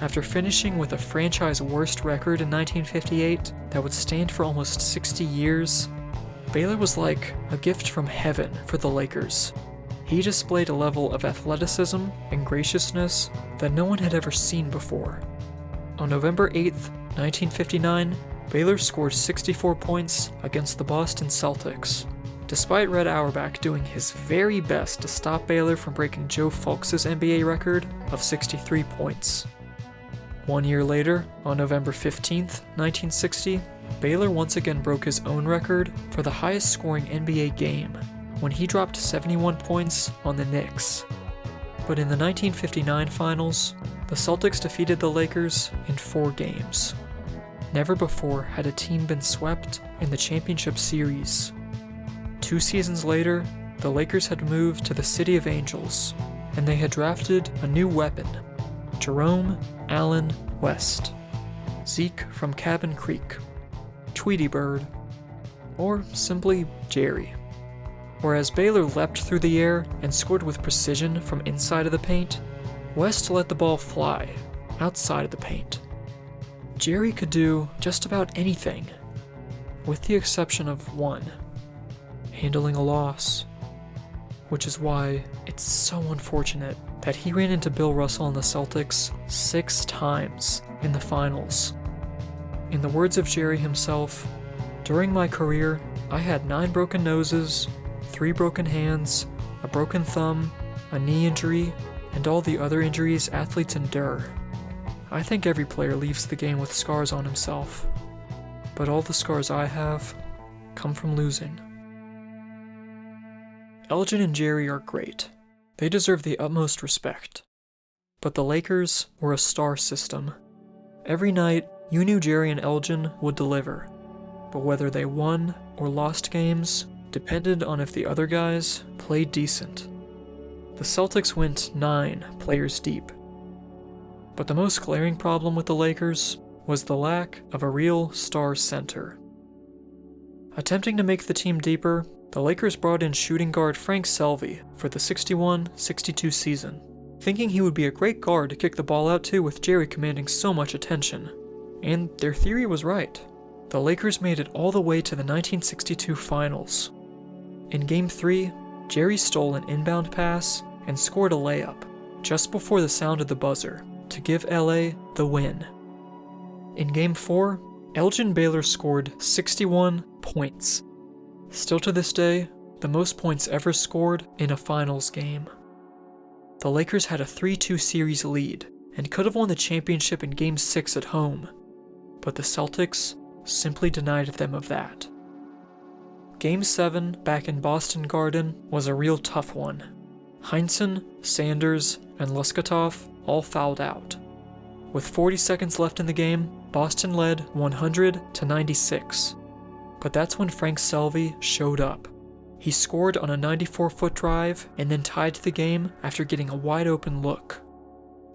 After finishing with a franchise worst record in 1958 that would stand for almost 60 years, Baylor was like a gift from heaven for the Lakers. he displayed a level of athleticism and graciousness that no one had ever seen before. On November 8th, 1959, Baylor scored 64 points against the Boston Celtics, despite Red Auerbach doing his very best to stop Baylor from breaking Joe Fulks' NBA record of 63 points. 1 year later, on November 15th, 1960, Baylor once again broke his own record for the highest scoring NBA game when he dropped 71 points on the Knicks. But in the 1959 finals, the Celtics defeated the Lakers in 4 games. Never before had a team been swept in the championship series. 2 seasons later, the Lakers had moved to the City of Angels, and they had drafted a new weapon, Jerome Allen West, Zeke from Cabin Creek, Tweety Bird, or simply Jerry. Whereas Baylor leapt through the air and scored with precision from inside of the paint, West let the ball fly outside of the paint. Jerry could do just about anything, with the exception of one, handling a loss. Which is why it's so unfortunate that he ran into Bill Russell and the Celtics 6 times in the finals. In the words of Jerry himself, "During my career, I had 9 broken noses, 3 broken hands, a broken thumb, a knee injury, and all the other injuries athletes endure. I think every player leaves the game with scars on himself, but all the scars I have come from losing." Elgin and Jerry are great. They deserve the utmost respect. But the Lakers were a star system. Every night, you knew Jerry and Elgin would deliver, but whether they won or lost games depended on if the other guys played decent. The Celtics went 9 players deep. But the most glaring problem with the Lakers was the lack of a real star center. Attempting to make the team deeper, the Lakers brought in shooting guard Frank Selvey for the 61-62 season, thinking he would be a great guard to kick the ball out to with Jerry commanding so much attention. And their theory was right. The Lakers made it all the way to the 1962 finals. In Game 3, Jerry stole an inbound pass and scored a layup just before the sound of the buzzer to give LA the win. In Game 4, Elgin Baylor scored 61 points. Still to this day, the most points ever scored in a finals game. The Lakers had a 3-2 series lead and could have won the championship in Game 6 at home, but the Celtics simply denied them of that. Game 7 back in Boston Garden was a real tough one. Heinsohn, Sanders, and Luskatov all fouled out. With 40 seconds left in the game, Boston led 100-96. But that's when Frank Selvey showed up. He scored on a 94-foot drive and then tied the game after getting a wide open look.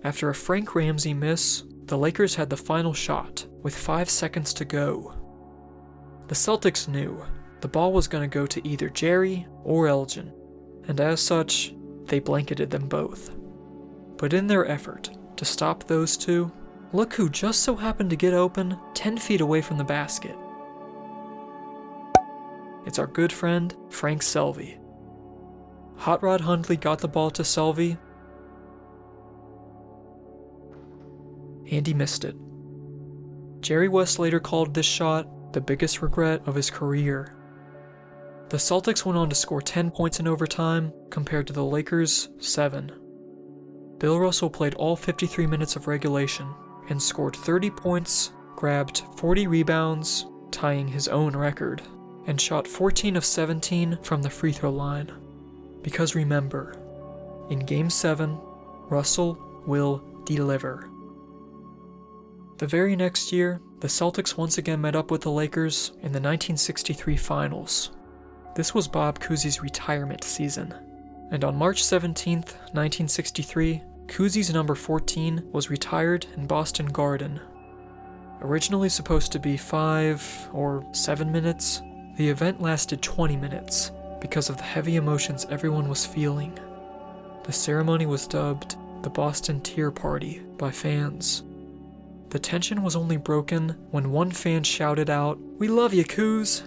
After a Frank Ramsey miss, the Lakers had the final shot with 5 seconds to go. The Celtics knew the ball was going to go to either Jerry or Elgin, and as such, they blanketed them both. But in their effort to stop those two, look who just so happened to get open 10 feet away from the basket. It's our good friend, Frank Selvey. Hot Rod Hundley got the ball to Selvey, and he missed it. Jerry West later called this shot the biggest regret of his career. The Celtics went on to score 10 points in overtime, compared to the Lakers' 7. Bill Russell played all 53 minutes of regulation, and scored 30 points, grabbed 40 rebounds, tying his own record, and shot 14 of 17 from the free throw line. Because remember, in Game 7, Russell will deliver. The very next year, the Celtics once again met up with the Lakers in the 1963 finals. This was Bob Cousy's retirement season, and on March 17, 1963, Cousy's number 14 was retired in Boston Garden. Originally supposed to be 5 or 7 minutes, the event lasted 20 minutes because of the heavy emotions everyone was feeling. The ceremony was dubbed the Boston Tear Party by fans. The tension was only broken when one fan shouted out, "We love you, Coos!"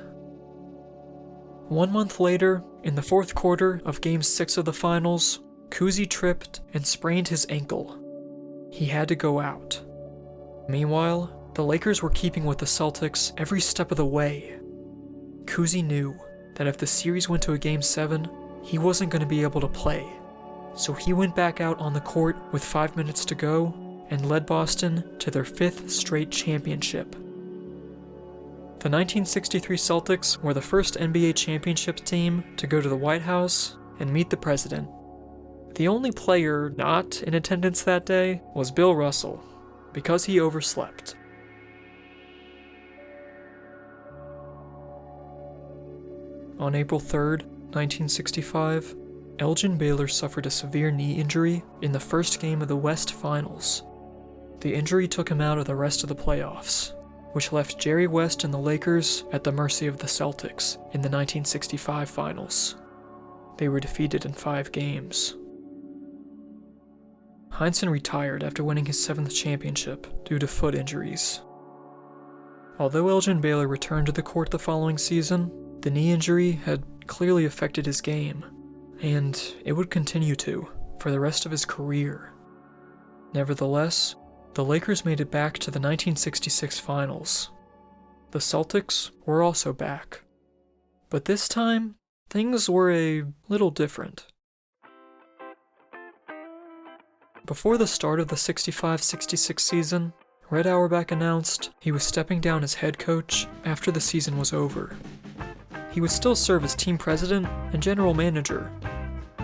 1 month later, In the fourth quarter of Game 6 of the finals, Cousy tripped and sprained his ankle. He had to go out. Meanwhile, the Lakers were keeping with the Celtics every step of the way. Cousy knew that if the series went to a Game 7, he wasn't going to be able to play. So he went back out on the court with 5 minutes to go and led Boston to their 5th straight championship. The 1963 Celtics were the first NBA championship team to go to the White House and meet the president. The only player not in attendance that day was Bill Russell, because he overslept. On April 3rd, 1965, Elgin Baylor suffered a severe knee injury in the first game of the West Finals. The injury took him out of the rest of the playoffs, which left Jerry West and the Lakers at the mercy of the Celtics in the 1965 Finals. They were defeated in 5 games. Heinsohn retired after winning his 7th championship due to foot injuries. Although Elgin Baylor returned to the court the following season, the knee injury had clearly affected his game, and it would continue to for the rest of his career. Nevertheless, the Lakers made it back to the 1966 Finals. The Celtics were also back. But this time, things were a little different. Before the start of the 65-66 season, Red Auerbach announced he was stepping down as head coach after the season was over. He would still serve as team president and general manager,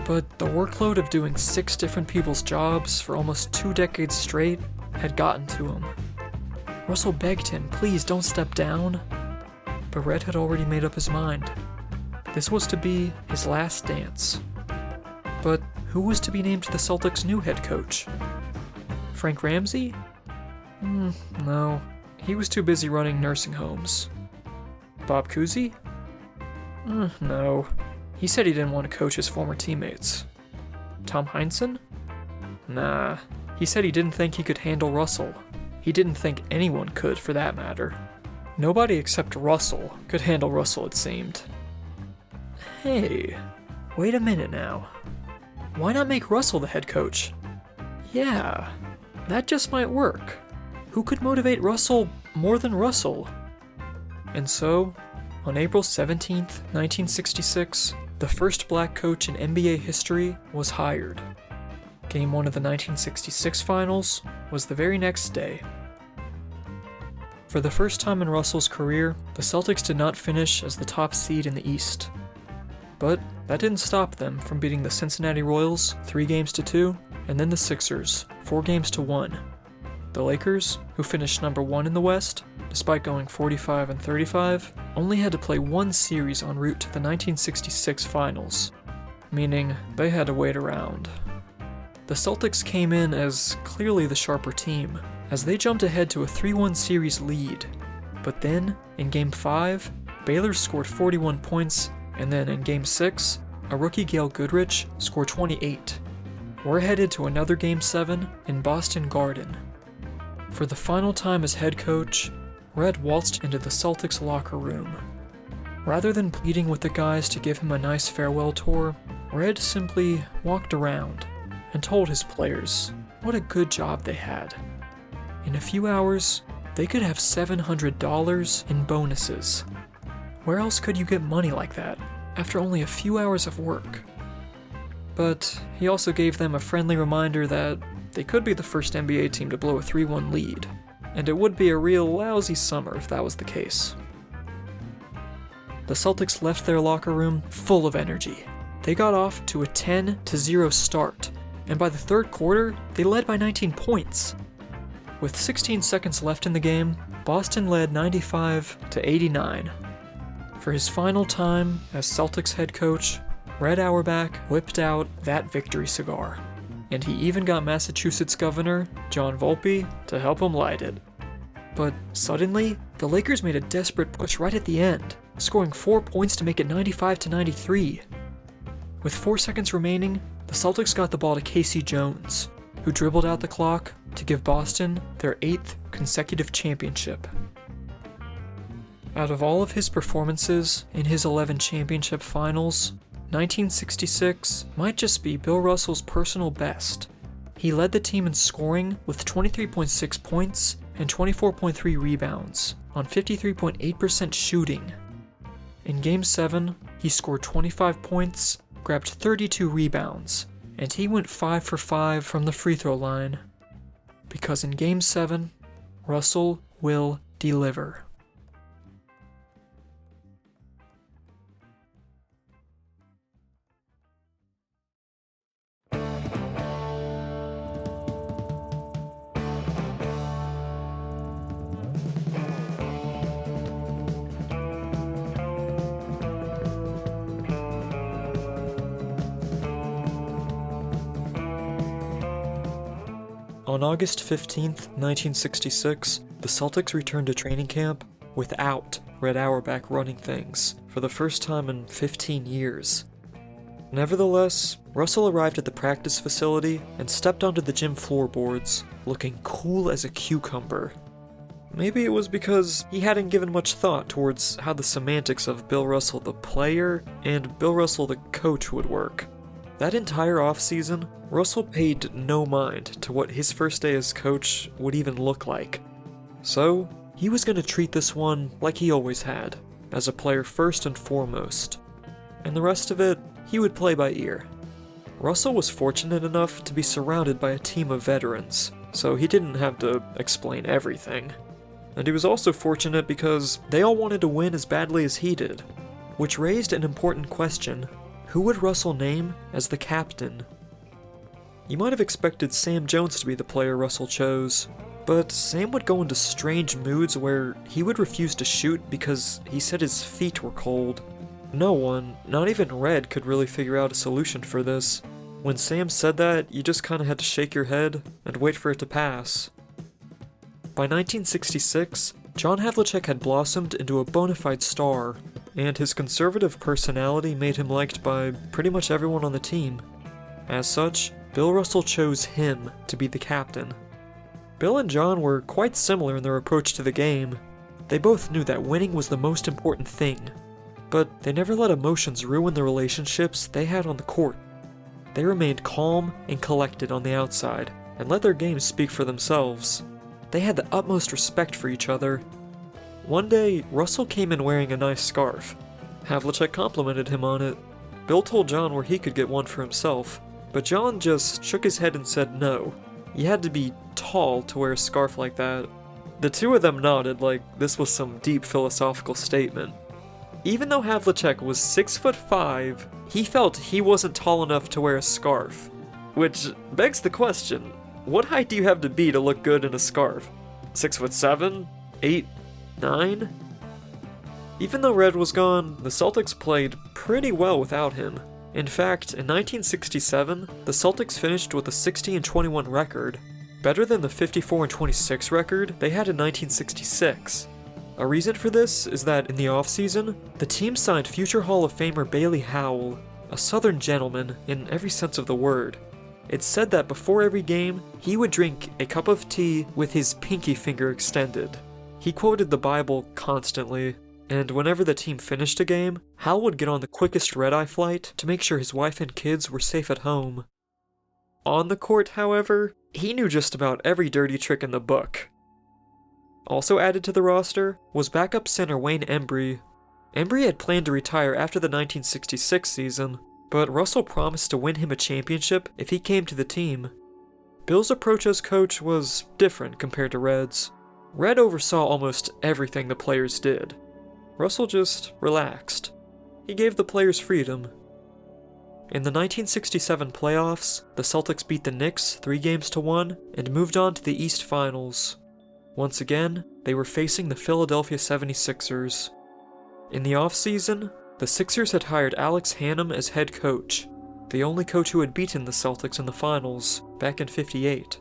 but the workload of doing 6 different people's jobs for almost 2 decades straight had gotten to him. Russell begged him, please don't step down, but Red had already made up his mind. This was to be his last dance. But who was to be named the Celtics' new head coach? Frank Ramsey? No, he was too busy running nursing homes. Bob Cousy? No, he said he didn't want to coach his former teammates. Tom Heinsohn? Nah, he said he didn't think he could handle Russell. He didn't think anyone could, for that matter. Nobody except Russell could handle Russell, it seemed. Hey, wait a minute now. Why not make Russell the head coach? Yeah, that just might work. Who could motivate Russell more than Russell? And so, on April 17th, 1966, the first black coach in NBA history was hired. Game 1 of the 1966 Finals was the very next day. For the first time in Russell's career, the Celtics did not finish as the top seed in the East. But that didn't stop them from beating the Cincinnati Royals 3-2, and then the Sixers 4-1. The Lakers, who finished number 1 in the West, despite going 45-35, only had to play 1 series en route to the 1966 Finals, meaning they had to wait around. The Celtics came in as clearly the sharper team, as they jumped ahead to a 3-1 series lead. But then, in Game 5, Baylor scored 41 points, and then in Game 6, a rookie Gail Goodrich scored 28. We're headed to another Game 7 in Boston Garden. For the final time as head coach, Red waltzed into the Celtics locker room. Rather than pleading with the guys to give him a nice farewell tour, Red simply walked around and told his players what a good job they had. In a few hours, they could have $700 in bonuses. Where else could you get money like that after only a few hours of work? But he also gave them a friendly reminder that they could be the first NBA team to blow a 3-1 lead, and it would be a real lousy summer if that was the case. The Celtics left their locker room full of energy. They got off to a 10-0 start, and by the third quarter, they led by 19 points. With 16 seconds left in the game, Boston led 95-89. For his final time as Celtics head coach, Red Auerbach whipped out that victory cigar, and he even got Massachusetts Governor John Volpe to help him light it. But suddenly, the Lakers made a desperate push right at the end, scoring 4 points to make it 95-93. With 4 seconds remaining, the Celtics got the ball to Casey Jones, who dribbled out the clock to give Boston their 8th consecutive championship. Out of all of his performances in his 11 championship finals, 1966 might just be Bill Russell's personal best. He led the team in scoring with 23.6 points and 24.3 rebounds on 53.8% shooting. In Game 7, he scored 25 points, grabbed 32 rebounds, and he went 5 for 5 from the free throw line. Because in Game 7, Russell will deliver. On August 15th, 1966, the Celtics returned to training camp without Red Auerbach running things for the first time in 15 years. Nevertheless, Russell arrived at the practice facility and stepped onto the gym floorboards, looking cool as a cucumber. Maybe it was because he hadn't given much thought towards how the semantics of Bill Russell the player and Bill Russell the coach would work. That entire offseason, Russell paid no mind to what his first day as coach would even look like. So, he was going to treat this one like he always had, as a player first and foremost. And the rest of it, he would play by ear. Russell was fortunate enough to be surrounded by a team of veterans, so he didn't have to explain everything. And he was also fortunate because they all wanted to win as badly as he did, which raised an important question. Who would Russell name as the captain? You might have expected Sam Jones to be the player Russell chose, but Sam would go into strange moods where he would refuse to shoot because he said his feet were cold. No one, not even Red, could really figure out a solution for this. When Sam said that, you just kinda had to shake your head and wait for it to pass. By 1966, John Havlicek had blossomed into a bona fide star, and his conservative personality made him liked by pretty much everyone on the team. As such, Bill Russell chose him to be the captain. Bill and John were quite similar in their approach to the game. They both knew that winning was the most important thing, but they never let emotions ruin the relationships they had on the court. They remained calm and collected on the outside, and let their games speak for themselves. They had the utmost respect for each other. One day, Russell came in wearing a nice scarf. Havlicek complimented him on it. Bill told John where he could get one for himself, but John just shook his head and said no. You had to be tall to wear a scarf like that. The two of them nodded like this was some deep philosophical statement. Even though Havlicek was 6'5", he felt he wasn't tall enough to wear a scarf. Which begs the question, what height do you have to be to look good in a scarf? 6'7"? 8? 9? Even though Red was gone, the Celtics played pretty well without him. In fact, in 1967, the Celtics finished with a 60-21 record, better than the 54-26 record they had in 1966. A reason for this is that in the offseason, the team signed future Hall of Famer Bailey Howell, a Southern gentleman in every sense of the word. It's said that before every game, he would drink a cup of tea with his pinky finger extended. He quoted the Bible constantly, and whenever the team finished a game, Hal would get on the quickest red-eye flight to make sure his wife and kids were safe at home. On the court, however, he knew just about every dirty trick in the book. Also added to the roster was backup center Wayne Embry. Embry had planned to retire after the 1966 season, but Russell promised to win him a championship if he came to the team. Bill's approach as coach was different compared to Red's. Red oversaw almost everything the players did. Russell just relaxed. He gave the players freedom. In the 1967 playoffs, the Celtics beat the Knicks 3-1 and moved on to the East Finals. Once again, they were facing the Philadelphia 76ers. In the offseason, the Sixers had hired Alex Hannum as head coach, the only coach who had beaten the Celtics in the finals back in '58.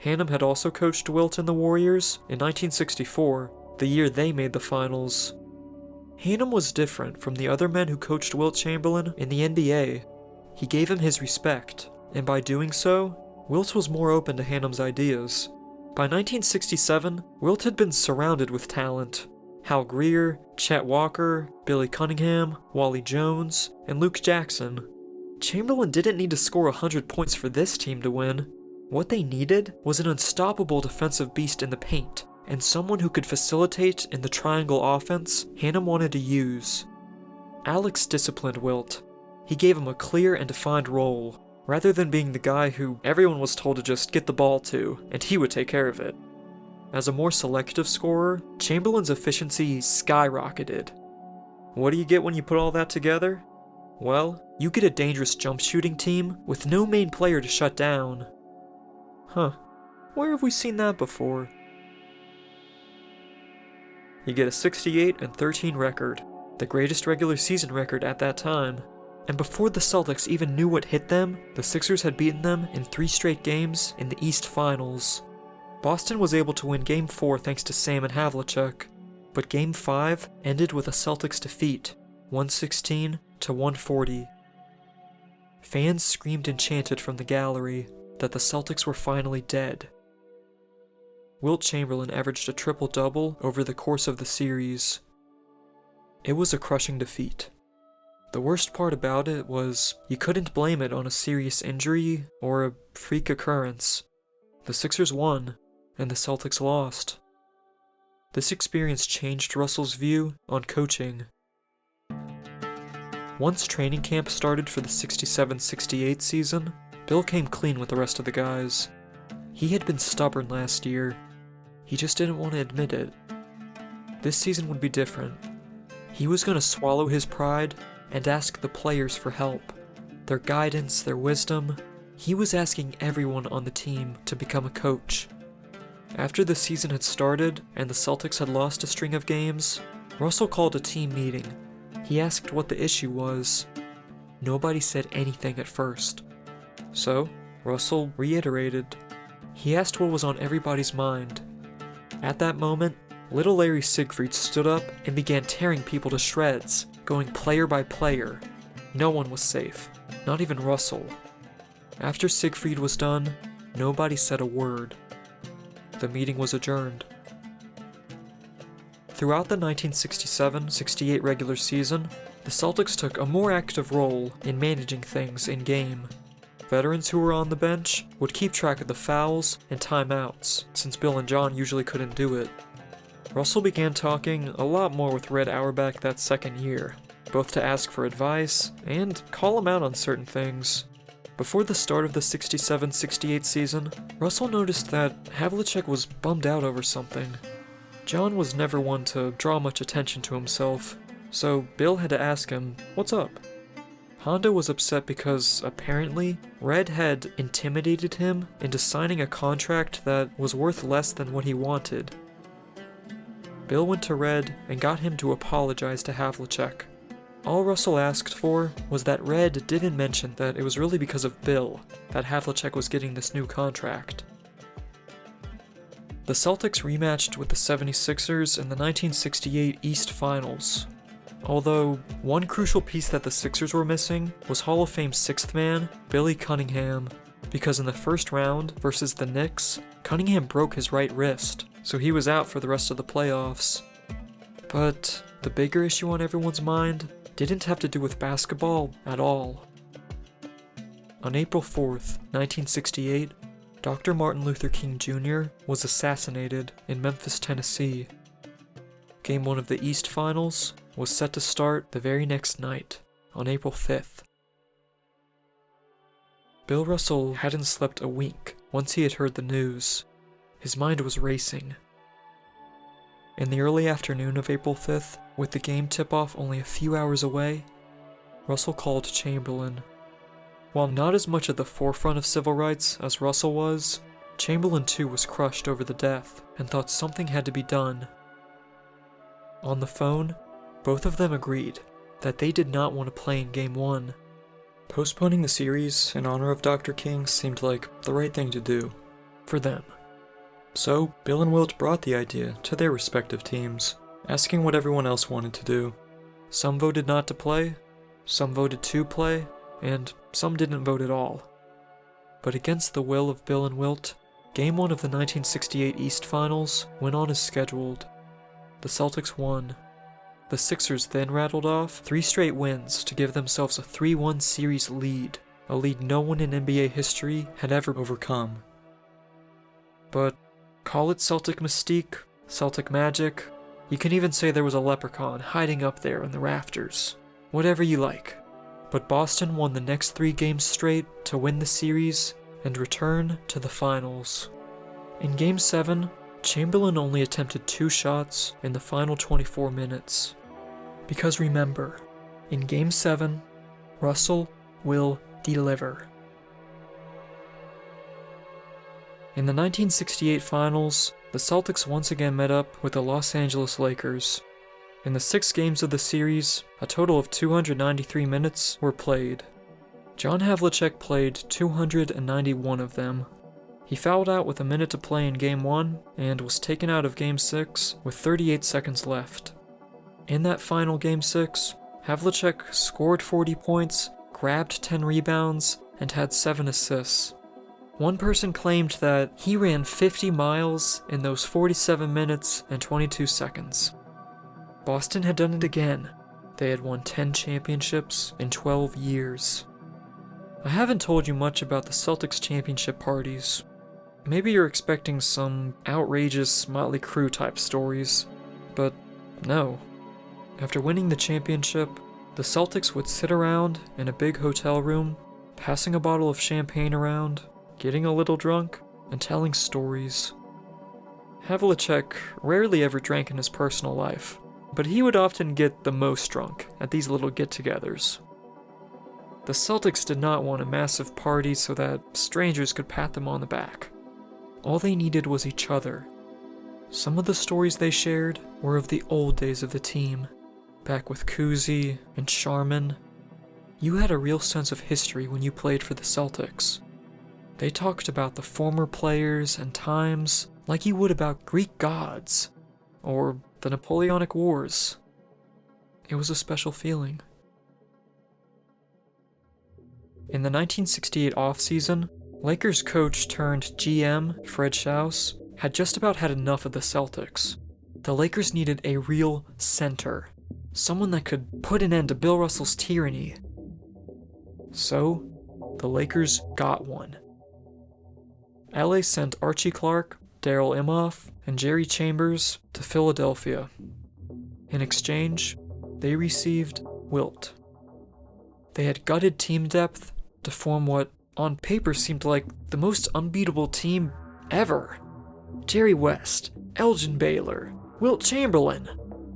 Hannum had also coached Wilt and the Warriors in 1964, the year they made the finals. Hannum was different from the other men who coached Wilt Chamberlain in the NBA. He gave him his respect, and by doing so, Wilt was more open to Hannum's ideas. By 1967, Wilt had been surrounded with talent. Hal Greer, Chet Walker, Billy Cunningham, Wally Jones, and Luke Jackson. Chamberlain didn't need to score 100 points for this team to win. What they needed was an unstoppable defensive beast in the paint, and someone who could facilitate in the triangle offense Hannum wanted to use. Alex disciplined Wilt. He gave him a clear and defined role, rather than being the guy who everyone was told to just get the ball to, and he would take care of it. As a more selective scorer, Chamberlain's efficiency skyrocketed. What do you get when you put all that together? Well, you get a dangerous jump shooting team with no main player to shut down. Huh, where have we seen that before? You get a 68-13 record, the greatest regular season record at that time. And before the Celtics even knew what hit them, the Sixers had beaten them in 3 straight games in the East Finals. Boston was able to win Game 4 thanks to Sam and Havlicek, but Game 5 ended with a Celtics defeat, 116-140. Fans screamed enchanted from the gallery that the Celtics were finally dead. Wilt Chamberlain averaged a triple-double over the course of the series. It was a crushing defeat. The worst part about it was you couldn't blame it on a serious injury or a freak occurrence. The Sixers won, and the Celtics lost. This experience changed Russell's view on coaching. Once training camp started for the 67-68 season, Bill came clean with the rest of the guys. He had been stubborn last year. He just didn't want to admit it. This season would be different. He was going to swallow his pride and ask the players for help. Their guidance, their wisdom. He was asking everyone on the team to become a coach. After the season had started and the Celtics had lost a string of games, Russell called a team meeting. He asked what the issue was. Nobody said anything at first. So, Russell reiterated. He asked what was on everybody's mind. At that moment, little Larry Siegfried stood up and began tearing people to shreds, going player by player. No one was safe, not even Russell. After Siegfried was done, nobody said a word. The meeting was adjourned. Throughout the 1967-68 regular season, the Celtics took a more active role in managing things in-game. Veterans who were on the bench would keep track of the fouls and timeouts, since Bill and John usually couldn't do it. Russell began talking a lot more with Red Auerbach that second year, both to ask for advice and call him out on certain things. Before the start of the 67-68 season, Russell noticed that Havlicek was bummed out over something. John was never one to draw much attention to himself, so Bill had to ask him, "What's up?" Honda was upset because, apparently, Red had intimidated him into signing a contract that was worth less than what he wanted. Bill went to Red and got him to apologize to Havlicek. All Russell asked for was that Red didn't mention that it was really because of Bill that Havlicek was getting this new contract. The Celtics rematched with the 76ers in the 1968 East Finals. Although, one crucial piece that the Sixers were missing was Hall of Fame sixth man, Billy Cunningham, because in the first round versus the Knicks, Cunningham broke his right wrist, so he was out for the rest of the playoffs. But the bigger issue on everyone's mind didn't have to do with basketball at all. On April 4th, 1968, Dr. Martin Luther King Jr. was assassinated in Memphis, Tennessee. Game 1 of the East Finals was set to start the very next night, on April 5th. Bill Russell hadn't slept a wink once he had heard the news. His mind was racing. In the early afternoon of April 5th, with the game tip-off only a few hours away, Russell called Chamberlain. While not as much at the forefront of civil rights as Russell was, Chamberlain too was crushed over the death and thought something had to be done. On the phone, both of them agreed that they did not want to play in Game 1. Postponing the series in honor of Dr. King seemed like the right thing to do, for them. So, Bill and Wilt brought the idea to their respective teams, asking what everyone else wanted to do. Some voted not to play, some voted to play, and some didn't vote at all. But against the will of Bill and Wilt, Game 1 of the 1968 East Finals went on as scheduled. the Celtics won. The Sixers then rattled off 3 straight wins to give themselves a 3-1 series lead, a lead no one in NBA history had ever overcome. But call it Celtic mystique, Celtic magic, you can even say there was a leprechaun hiding up there in the rafters. Whatever you like. But Boston won the next 3 games straight to win the series and return to the finals. In Game 7, Chamberlain only attempted 2 shots in the final 24 minutes. Because remember, in Game 7, Russell will deliver. In the 1968 finals, the Celtics once again met up with the Los Angeles Lakers. In the 6 games of the series, a total of 293 minutes were played. John Havlicek played 291 of them. He fouled out with a minute to play in Game 1 and was taken out of Game 6 with 38 seconds left. In that final Game 6, Havlicek scored 40 points, grabbed 10 rebounds, and had 7 assists. One person claimed that he ran 50 miles in those 47 minutes and 22 seconds. Boston had done it again. They had won 10 championships in 12 years. I haven't told you much about the Celtics championship parties. Maybe you're expecting some outrageous Motley Crue type stories, but no. After winning the championship, the Celtics would sit around in a big hotel room, passing a bottle of champagne around, getting a little drunk, and telling stories. Havlicek rarely ever drank in his personal life, but he would often get the most drunk at these little get-togethers. The Celtics did not want a massive party so that strangers could pat them on the back. All they needed was each other. Some of the stories they shared were of the old days of the team, back with Cousy and Sharman. You had a real sense of history when you played for the Celtics. They talked about the former players and times like you would about Greek gods, or the Napoleonic Wars. It was a special feeling. In the 1968 offseason, Lakers coach turned GM Fred Schaus had just about had enough of the Celtics. The Lakers needed a real center, someone that could put an end to Bill Russell's tyranny. So, the Lakers got one. LA sent Archie Clark, Darryl Imhoff, and Jerry Chambers to Philadelphia. In exchange, they received Wilt. They had gutted team depth to form what, on paper, seemed like the most unbeatable team ever. Jerry West, Elgin Baylor, Wilt Chamberlain.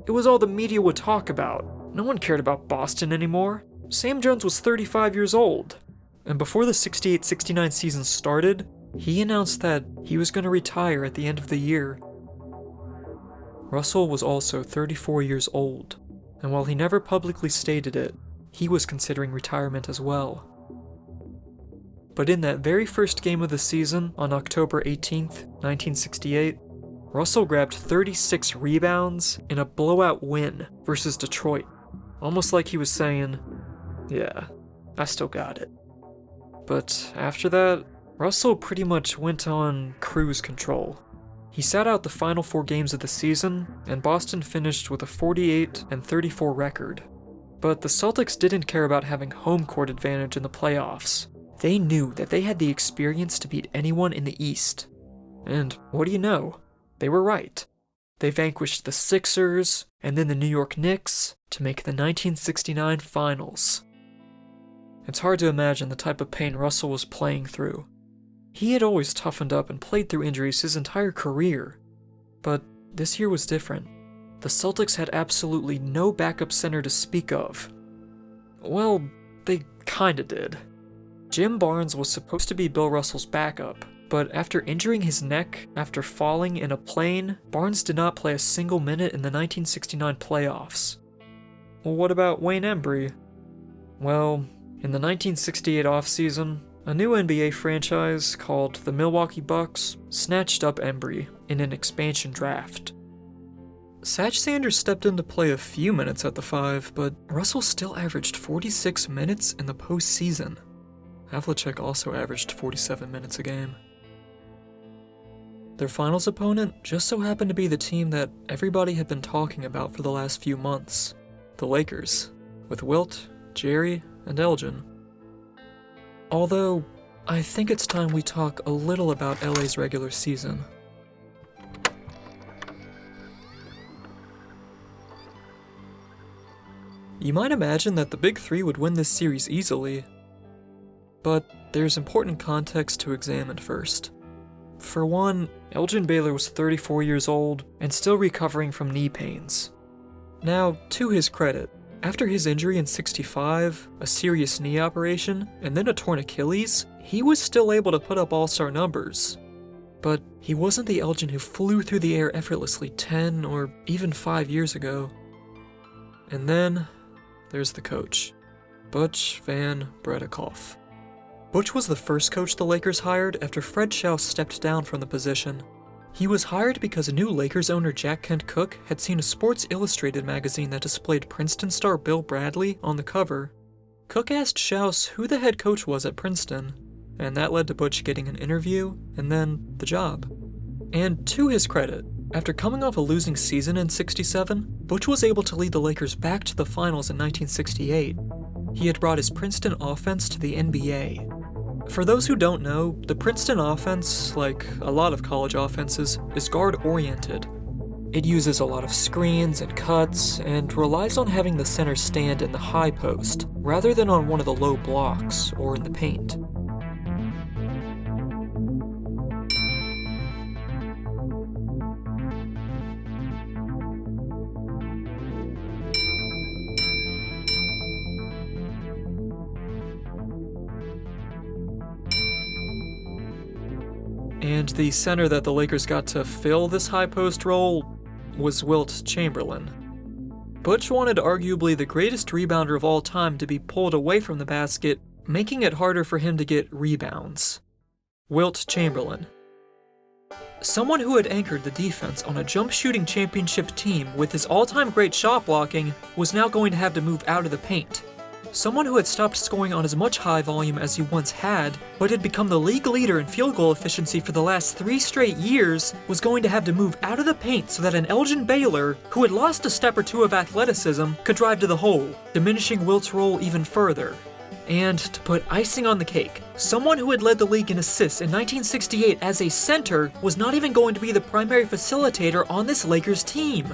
It was all the media would talk about. No one cared about Boston anymore. Sam Jones was 35 years old. And before the 68-69 season started, he announced that he was going to retire at the end of the year. Russell was also 34 years old, and while he never publicly stated it, he was considering retirement as well. But in that very first game of the season, on October 18th, 1968, Russell grabbed 36 rebounds in a blowout win versus Detroit, almost like he was saying, "Yeah, I still got it." But after that, Russell pretty much went on cruise control. He sat out the final 4 games of the season, and Boston finished with a 48-34 record. But the Celtics didn't care about having home court advantage in the playoffs. They knew that they had the experience to beat anyone in the East. And what do you know? They were right. They vanquished the Sixers and then the New York Knicks to make the 1969 finals. It's hard to imagine the type of pain Russell was playing through. He had always toughened up and played through injuries his entire career. But this year was different. The Celtics had absolutely no backup center to speak of. Well, they kinda did. Jim Barnes was supposed to be Bill Russell's backup, but after injuring his neck after falling in a plane, Barnes did not play a single minute in the 1969 playoffs. Well, what about Wayne Embry? Well, in the 1968 offseason, a new NBA franchise called the Milwaukee Bucks snatched up Embry in an expansion draft. Satch Sanders stepped in to play a few minutes at the 5, but Russell still averaged 46 minutes in the postseason. Havlicek also averaged 47 minutes a game. Their finals opponent just so happened to be the team that everybody had been talking about for the last few months, the Lakers, with Wilt, Jerry, and Elgin. Although, I think it's time we talk a little about LA's regular season. You might imagine that the Big Three would win this series easily, but there's important context to examine first. For one, Elgin Baylor was 34 years old and still recovering from knee pains. Now, to his credit, after his injury in '65, a serious knee operation, and then a torn Achilles, he was still able to put up all-star numbers. But he wasn't the Elgin who flew through the air effortlessly 10 or even 5 years ago. And then, there's the coach, Butch Van Bredikoff. Butch was the first coach the Lakers hired after Fred Schaus stepped down from the position. He was hired because new Lakers owner Jack Kent Cooke had seen a Sports Illustrated magazine that displayed Princeton star Bill Bradley on the cover. Cooke asked Schaus who the head coach was at Princeton, and that led to Butch getting an interview and then the job. And to his credit, after coming off a losing season in '67, Butch was able to lead the Lakers back to the finals in 1968. He had brought his Princeton offense to the NBA. For those who don't know, the Princeton offense, like a lot of college offenses, is guard-oriented. It uses a lot of screens and cuts, and relies on having the center stand in the high post, rather than on one of the low blocks or in the paint. And the center that the Lakers got to fill this high post role was Wilt Chamberlain. Butch wanted arguably the greatest rebounder of all time to be pulled away from the basket, making it harder for him to get rebounds. Wilt Chamberlain. Someone who had anchored the defense on a jump shooting championship team with his all-time great shot blocking was now going to have to move out of the paint. Someone who had stopped scoring on as much high volume as he once had, but had become the league leader in field goal efficiency for the last 3 straight years, was going to have to move out of the paint so that an Elgin Baylor, who had lost a step or two of athleticism, could drive to the hole, diminishing Wilt's role even further. And to put icing on the cake, someone who had led the league in assists in 1968 as a center was not even going to be the primary facilitator on this Lakers team.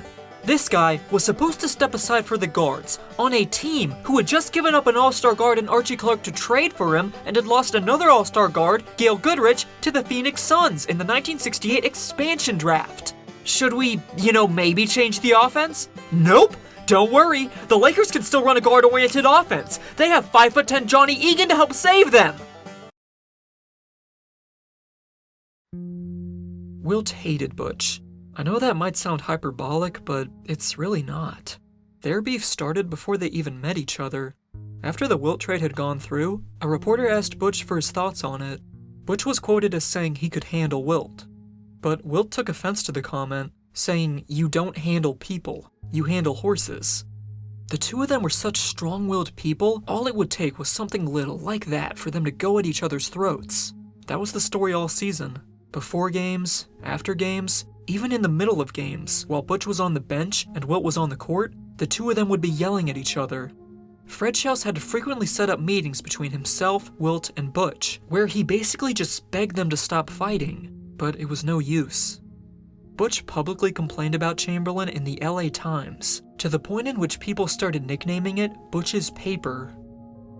This guy was supposed to step aside for the guards, on a team who had just given up an all-star guard in Archie Clark to trade for him and had lost another all-star guard, Gail Goodrich, to the Phoenix Suns in the 1968 expansion draft. Should we, maybe change the offense? Nope! Don't worry, the Lakers can still run a guard-oriented offense. They have 5'10" Johnny Egan to help save them! Wilt hated Butch. I know that might sound hyperbolic, but it's really not. Their beef started before they even met each other. After the Wilt trade had gone through, a reporter asked Butch for his thoughts on it. Butch was quoted as saying he could handle Wilt. But Wilt took offense to the comment, saying, "You don't handle people, you handle horses." The two of them were such strong-willed people, all it would take was something little like that for them to go at each other's throats. That was the story all season. Before games, after games, even in the middle of games, while Butch was on the bench and Wilt was on the court, the two of them would be yelling at each other. Fred Schaus had to frequently set up meetings between himself, Wilt, and Butch, where he basically just begged them to stop fighting, but it was no use. Butch publicly complained about Chamberlain in the LA Times, to the point in which people started nicknaming it Butch's Paper.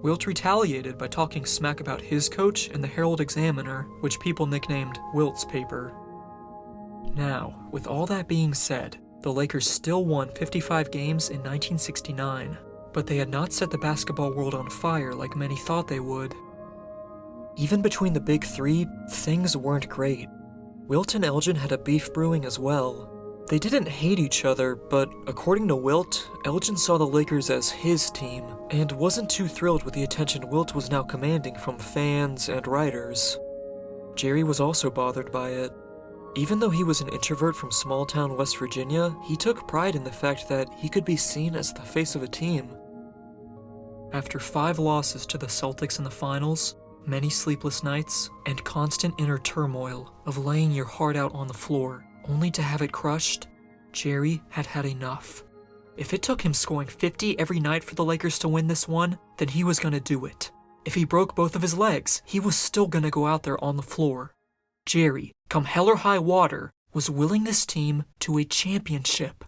Wilt retaliated by talking smack about his coach and the Herald Examiner, which people nicknamed Wilt's Paper. Now, with all that being said, the Lakers still won 55 games in 1969, but they had not set the basketball world on fire like many thought they would. Even between the Big Three, things weren't great. Wilt and Elgin had a beef brewing as well. They didn't hate each other, but according to Wilt, Elgin saw the Lakers as his team, and wasn't too thrilled with the attention Wilt was now commanding from fans and writers. Jerry was also bothered by it. Even though he was an introvert from small-town West Virginia, he took pride in the fact that he could be seen as the face of a team. After 5 losses to the Celtics in the finals, Many sleepless nights and constant inner turmoil of laying your heart out on the floor, only to have it crushed, Jerry had had enough. If it took him scoring 50 every night for the Lakers to win this one, then he was gonna do it. If he broke both of his legs, he was still gonna go out there on the floor. Jerry, come hell or high water, was willing this team to a championship.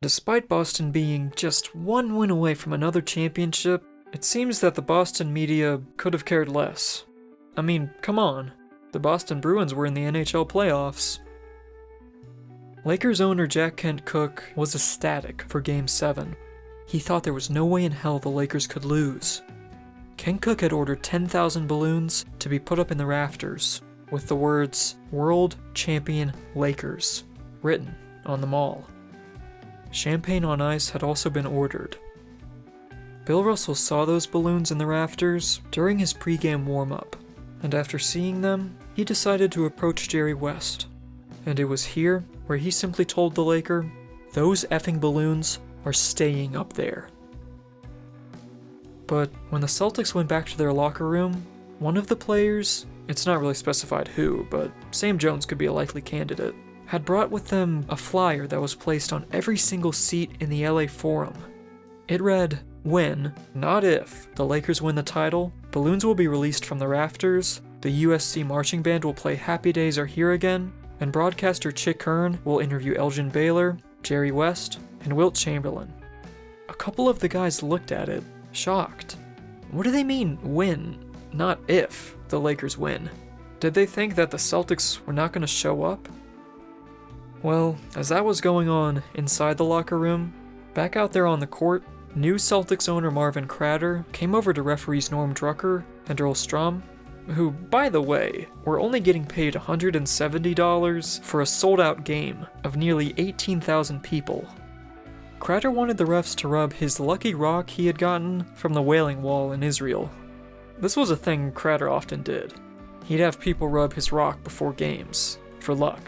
despite Boston being just one win away from another championship, it seems that the Boston media could have cared less. I mean, come on. The Boston Bruins were in the NHL playoffs. Lakers owner Jack Kent Cooke was ecstatic for Game 7. He thought there was no way in hell the Lakers could lose. Kent Cooke had ordered 10,000 balloons to be put up in the rafters, with the words, "World Champion Lakers," written on them all. Champagne on ice had also been ordered. Bill Russell saw those balloons in the rafters during his pregame warm-up, and after seeing them, he decided to approach Jerry West. And it was here where he simply told the Laker, "Those effing balloons are staying up there." But when the Celtics went back to their locker room, one of the players, it's not really specified who, but Sam Jones could be a likely candidate, had brought with them a flyer that was placed on every single seat in the LA Forum. It read, "When, not if, the Lakers win the title, balloons will be released from the rafters, the USC marching band will play Happy Days Are Here Again, and broadcaster Chick Hearn will interview Elgin Baylor, Jerry West, and Wilt Chamberlain." A couple of the guys looked at it, shocked. What do they mean, when, not if, the Lakers win? Did they think that the Celtics were not going to show up? Well, as that was going on inside the locker room, back out there on the court, new Celtics owner Marvin Crater came over to referees Norm Drucker and Earl Strom, who, by the way, were only getting paid $170 for a sold-out game of nearly 18,000 people. Crater wanted the refs to rub his lucky rock he had gotten from the Wailing Wall in Israel. This was a thing Crater often did. He'd have people rub his rock before games, for luck.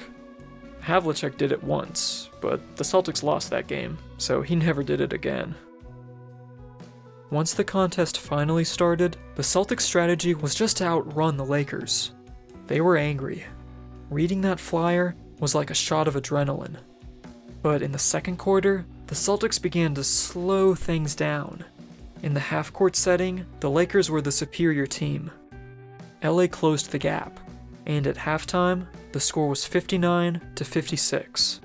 Havlicek did it once, but the Celtics lost that game, so he never did it again. Once the contest finally started, the Celtics' strategy was just to outrun the Lakers. They were angry. Reading that flyer was like a shot of adrenaline. But in the second quarter, the Celtics began to slow things down. In the half-court setting, the Lakers were the superior team. LA closed the gap, and at halftime, the score was 59-56.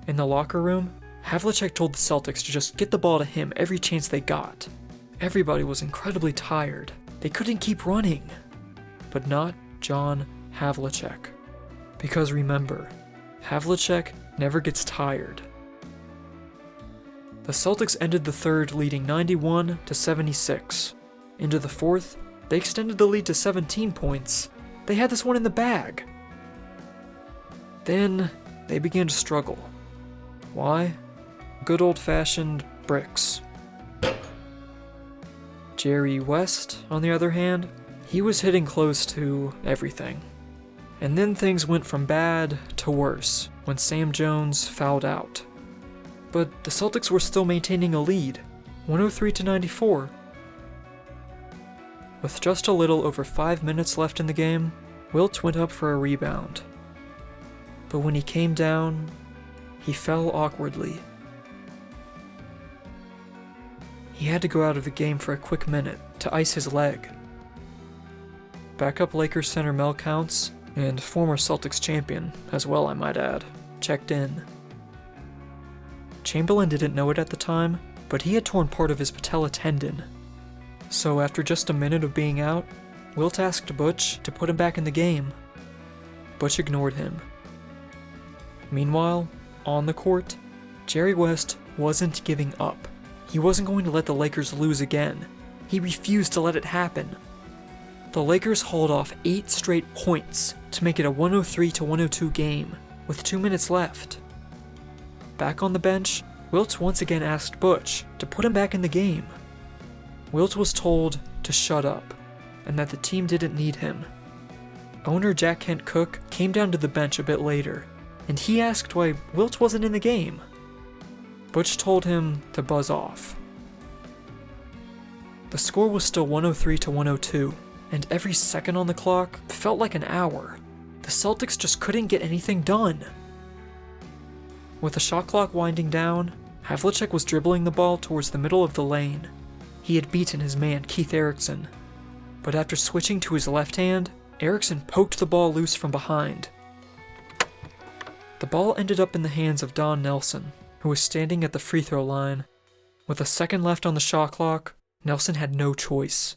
In the locker room, Havlicek told the Celtics to just get the ball to him every chance they got. Everybody was incredibly tired. They couldn't keep running. But not John Havlicek. Because remember, Havlicek never gets tired. The Celtics ended the third leading 91-76. Into the fourth, they extended the lead to 17 points. They had this one in the bag. Then, they began to struggle. Why? Good old-fashioned bricks. Jerry West, on the other hand, he was hitting close to everything. And then things went from bad to worse when Sam Jones fouled out. But the Celtics were still maintaining a lead, 103-94. With just a little over 5 minutes left in the game, Wilt went up for a rebound. But when he came down, he fell awkwardly. He had to go out of the game for a quick minute to ice his leg. Backup Lakers center Mel Counts, and former Celtics champion, as well I might add, checked in. Chamberlain didn't know it at the time, but he had torn part of his patella tendon. So after just a minute of being out, Wilt asked Butch to put him back in the game. Butch ignored him. Meanwhile, on the court, Jerry West wasn't giving up. He wasn't going to let the Lakers lose again. He refused to let it happen. The Lakers hauled off 8 straight points to make it a 103-102 game, with 2 minutes left. Back on the bench, Wilt once again asked Butch to put him back in the game. Wilt was told to shut up, and that the team didn't need him. Owner Jack Kent Cooke came down to the bench a bit later, and he asked why Wilt wasn't in the game. Butch told him to buzz off. The score was still 103-102, and every second on the clock felt like an hour. The Celtics just couldn't get anything done. With the shot clock winding down, Havlicek was dribbling the ball towards the middle of the lane. He had beaten his man Keith Erickson, but after switching to his left hand, Erickson poked the ball loose from behind. The ball ended up in the hands of Don Nelson, who was standing at the free throw line. With a second left on the shot clock, Nelson had no choice.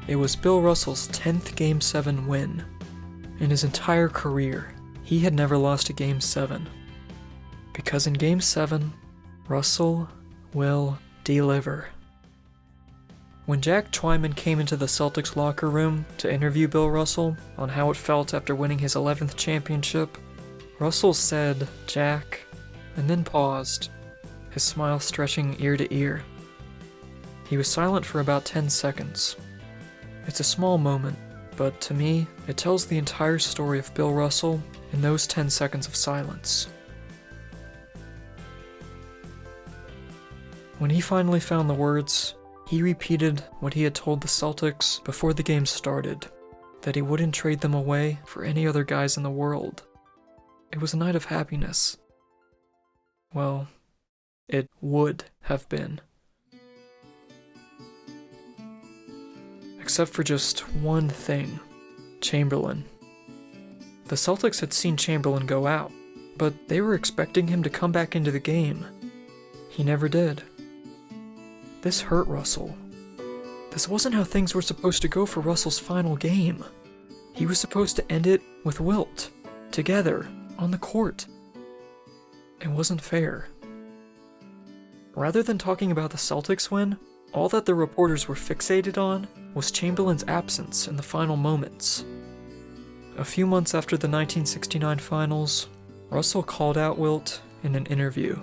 It was Bill Russell's 10th Game 7 win. In his entire career, he had never lost a Game 7. Because in Game 7, Russell will deliver. When Jack Twyman came into the Celtics locker room to interview Bill Russell on how it felt after winning his 11th championship, Russell said, "Jack," and then paused, his smile stretching ear to ear. He was silent for about 10 seconds. It's a small moment, but to me, it tells the entire story of Bill Russell in those 10 seconds of silence. When he finally found the words, he repeated what he had told the Celtics before the game started, that he wouldn't trade them away for any other guys in the world. It was a night of happiness. Well, it would have been. Except for just one thing, Chamberlain. The Celtics had seen Chamberlain go out, but they were expecting him to come back into the game. He never did. This hurt Russell. This wasn't how things were supposed to go for Russell's final game. He was supposed to end it with Wilt, together, on the court. It wasn't fair. Rather than talking about the Celtics win, all that the reporters were fixated on was Chamberlain's absence in the final moments. A few months after the 1969 finals, Russell called out Wilt in an interview.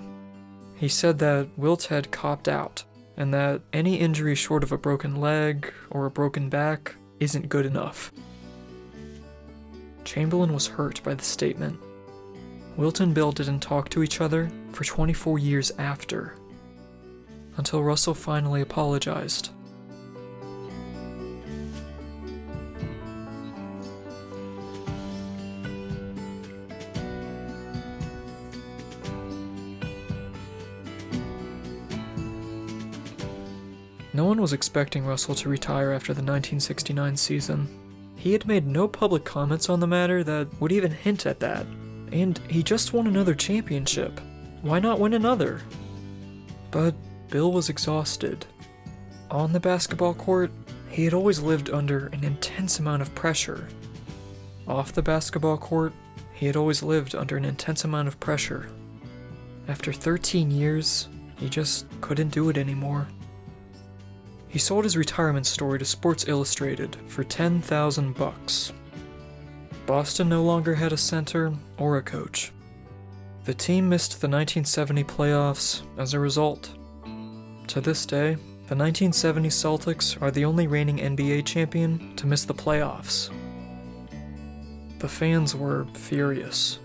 He said that Wilt had copped out, and that any injury short of a broken leg or a broken back isn't good enough. Chamberlain was hurt by the statement. Wilt and Bill didn't talk to each other for 24 years after, until Russell finally apologized. No one was expecting Russell to retire after the 1969 season. He had made no public comments on the matter that would even hint at that, and he just won another championship. Why not win another? But Bill was exhausted. On the basketball court, he had always lived under an intense amount of pressure. Off the basketball court, he had always lived under an intense amount of pressure. After 13 years, he just couldn't do it anymore. He sold his retirement story to Sports Illustrated for $10,000. Boston no longer had a center or a coach. The team missed the 1970 playoffs as a result. To this day, the 1970 Celtics are the only reigning NBA champion to miss the playoffs. The fans were furious.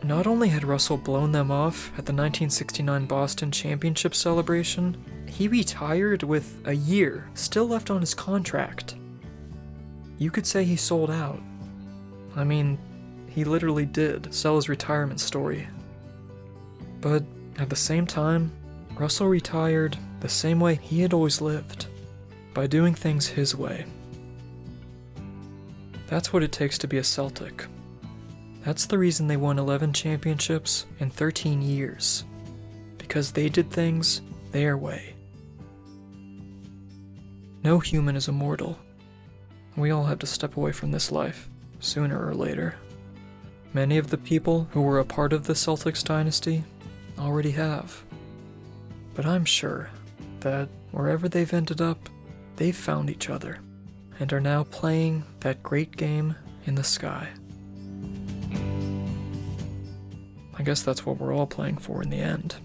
Not only had Russell blown them off at the 1969 Boston Championship celebration, he retired with a year still left on his contract. You could say he sold out. I mean, he literally did sell his retirement story. But at the same time, Russell retired the same way he had always lived, by doing things his way. That's what it takes to be a Celtic. That's the reason they won 11 championships in 13 years. Because they did things their way. No human is immortal. We all have to step away from this life, sooner or later. Many of the people who were a part of the Celtics dynasty already have. But I'm sure that wherever they've ended up, they've found each other and are now playing that great game in the sky. I guess that's what we're all playing for in the end.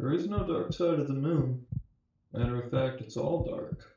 There is no dark side of the moon. Matter of fact, it's all dark.